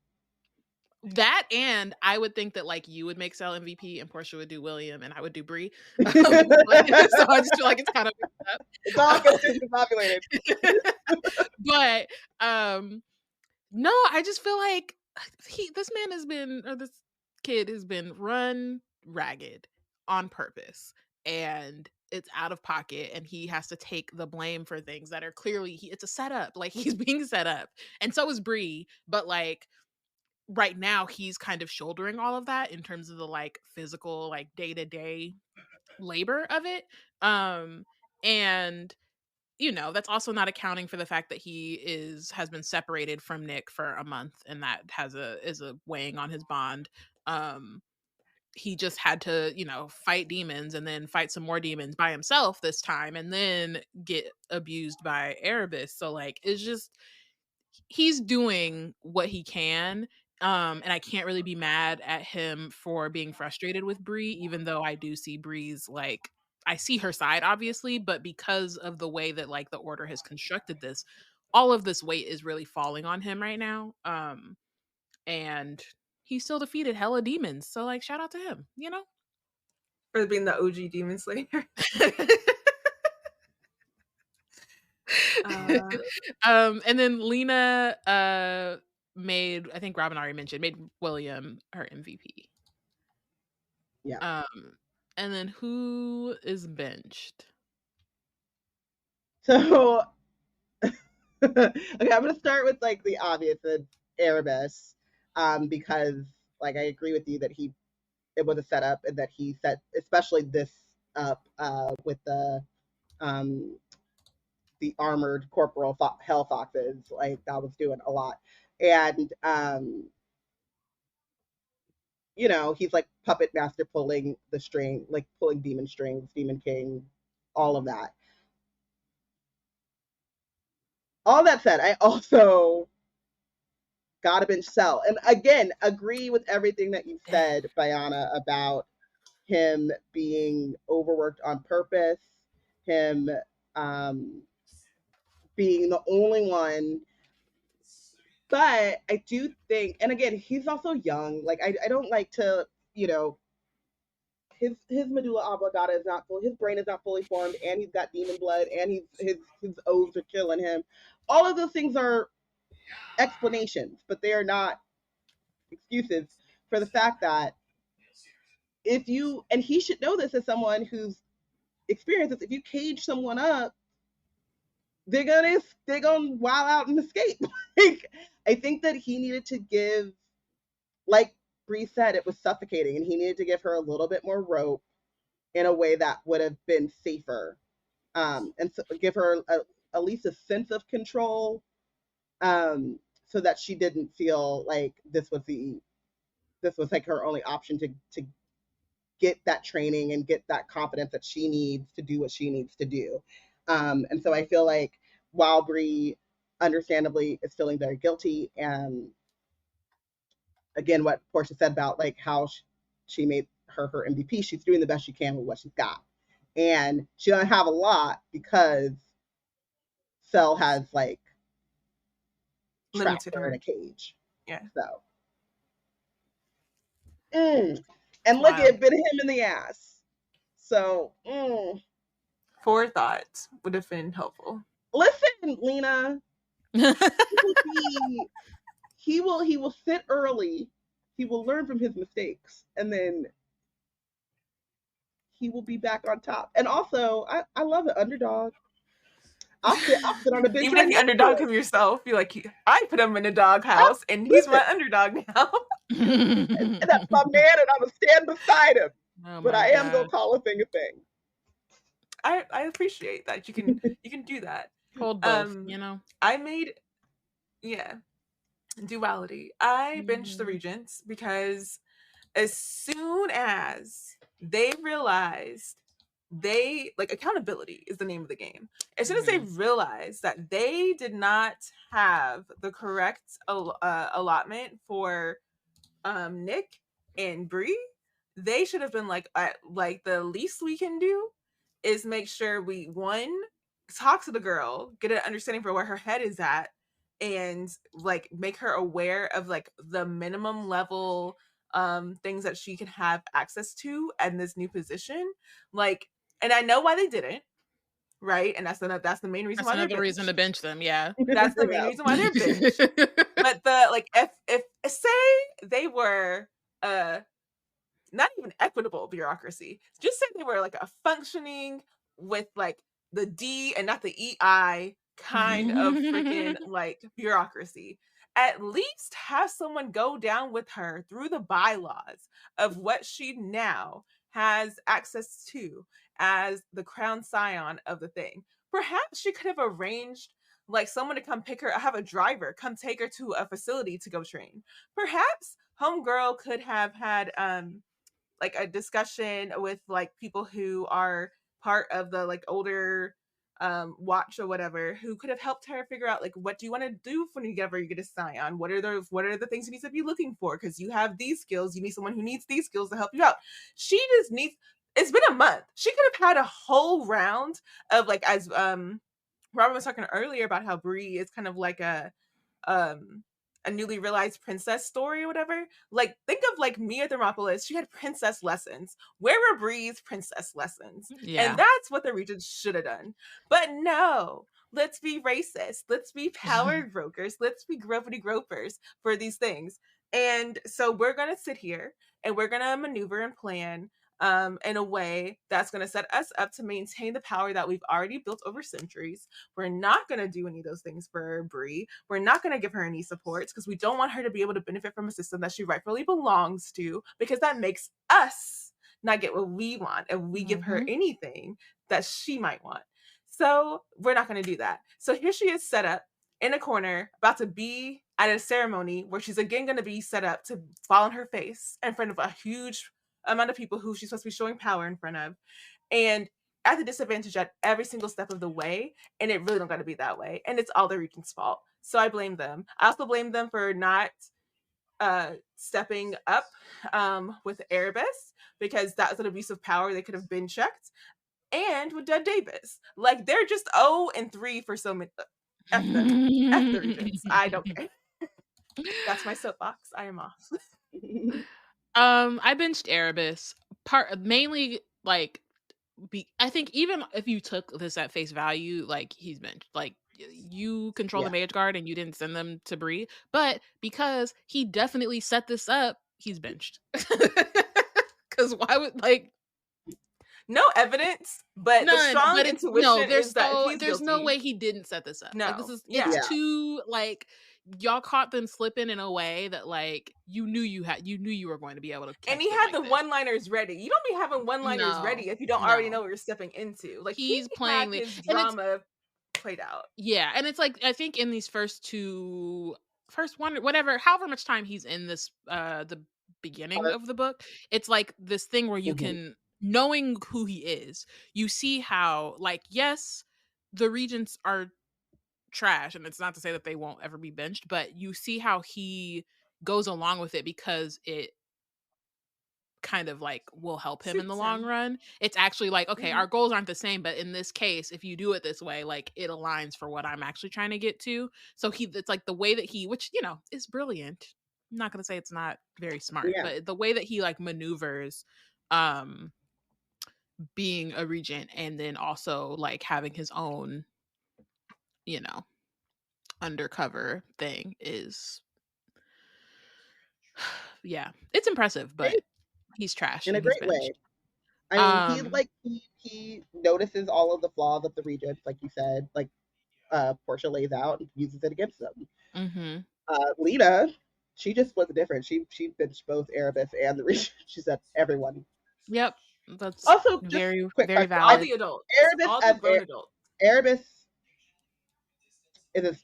and I would think that like you would make Cell MVP and Porshèa would do William and I would do Bree. So I just feel like it's kind of mixed up. It's all contingent populated. But no, I just feel like this kid has been run ragged on purpose, and it's out of pocket, and he has to take the blame for things that are clearly it's a setup. Like, he's being set up, and so is Bree, but like right now he's kind of shouldering all of that in terms of the like physical, like day-to-day labor of it. And you know, that's also not accounting for the fact that he has been separated from Nick for a month, and that is a weighing on his bond. He just had to, you know, fight demons and then fight some more demons by himself this time, and then get abused by Erebus. So like, it's just, he's doing what he can. And I can't really be mad at him for being frustrated with Bree, even though I do see Bree's like, I see her side obviously, but because of the way that like the order has constructed this, all of this weight is really falling on him right now. And he still defeated hella demons, so like, shout out to him, you know, For being the OG demon slayer. And then Lena made, I think Robyn already mentioned, made William her MVP. Yeah. And then who is benched? So okay, I'm gonna start with like the obvious, Erebus, because like I agree with you that it was a setup, and that he set especially this up with the armored corporal hell foxes. Like, that was doing a lot. And you know, he's like puppet master, pulling the string, like pulling demon strings, Demon King, all of that. All that said, I also gotta bench Cell. And again, agree with everything that you said, Bayana, about him being overworked on purpose, him being the only one. But I do think, and again, he's also young. Like, I don't like to, you know, his medulla oblongata is not full, his brain is not fully formed, and he's got demon blood, and his oaths are killing him. All of those things are explanations, but they are not excuses for the fact that and he should know this as someone who's experienced this, if you cage someone up, they're gonna wild out and escape. Like, I think that he needed to give, like Bree said, it was suffocating, and he needed to give her a little bit more rope in a way that would have been safer, and so give her at least a sense of control, so that she didn't feel like this was like her only option to get that training and get that confidence that she needs to do what she needs to do. And so I feel like while Bree understandably is feeling very guilty, and again, what Porshèa said about like how she made her MVP, she's doing the best she can with what she's got. And she doesn't have a lot because Cell has like trapped her in a cage. Yeah. So. And look, it bit him in the ass. So, forethought would have been helpful. Listen, Lena. he will sit early. He will learn from his mistakes, and then he will be back on top. And also, I love an underdog. I'll sit on a bench. Even if you underdog him yourself, you're like, I put him in a doghouse, and he's my underdog now. And that's my man, and I'm gonna stand beside him. But I am gonna call a thing a thing. I appreciate that you can do that. Hold both, you know. I made duality. I benched the regents because as soon as they realized accountability is the name of the game. As soon as they realized that they did not have the correct allotment for Nick and Bree, they should have been like the least we can do is make sure we, one, talk to the girl, get an understanding for where her head is at, and like make her aware of like the minimum level things that she can have access to in this new position. Like, and I know why they didn't, right? And that's the main reason That's why another reason to bench them. Yeah, that's the main reason why they're benched. But the like, if say they were not even equitable bureaucracy, just say they were like a functioning with like the D and not the EI kind of freaking like bureaucracy. At least have someone go down with her through the bylaws of what she now has access to as the crown scion of the thing. Perhaps she could have arranged like someone to come pick her, have a driver come take her to a facility to go train. Perhaps homegirl could have had like a discussion with like people who are part of the like older watch or whatever, who could have helped her figure out like, what do you want to do when you get a scion? What are the things you need to be looking for? Because you have these skills, you need someone who needs these skills to help you out. She just needs, it's been a month, she could have had a whole round of like, as Robyn was talking earlier about how Bree is kind of like a newly realized princess story or whatever. Like, think of like Mia Thermopolis. She had princess lessons. Where were Bree's princess lessons? Yeah. And that's what the Regents should have done. But no, let's be racist. Let's be power brokers. Let's be gropity gropers for these things. And so we're going to sit here and we're going to maneuver and plan in a way that's going to set us up to maintain the power that we've already built over centuries. We're not going to do any of those things for Bree. We're not going to give her any supports because we don't want her to be able to benefit from a system that she rightfully belongs to, because that makes us not get what we want if we give her anything that she might want. So we're not going to do that. So here she is set up in a corner, about to be at a ceremony where she's again going to be set up to fall on her face in front of a huge amount of people who she's supposed to be showing power in front of, and at the disadvantage at every single step of the way. And it really don't got to be that way, and it's all the Regents' fault. So I blame them. I also blame them for not stepping up with Erebus, because that was an abuse of power they could have been checked. And with Dead Davis, like, they're just 0-3 for so many. F the Regents. I don't care. That's my soapbox. I am off. I benched Erebus mainly like I think even if you took this at face value, like, he's benched. Like, you control the Mage Guard and you didn't send them to Bree, but because he definitely set this up, he's benched. Because why would, like, no evidence, but none, the strong intuition there's is that he's there's guilty. No way he didn't set this up. No, like, this is it's too, like, y'all caught them slipping in a way that, like, you knew you were going to be able to catch and he them had like the this. one-liners ready. You don't be having one-liners ready if you don't already know what you're stepping into. Like, he's playing his drama played out. Yeah, and it's like, I think in these first one, whatever, however much time he's in this the beginning of the book, it's like this thing where you can, knowing who he is, you see how, like, yes, the Regents are trash, and it's not to say that they won't ever be benched, but you see how he goes along with it because it kind of like will help him in the long run. It's actually like, okay, our goals aren't the same, but in this case, if you do it this way, like, it aligns for what I'm actually trying to get to. So it's like the way that he, which, you know, is brilliant. I'm not going to say it's not very smart, but the way that he like maneuvers being a regent and then also like having his own, you know, undercover thing is it's impressive, but he's trash in a great way. I mean, he notices all of the flaws of the Regents, like you said, like Porshèa lays out and uses it against them. Lena, she just was different. She benched both Erebus and the Regents. She said everyone. Yep, that's also very very valid. All the adults, Erebus, all the grown adults. Erebus is a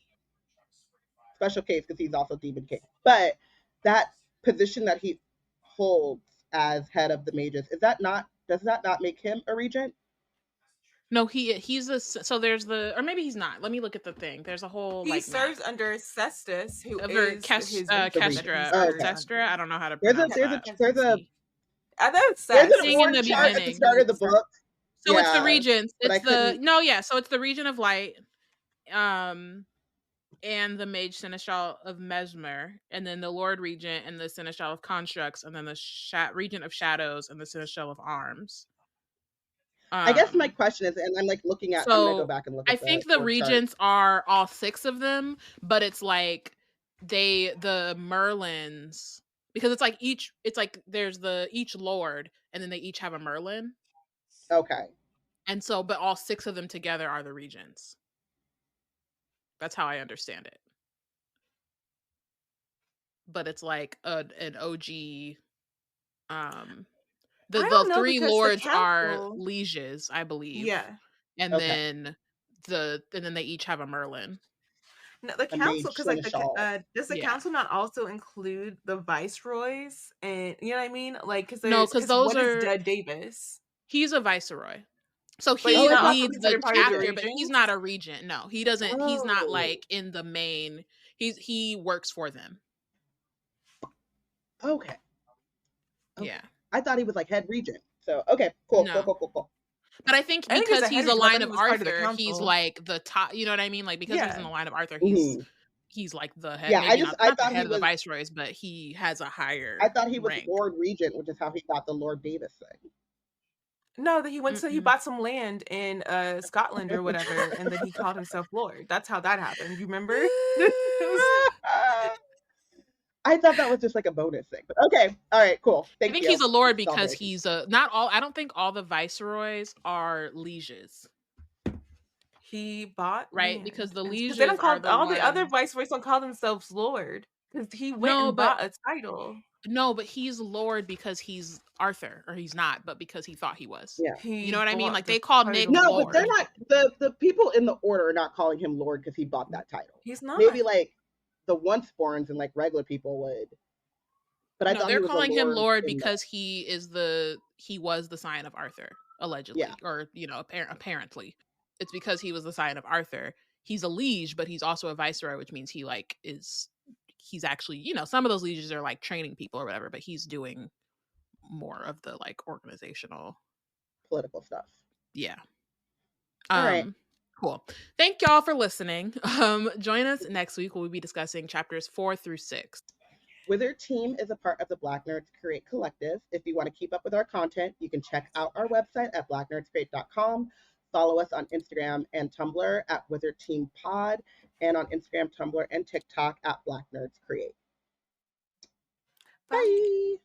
special case because he's also Demon King, but that position that he holds as head of the mages, does that not make him a regent? No, he's so there's or maybe he's not. Let me look at the thing. There's a whole, he serves under Cestus, who is his Kestra. Kestra. I don't know how to pronounce that. I know it's There's sad. an Thing in org the chart at the beginning. start of the book. So it's the Yeah, regions. but I It's the couldn't. no, yeah. So it's the region of light, and the mage seneschal of Mesmer, and then the Lord Regent and the seneschal of constructs, and then the regent of shadows and the seneschal of arms. I guess my question is, and I'm like looking at. I'm gonna go So back and look I at the think the org chart. regents are all 6 of them, but it's like the Merlins, because it's like there's each lord, and then they each have a Merlin, Okay. and so but all 6 of them together are the regents. That's how I understand it. But it's like an OG. The I don't know, 3 because the lords are council. lieges, I believe, Yeah. and Okay. then they each have a Merlin. No, the A council, mage because like seneschal. does the Yeah. council not also include the viceroys? And you know what I mean? Like, because No, there's 'cause those what is are- Dead Davis? He's a viceroy. So But he he's not also leads the considered part of the chapter, but he's regents? not a regent. No, he doesn't. He's not Oh. like in the main. He works for them. Okay. Okay. Yeah. I thought he was like head regent. So okay, cool, No. cool. But I think I think he's because a he's head a regent, I line thought of he was part of the Arthur, he's council. like the top. You know what I mean? Like because he's in Yeah. the line of Arthur, Mhm. he's like the head. Yeah, Maybe I not thought the he head of the was. viceroys, but he has a higher. I thought he was rank. Lord Regent, which is how he got the Lord Davis thing. No, that he went to he Mm-mm. bought some land in Scotland or whatever, and then he called himself Lord. That's how that happened. You remember? I thought that was just like a bonus thing. But okay, all right, cool. I Thank think you. he's a lord This is all because very he's a not all. I don't think all the viceroys are lieges, He bought right? land. Because the And- 'cause lieges they don't are call the all the other ones. viceroys don't call themselves Lord. Because he went No, and but bought a title. no, but he's lord because he's Arthur, or he's not, but because he thought he was. Yeah. You know what I mean? bought Like the they call Nick title. No, Lord. but they're not the people in the order are not calling him Lord because he bought that title. He's not. Maybe like the once-borns and like regular people would. But I No, thought he they're was calling him Lord in because he was the scion of Arthur, allegedly, Yeah. or apparently. It's because he was the scion of Arthur. He's a liege, but he's also a viceroy, which means he like he's actually, some of those lieges are like training people or whatever, but he's doing more of the like organizational political stuff. Yeah. All right. Cool. Thank y'all for listening. Join us next week. We'll be discussing chapters 4 through 6. Wizard Team is a part of the Black Nerds Create Collective. If you want to keep up with our content, you can check out our website at blacknerdscreate.com. Follow us on Instagram and Tumblr at Wizard Team Pod, and on Instagram, Tumblr, and TikTok at Black Nerds Create. Bye.